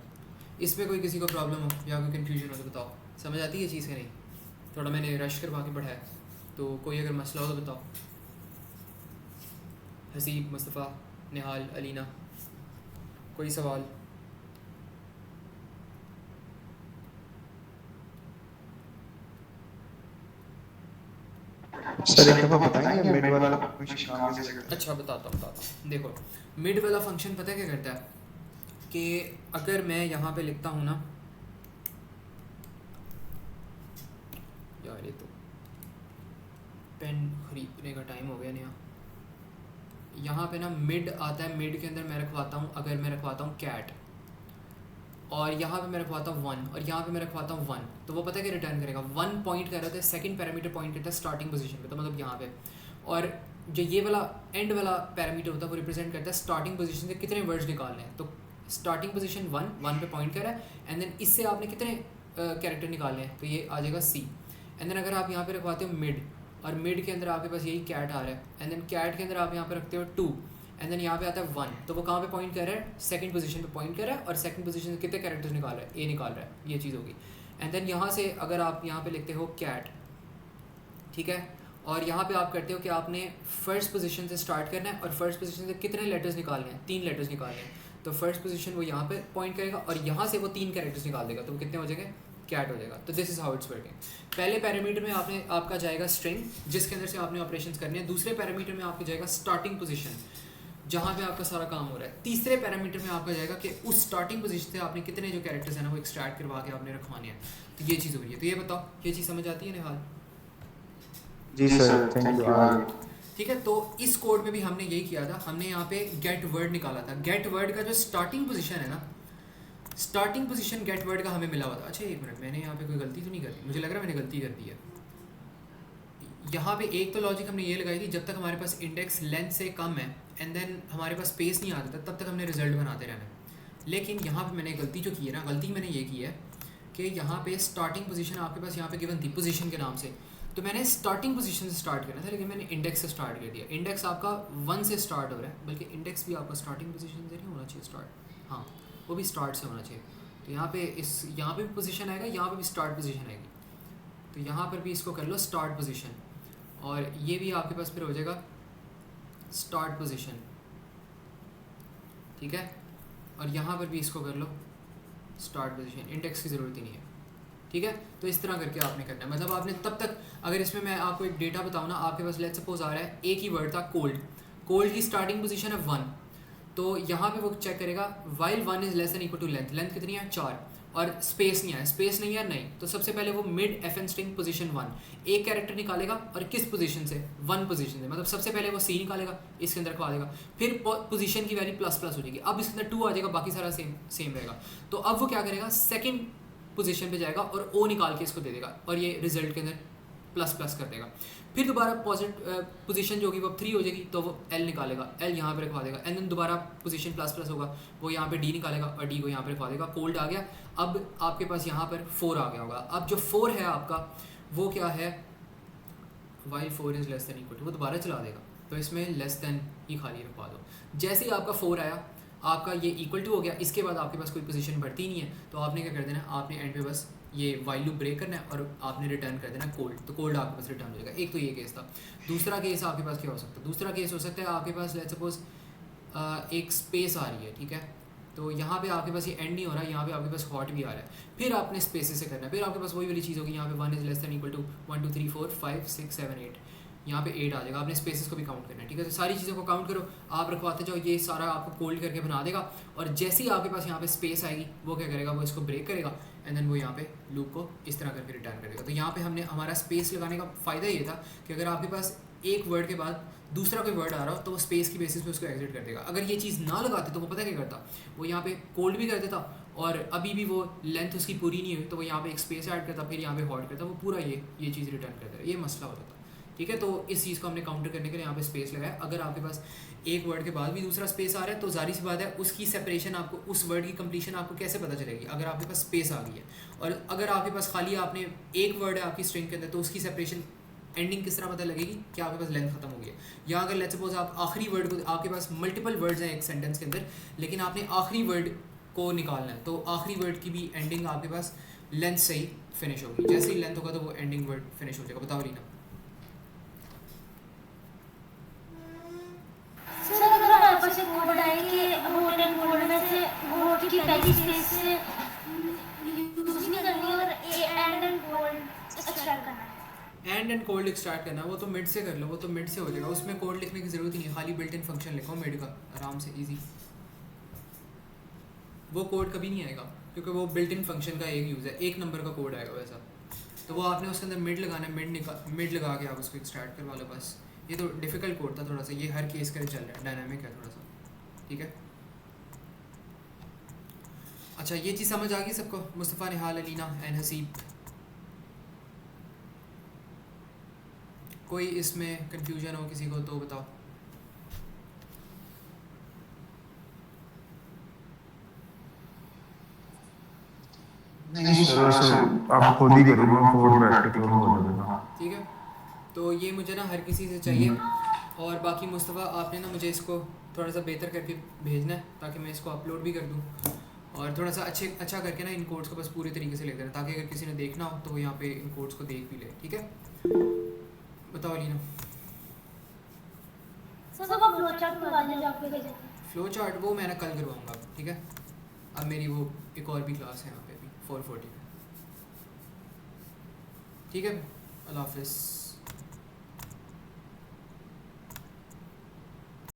इस पर कोई किसी को प्रॉब्लम हो या कोई कन्फ्यूजन हो तो बताओ। समझ आती है ये चीज़ कि नहीं? थोड़ा मैंने रश करवा के पढ़ाया, तो कोई अगर मसला हो तो बताओ। हसीब, मुस्तफ़ा, निहाल, अलीना, कोई सवाल? सर एक दफा बताएंगे मिड वाला फंक्शन काम कैसे करता है? अच्छा बताता हूँ। देखो मिड वाला फंक्शन पता है क्या करता है कि अगर मैं यहाँ पे लिखता हूँ ना, यार ये तो पेन खरीदने का टाइम हो गया नहीं। यहाँ पे ना मिड आता है, मिड के अंदर मैं रखवाता हूँ, अगर मैं रखवाता हूँ कैट और यहाँ पे मैं रखवाता हूँ 1 और यहाँ पे मैं रखवाता हूँ 1, तो वो पता है कि रिटर्न करेगा 1 पॉइंट कर रहा था, सेकंड पैरामीटर पॉइंट करता है स्टार्टिंग पोजीशन पे, तो मतलब यहाँ पे। और जो ये वाला एंड वाला पैरामीटर होता है वो रिप्रेजेंट करता है स्टार्टिंग पोजीशन से कितने वर्ड्स निकालने हैं। तो स्टार्टिंग पोजीशन 1 पे पॉइंट कर रहा है एंड देन इससे आपने कितने कैरेक्टर निकालने हैं, तो ये आ जाएगा C। एंड देन अगर आप यहाँ पे रखवाते हो मिड और मिड के अंदर आपके पास यही कैट आ रहा है एंड देन कैट के अंदर आप यहाँ पे रखते हो 2 एंड देन यहाँ पे आता है 1, तो वो कहाँ पे पॉइंट कर रहा है, सेकंड पोजीशन पे पॉइंट कर रहा है और सेकंड पोजीशन से कितने कैरेक्टर्स निकाल रहा है, A निकाल रहा है, ये चीज़ होगी। एंड देन यहाँ से अगर आप यहाँ पे लिखते हो कैट, ठीक है, और यहाँ पे आप करते हो कि आपने फर्स्ट पोजीशन से स्टार्ट करना है और फर्स्ट पोजीशन से कितने लेटर्स निकालने हैं, 3 लेटर्स निकालने हैं। तो फर्स्ट पोजीशन वो यहाँ पे पॉइंट करेगा और यहाँ से वो 3 कैरेक्टर्स निकाल देगा, तो वो कितने हो जाएंगे, कैट हो जाएगा। तो this is how it's working. पहले पैरामीटर में आपने आपका जाएगा स्ट्रिंग जिसके अंदर से आपने ऑपरेशंस करने हैं। दूसरे पैरामीटर में आपके जाएगा स्टार्टिंग पोजीशन जहाँ पे आपका सारा काम हो रहा है। तीसरे पैरामीटर में आपका जाएगा कि उस स्टार्टिंग पोजीशन से आपने कितने जो कैरेक्टर्स हैं ना वो एक्सट्रैक्ट करवा के आपने रखवाने हैं। तो ये चीज़ हो रही है। तो ये बताओ, ये चीज़ समझ आती है निहाल? जी सर, थैंक यू। ठीक है, तो इस कोड में भी हमने यही किया था। हमने यहाँ पे गेट वर्ड निकाला था। गेट वर्ड का जो स्टार्टिंग पोजीशन है ना, स्टार्टिंग पोजीशन गेट वर्ड का हमें मिला हुआ था। अच्छा एक मिनट, मैंने यहाँ पे कोई गलती तो नहीं कर दी? मुझे लग रहा है मैंने गलती कर दी है। यहाँ पे एक तो लॉजिक हमने ये लगाई थी, जब तक हमारे पास इंडेक्स लेंथ से कम है एंड देन हमारे पास स्पेस नहीं आता था तब तक हमने रिजल्ट बनाते रहना है। लेकिन यहाँ पे मैंने गलती जो की है ना, गलती मैंने ये की है कि यहाँ पे स्टार्टिंग पोजीशन आपके पास यहाँ पे गिवन थी पोजीशन के नाम से, तो मैंने स्टार्टिंग पोजीशन से स्टार्ट करना था, लेकिन मैंने इंडेक्स से स्टार्ट कर दिया। इंडेक्स आपका 1 से स्टार्ट हो रहा है, बल्कि इंडेक्स भी आपका स्टार्टिंग पोजीशन से नहीं होना चाहिए स्टार्ट, हाँ वो भी स्टार्ट से होना चाहिए। तो यहाँ पे यहाँ पे भी पोजीशन आएगा, यहाँ पे भी स्टार्ट पोजीशन आएगी, तो यहाँ पर भी इसको कर लो स्टार्ट पोजीशन, और ये भी आपके पास फिर हो जाएगा स्टार्ट पोजीशन, ठीक है। और यहाँ पर भी इसको कर लो स्टार्ट पोजीशन, इंडेक्स की ज़रूरत ही नहीं है, ठीक है। तो इस तरह करके आपने करना है, मतलब आपने तब तक, अगर इसमें मैं आपको एक डेटा बताऊँ ना, आपके पास लेट्स सपोज आ रहा है एक ही वर्ड था कोल्ड, कोल्ड की स्टार्टिंग पोजीशन है 1, तो यहाँ पे वो चेक करेगा while 1 is less than equal to length, length कितनी है 4, और स्पेस नहीं आया, स्पेस नहीं है नहीं, तो सबसे पहले वो mid F N string position 1 एक कैरेक्टर निकालेगा, और किस पोजीशन से 1 पोजीशन से, मतलब सबसे पहले वो सी निकालेगा, इसके अंदर खवा देगा, फिर पोजीशन की वैल्यू प्लस प्लस हो जाएगी, अब इसके अंदर 2 आ जाएगा, बाकी सारा सेम रहेगा। तो अब वो क्या करेगा सेकंड पोजीशन पे जाएगा और ओ निकाल के इसको दे देगा, और ये रिजल्ट के अंदर प्लस प्लस कर देगा। फिर दोबारा पोजीशन जो होगी वो 3 हो जाएगी, तो वो एल निकालेगा, एल यहाँ पे रखवा देगा, एंड देन दोबारा पोजीशन प्लस प्लस होगा, वो यहाँ पे डी निकालेगा और डी को यहाँ पे रखवा देगा। कोल्ड आ गया, अब आपके पास यहाँ पर 4 आ गया होगा। अब जो 4 है आपका वो क्या है, while 4 is less than equal to, वो दोबारा चला देगा, तो इसमें लेस देन ही खाली रखवा दो। जैसे ही आपका 4 आया, आपका ये इक्वल टू हो गया, इसके बाद आपके पास कोई पोजीशन बढ़ती नहीं है, तो आपने क्या कर देना, आपने एंड पे बस ये वाइल लूप ब्रेक करना है और आपने रिटर्न कर देना कोल्ड, तो कोल्ड आपके पास रिटर्न हो जाएगा। एक तो ये केस था। दूसरा केस आपके पास क्या हो सकता है, दूसरा केस हो सकता है आपके पास लेट्स सपोज एक स्पेस आ रही है, ठीक है, तो यहाँ पे आपके पास ये एंड नहीं हो रहा है, यहाँ पे आपके पास हॉट भी आ रहा है, फिर आपने स्पेसेस से करना है, फिर आपके पास वही वाली चीज़ होगी, यहाँ पे 1 is less than equal to 1 2 3 4 5 6 7 8, यहाँ पे 8 आ जाएगा, आपने स्पेसेस को भी काउंट करना है, ठीक है। तो सारी चीज़ों को काउंट करो, आप रखवाते जाओ, ये सारा आपको कोल्ड करके बना देगा, और जैसे ही आपके पास यहाँ पे स्पेस आएगी, वो क्या करेगा, वो इसको ब्रेक करेगा, एंड देन वो यहाँ पे लूप को इस तरह करके रिटर्न करेगा। तो यहाँ पे हमने हमारा स्पेस लगाने का फ़ायदा ये था कि अगर आपके पास एक वर्ड के बाद दूसरा कोई वर्ड आ रहा हो, तो वो स्पेस की बेसिस पे उसको एग्जिट कर देगा। अगर ये चीज़ ना लगाते तो वो पता क्या करता, वो यहाँ पे कोल्ड भी कर देता, और अभी भी वो लेंथ उसकी पूरी नहीं हुई, तो वो यहाँ पे एक स्पेस ऐड करता, फिर यहाँ पे हॉट करता, वो पूरा ये चीज़ रिटर्न करता, ये मसला होता था, ठीक है। तो इस चीज़ को हमने काउंटर करने के लिए यहाँ पे स्पेस लगाया। अगर आपके पास एक वर्ड के बाद भी दूसरा स्पेस आ रहा है, तो जाहिर सी बात है उसकी सेपरेशन आपको, उस वर्ड की कंप्लीशन आपको कैसे पता चलेगी, अगर आपके पास स्पेस आ गई है। और अगर आपके पास खाली आपने एक वर्ड है आपकी स्ट्रिंग के अंदर, तो उसकी सेपरेशन एंडिंग किस तरह पता लगेगी कि आपके पास लेंथ खत्म हो गई है। या अगर लेट्स सपोज आप आखिरी वर्ड को, आपके पास मल्टीपल वर्ड्स हैं एक सेंटेंस के अंदर, लेकिन आपने आखिरी वर्ड को निकालना है, तो आखिरी वर्ड की भी एंडिंग आपके पास लेंथ से ही फिनिश होगी। जैसे ही लेंथ होगा तो वो एंडिंग वर्ड फिनिश हो जाएगा। बताओ रीना। सर अगर आपको से कोड आए कि वोट एंड कोड में से वोट की पहली स्पेस से यूज नहीं करनी और एंड एंड कोड एक्सट्रैक्ट करना है, एंड एंड कोड स्टार्ट करना है, वो तो मिड से कर लो, वो तो मिड से हो जाएगा, उसमें कोड लिखने की ज़रूरत ही नहीं है, खाली बिल्ट इन फंक्शन लिखो मिड का, आराम से इजी। वो कोड कभी नहीं आएगा क्योंकि वो बिल्ट इन फंक्शन का एक यूज़ है, एक नंबर का कोड आएगा वैसा, तो वो आपने उसके अंदर मिड लगाना है, मिड लगा के आप उसको एक्सट्रैक्ट करवा लो बस। ये तो डिफ़िकल्ट कोड था थोड़ा सा, ये हर केस का चल रहा है, डायनामिक है थोड़ा सा, ठीक है। अच्छा ये चीज़ समझ आ गई सबको, मुस्तफ़ा, निहाल, अलीना एंड हसीब, कोई इसमें कंफ्यूजन हो किसी को तो बताओ। नहीं सर, आप खुद ही करोगे, कोड बैठ के हो जाएगा, ठीक है। तो ये मुझे ना हर किसी से चाहिए, और बाकी मुस्तफ़ा आपने ना मुझे इसको थोड़ा सा बेहतर करके भेजना है ताकि मैं इसको अपलोड भी कर दूँ, और थोड़ा सा अच्छा करके ना इन कोड्स को बस पूरे तरीके से लिख देना, ताकि अगर किसी ने देखना हो तो वो यहाँ पे इन कोड्स को देख भी ले, ठीक है। बताओ लीना। सर वो फ्लो चार्ट करवा दीजिए, आपको भेजा फ्लो चार्ट वो मैं ना कल करवाऊँगा, ठीक है। अब मेरी वो एक और भी क्लास है यहाँ पे भी 4:40, ठीक है। अल्लाह हाफ़िज़।